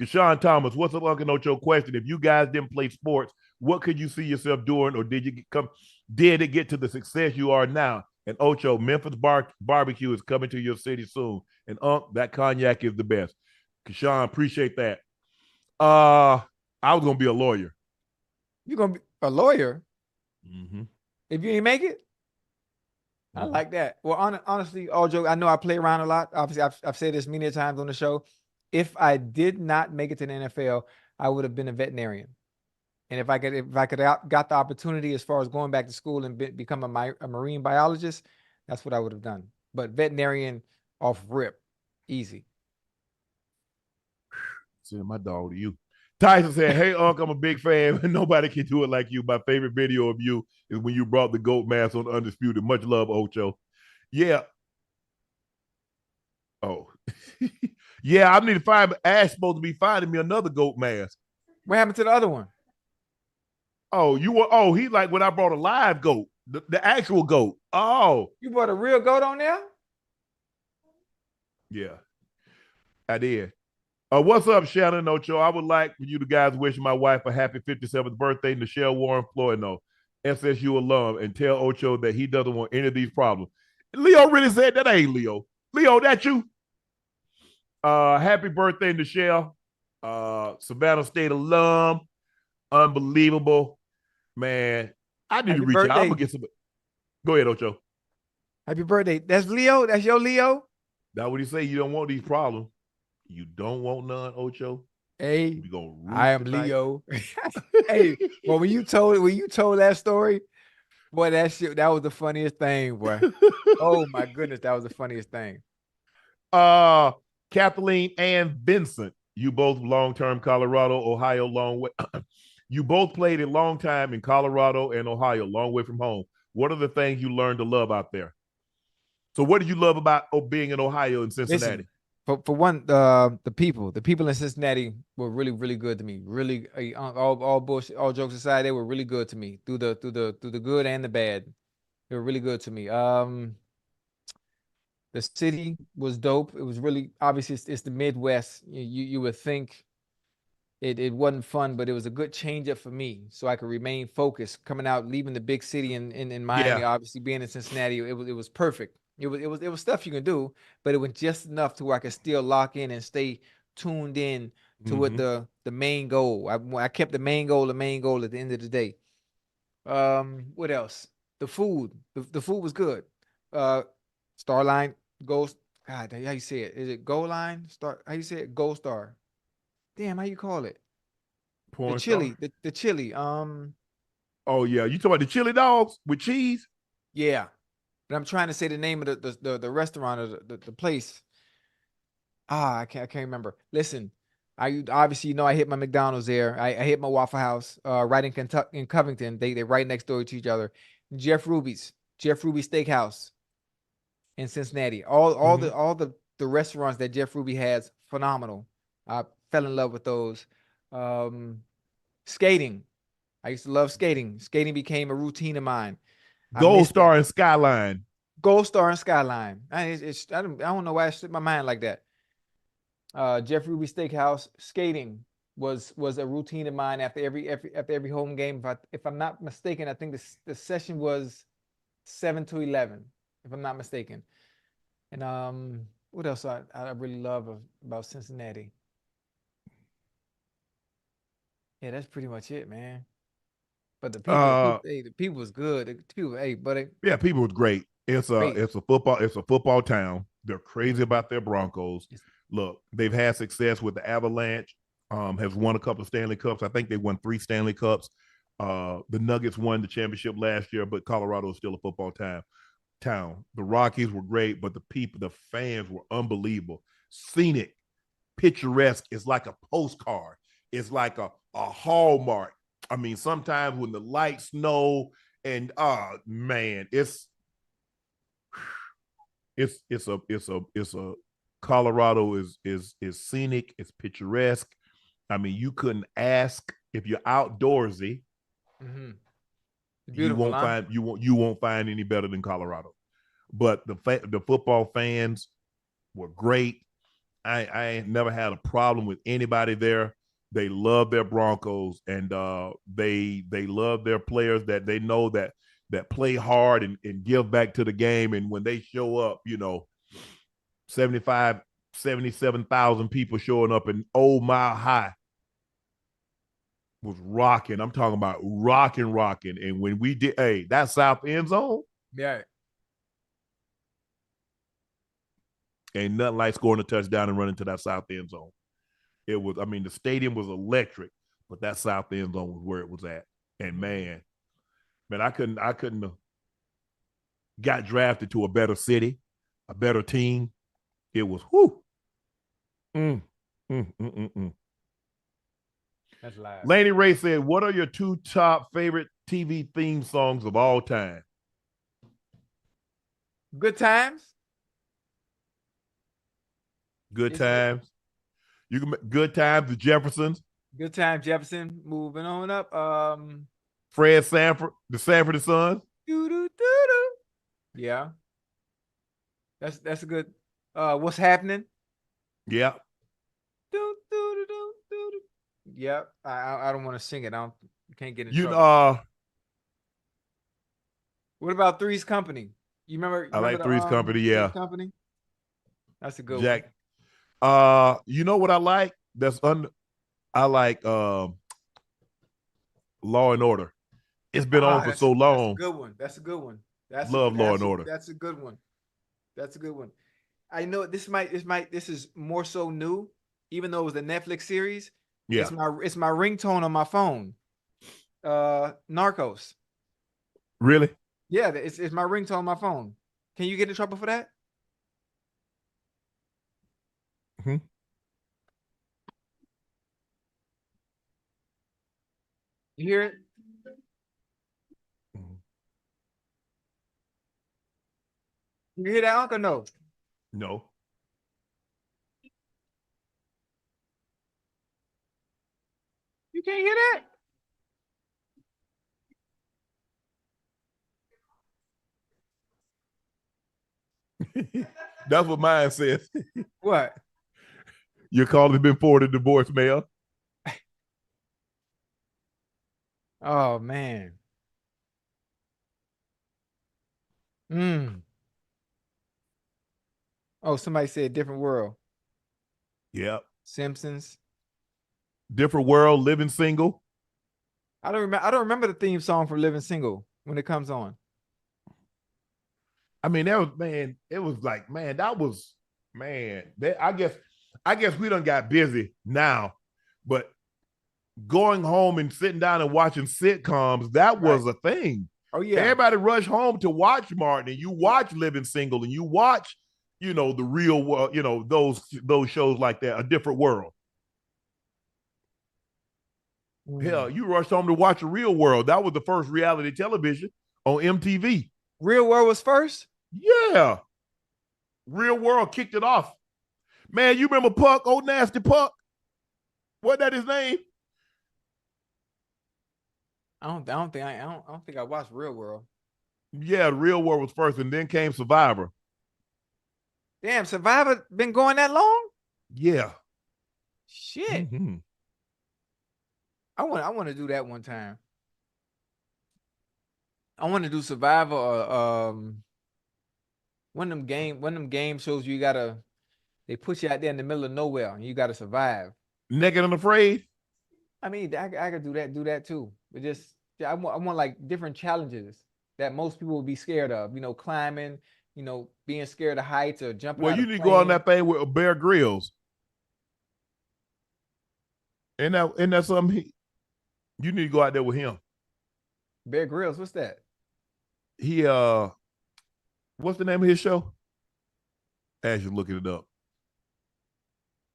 Deshaun Thomas, what's up, Unc Ocho question? If you guys didn't play sports, what could you see yourself doing, or did it get to the success you are now? And Ocho, Memphis barbecue is coming to your city soon. And Unc, that cognac is the best. Deshaun, appreciate that. I was gonna be a lawyer. You're gonna be a lawyer? Mm-hmm. If you ain't make it? I like that. Well, honestly, all joke, I know I play around a lot. Obviously, I've said this many times on the show. If I did not make it to the NFL, I would have been a veterinarian. And if I could got the opportunity as far as going back to school and become a marine biologist, that's what I would have done. But veterinarian off rip, easy. Send my dog to you. Tyson said, hey, Unc, I'm a big fan. Nobody can do it like you. My favorite video of you is when you brought the goat mask on Undisputed. Much love, Ocho. Yeah. Oh. Yeah, I need to find Ash supposed to be finding me another goat mask. What happened to the other one? He like when I brought a live goat, the actual goat. Oh. You brought a real goat on there? Yeah. I did. What's up, Shannon Ocho? I would like for you to guys wish my wife a happy 57th birthday, Nichelle Warren Flournoy, SSU alum, and tell Ocho that he doesn't want any of these problems. Leo really said that ain't Leo. Leo, that you? Happy birthday, Nichelle. Savannah State alum. Unbelievable. Man, I need to reach out. I'm going to get some. Go ahead, Ocho. Happy birthday. That's Leo? That's your Leo? That's what he say. You don't want these problems. You don't want none, Ocho. Hey, I am tonight. Leo. Hey, well, when you told that story, boy, that was the funniest thing, boy. Oh my goodness, that was the funniest thing. Kathleen and Vincent, you both long-term Colorado, Ohio, long way. You both played a long time in Colorado and Ohio, long way from home. What are the things you learned to love out there? So what did you love about being in Ohio and Cincinnati? Listen, For one, the people in Cincinnati were really, really good to me. Really, all bullshit, all jokes aside, they were really good to me through the good and the bad. They were really good to me. The city was dope. It was really obviously it's the Midwest. You would think it wasn't fun, but it was a good change up for me, so I could remain focused. Coming out, leaving the big city in Miami, obviously being in Cincinnati, it was perfect. It was stuff you can do, but it was just enough to where I could still lock in and stay tuned in to what the main goal. I kept the main goal at the end of the day. What else? The food. The food was good. Starline, Ghost. God, how you say it? Is it Gold Line? Star? How you say it? Gold Star. Damn, how you call it? Porn The star? chili. The chili. Oh yeah, you talking about the chili dogs with cheese? Yeah. But I'm trying to say the name of the restaurant or the place. I can't remember. Listen, I obviously I hit my McDonald's there. I hit my Waffle House, right in Kentucky in Covington. They right next door to each other. Jeff Ruby's Steakhouse in Cincinnati. All the restaurants that Jeff Ruby has, phenomenal. I fell in love with those. Skating. I used to love skating. Skating became a routine of mine. I Gold missed that. Star and Skyline. Gold Star and Skyline. I don't know why I slipped my mind like that. Jeff Ruby Steakhouse. Skating was a routine of mine after every home game. If I'm not mistaken, I think the session was 7 to 11, if I'm not mistaken. And what else I really love about Cincinnati? Yeah, that's pretty much it, man. But the people was good. The people, hey, buddy, Yeah, people was great. great. It's a football town. They're crazy about their Broncos. Look, they've had success with the Avalanche. Has won a couple of Stanley Cups. I think they won 3 Stanley Cups. The Nuggets won the championship last year, but Colorado is still a football town. The Rockies were great, but the fans were unbelievable. Scenic, picturesque. It's like a postcard. It's like a hallmark. I mean, sometimes when the lights snow and man, it's a Colorado is scenic, it's picturesque. I mean, you couldn't ask if you're outdoorsy, Mm-hmm. you Beautiful, won't huh? find you won't find any better than Colorado. But the football fans were great. I ain't never had a problem with anybody there. They love their Broncos, and they love their players that they know that play hard and give back to the game. And when they show up, 75, 77,000 people showing up in Old Mile High was rocking. I'm talking about rocking. And when we did, hey, that South end zone, Yeah. ain't nothing like scoring a touchdown and running to that South end zone. It was, I mean, the stadium was electric, but that South end zone was where it was at. And man, I couldn't have got drafted to a better city, a better team. It was whoo. Mm, mm, mm, mm, mm. That's live. Laney Ray said, "What are your 2 top favorite TV theme songs of all time?" Good times. Good times. You can Good times. The Jeffersons. Good time, Jefferson. Moving on up. Fred Sanford. The Sanford Sons. Doo-doo-doo-doo. Yeah, that's a good. What's happening? Yeah. Doo-doo-doo-doo-doo. Yeah, I don't want to sing it. I can't get in You trouble. What about Three's Company? You remember? I Remember like the Three's Company. Three's Yeah. Company? That's a good one. Jack. You know what I like? I like Law and Order. It's been on for so That's a long. good one. That's a good one. Love Law and Order. That's a good one. That's a good one. I know this is more so new, even though it was a Netflix series. Yeah. It's my ringtone on my phone. Narcos. Really? Yeah, it's my ringtone on my phone. Can you get in trouble for that? Mm-hmm. You hear it? You hear that, Uncle? No. No. You can't hear that? That's what mine says. What? Your call has been forwarded to voicemail. Oh man. Oh, somebody said different world. Yep. Simpsons. Different world, living single. I don't remember the theme song for Living Single when it comes on. I mean, that was, man, it was like, man, that was, man, I guess we done got busy now, but going home and sitting down and watching sitcoms, that was a thing. Oh yeah. Everybody rushed home to watch Martin, and you watch Living Single, and you watch, the Real World, those shows like that, A Different World. Hell, you rushed home to watch A Real World. That was the first reality television on MTV. Real World was first? Yeah. Real World kicked it off. Man, you remember Puck, old nasty Puck? Wasn't that his name? I don't think I watched Real World. Yeah, Real World was first, and then came Survivor. Damn, Survivor been going that long? Yeah. Shit. Mm-hmm. I want to do that one time. I want to do Survivor or one of them game shows they put you out there in the middle of nowhere and you gotta survive. Naked and Afraid? I mean, I could do that too. But I want like different challenges that most people would be scared of. Climbing, being scared of heights or jumping. Well, you need to go on that thing with Bear Grylls. Isn't that something? You need to go out there with him. Bear Grylls, what's that? He what's the name of his show? As you're looking it up.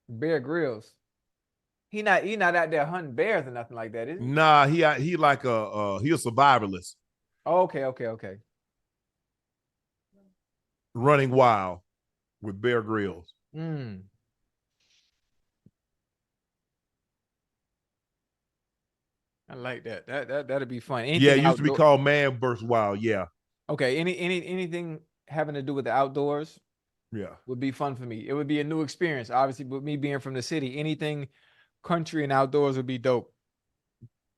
Bear Grylls. He not out there hunting bears or nothing like that, is he? Nah, he like he a survivalist. Oh, okay. Running Wild with Bear Grylls. I like that. That'd be fun. Anything it used to be called Man vs. Wild. Yeah. Okay. Anything having to do with the outdoors? Yeah. Would be fun for me. It would be a new experience. Obviously, with me being from the city, anything country and outdoors would be dope.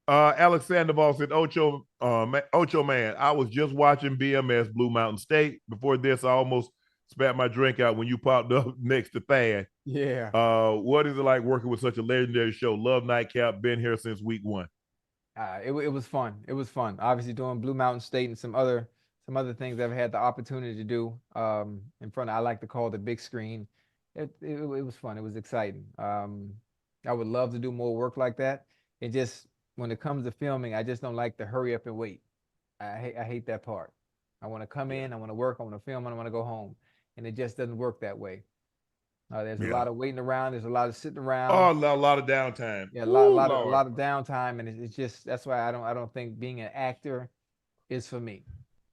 Alexander Ball said, Ocho man, I was just watching BMS Blue Mountain State. Before this, I almost spat my drink out when you popped up next to Thad. Yeah. What is it like working with such a legendary show? Love Nightcap. Been here since week 1. It was fun. It was fun. Obviously, doing Blue Mountain State and some other things I've had the opportunity to do in front of, I like to call the big screen. It was fun. It was exciting. I would love to do more work like that. It just, when it comes to filming, I just don't like to hurry up and wait. I hate that part. I want to come in, I want to work, I want to film, and I want to go home. And it just doesn't work that way. There's a lot of waiting around. There's a lot of sitting around. Oh, a lot of downtime. Yeah, a lot of downtime, and it's just, that's why I don't think being an actor is for me.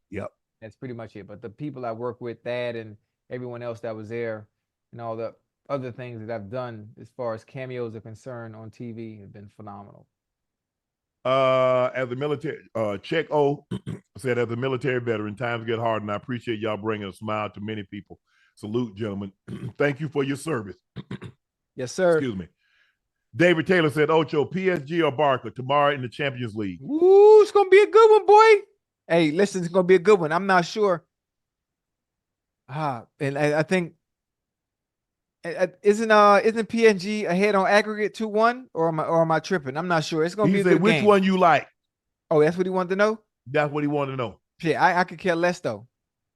Yep, that's pretty much it. But the people I work with, Thad and everyone else that was there, and all the other things that I've done as far as cameos are concerned on TV have been phenomenal. As a military, Check O said, as a military veteran, times get hard, and I appreciate y'all bringing a smile to many people. Salute, gentlemen. Thank you for your service. Yes, sir. Excuse me. David Taylor said, Ocho, PSG or Barca tomorrow in the Champions League? Ooh, it's going to be a good one, boy. Hey, listen, it's going to be a good one. I'm not sure. And I think, isn't PSG ahead on aggregate 2-1, or am I tripping? I'm not sure. It's going to be a good which game. one you like? Oh, that's what he wanted to know? That's what he wanted to know. Yeah, I could care less, though.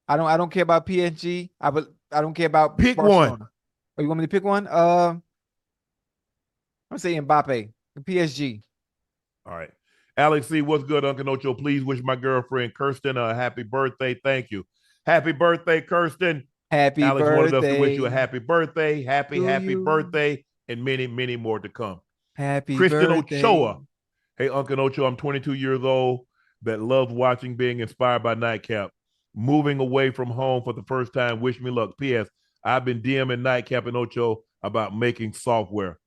I don't care about PSG. I don't care about pick Barcelona. One. Oh, you want me to pick one? I'm saying Mbappe, PSG. All right. Alex C, what's good, Unc Ocho? Please wish my girlfriend Kirsten a happy birthday. Thank you. Happy birthday, Kirsten. Happy Alex birthday. wanted us to wish you a happy birthday, happy birthday, and many, many more to come. Happy Kristen birthday. Ochoa. Hey, Unc Ocho, I'm 22 years old that loves watching, being inspired by Nightcap. Moving away from home for the first time. Wish me luck. P.S. I've been DMing Nightcap and Ocho about making software.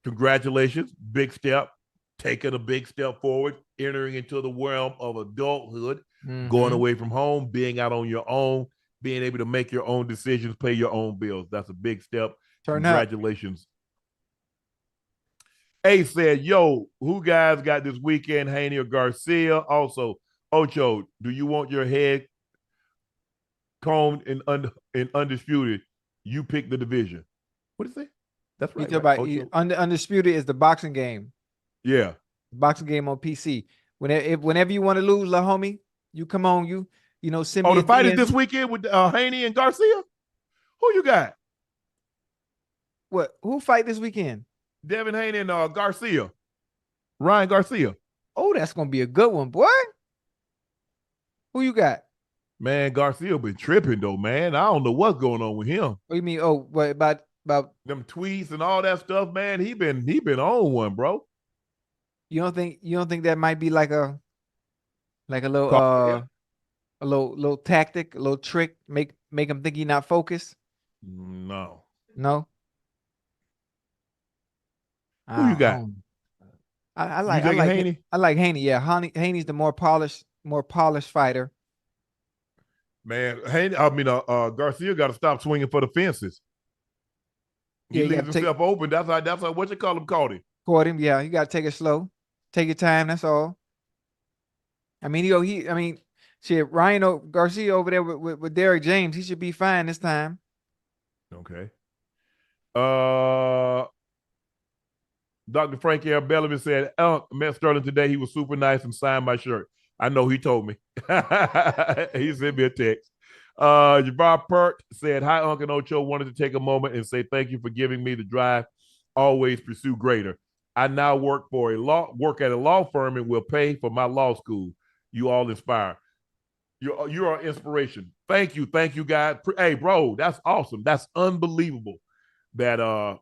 congratulations, big step, taking a big step forward, entering into the realm of adulthood, going away from home, being out on your own, being able to make your own decisions, pay your own bills. That's a big step. Congratulations. A said, yo, who guys got this weekend, Haney or Garcia? Also, Ocho, do you want your head combed and undisputed? You pick the division. What is it? That's right. Undisputed is the boxing game. Yeah. Boxing game on PC. Whenever you want to lose, la homie, you come on, send me. Oh, the fight is this weekend with Haney and Garcia? Who you got? What? Who fight this weekend? Devin Haney and Garcia. Ryan Garcia. Oh, that's going to be a good one, boy. Who you got? Man, Garcia been tripping, though, man. I don't know what's going on with him. What do you mean? Oh, what about them tweets and all that stuff, man? He been on one, bro. You don't think that might be like a little tactic, a little trick, make him think he's not focused? No. Who you got? I like Haney. I like Haney. Yeah, Haney's the more polished fighter. Man, Garcia got to stop swinging for the fences. He leaves himself open. That's how what you call him caught him. Caught him. Yeah, you got to take it slow. Take your time. That's all. I mean, shit, Ryan Garcia over there with Derrick James, he should be fine this time. Okay. Dr. Frank L. Bellamy said, met Sterling today. He was super nice and signed my shirt. I know he told me. He sent me a text. Jabbar Pert said, hi, Unc Ocho. Wanted to take a moment and say thank you for giving me the drive. Always pursue greater. I now work at a law firm and will pay for my law school. You all inspire. You are inspiration. Thank you, guys. Hey, bro, that's awesome. That's unbelievable. That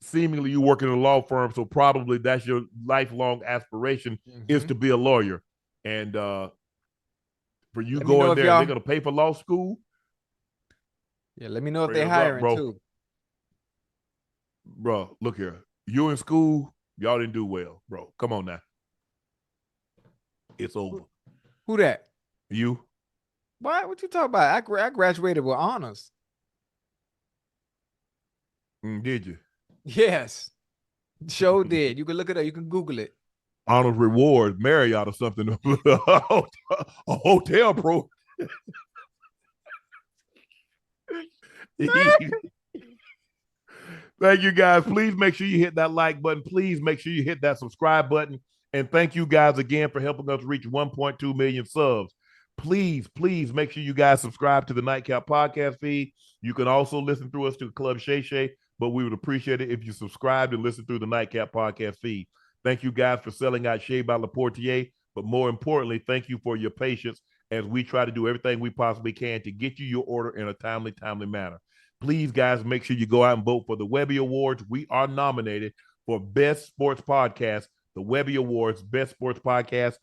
seemingly you work in a law firm, so probably that's your lifelong aspiration is to be a lawyer. And for you going there, they're gonna pay for law school. Yeah, let me know if they're hiring too. Bro, look here. You in school, y'all didn't do well, bro. Come on now. It's over. Who that? You. What you talking about? I graduated with honors. Did you? Yes. Sure did. You can look it up. You can Google it. Honors Reward, Marriott or something. A hotel pro. Thank you, guys. Please make sure you hit that like button. Please make sure you hit that subscribe button. And thank you guys again for helping us reach 1.2 million subs. Please make sure you guys subscribe to the Nightcap podcast feed. You can also listen through us to Club Shay Shay, but we would appreciate it if you subscribe and listen through the Nightcap podcast feed. Thank you guys for selling out Shea by Laportier, but more importantly, thank you for your patience as we try to do everything we possibly can to get you your order in a timely manner. Please, guys, make sure you go out and vote for the Webby Awards. We are nominated for Best Sports Podcast, the Webby Awards, Best Sports Podcast.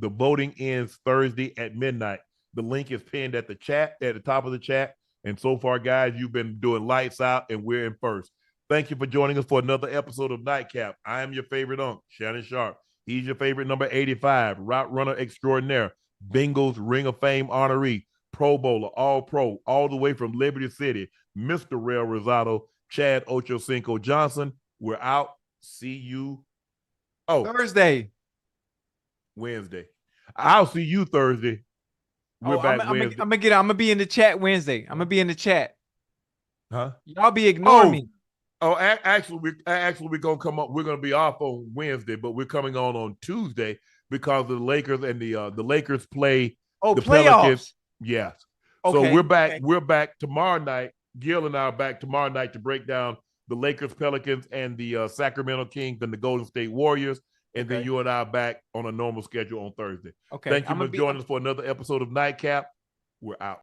The voting ends Thursday at midnight. The link is pinned at the top of the chat. And so far, guys, you've been doing lights out, and we're in first. Thank you for joining us for another episode of Nightcap. I am your favorite Unc, Shannon Sharpe. He's your favorite number 85, route runner extraordinaire, Bengals Ring of Fame honoree, Pro Bowler, All-Pro, all the way from Liberty City, Mr. Rail Rosado, Chad Ochocinco Johnson. We're out. See you. Thursday. Wednesday. I'll see you Thursday. We're back Wednesday. I'm gonna be in the chat Wednesday. I'm gonna be in the chat. Huh? Y'all be ignoring me. Actually, we're gonna come up. We're gonna be off on Wednesday, but we're coming on Tuesday because the Lakers and the Lakers play the playoffs. Pelicans. Yes. Okay. So we're back. Okay. We're back tomorrow night. Gil and I are back tomorrow night to break down the Lakers, Pelicans, and the Sacramento Kings and the Golden State Warriors. And then you and I are back on a normal schedule on Thursday. Okay. Thank you for joining us for another episode of Nightcap. We're out.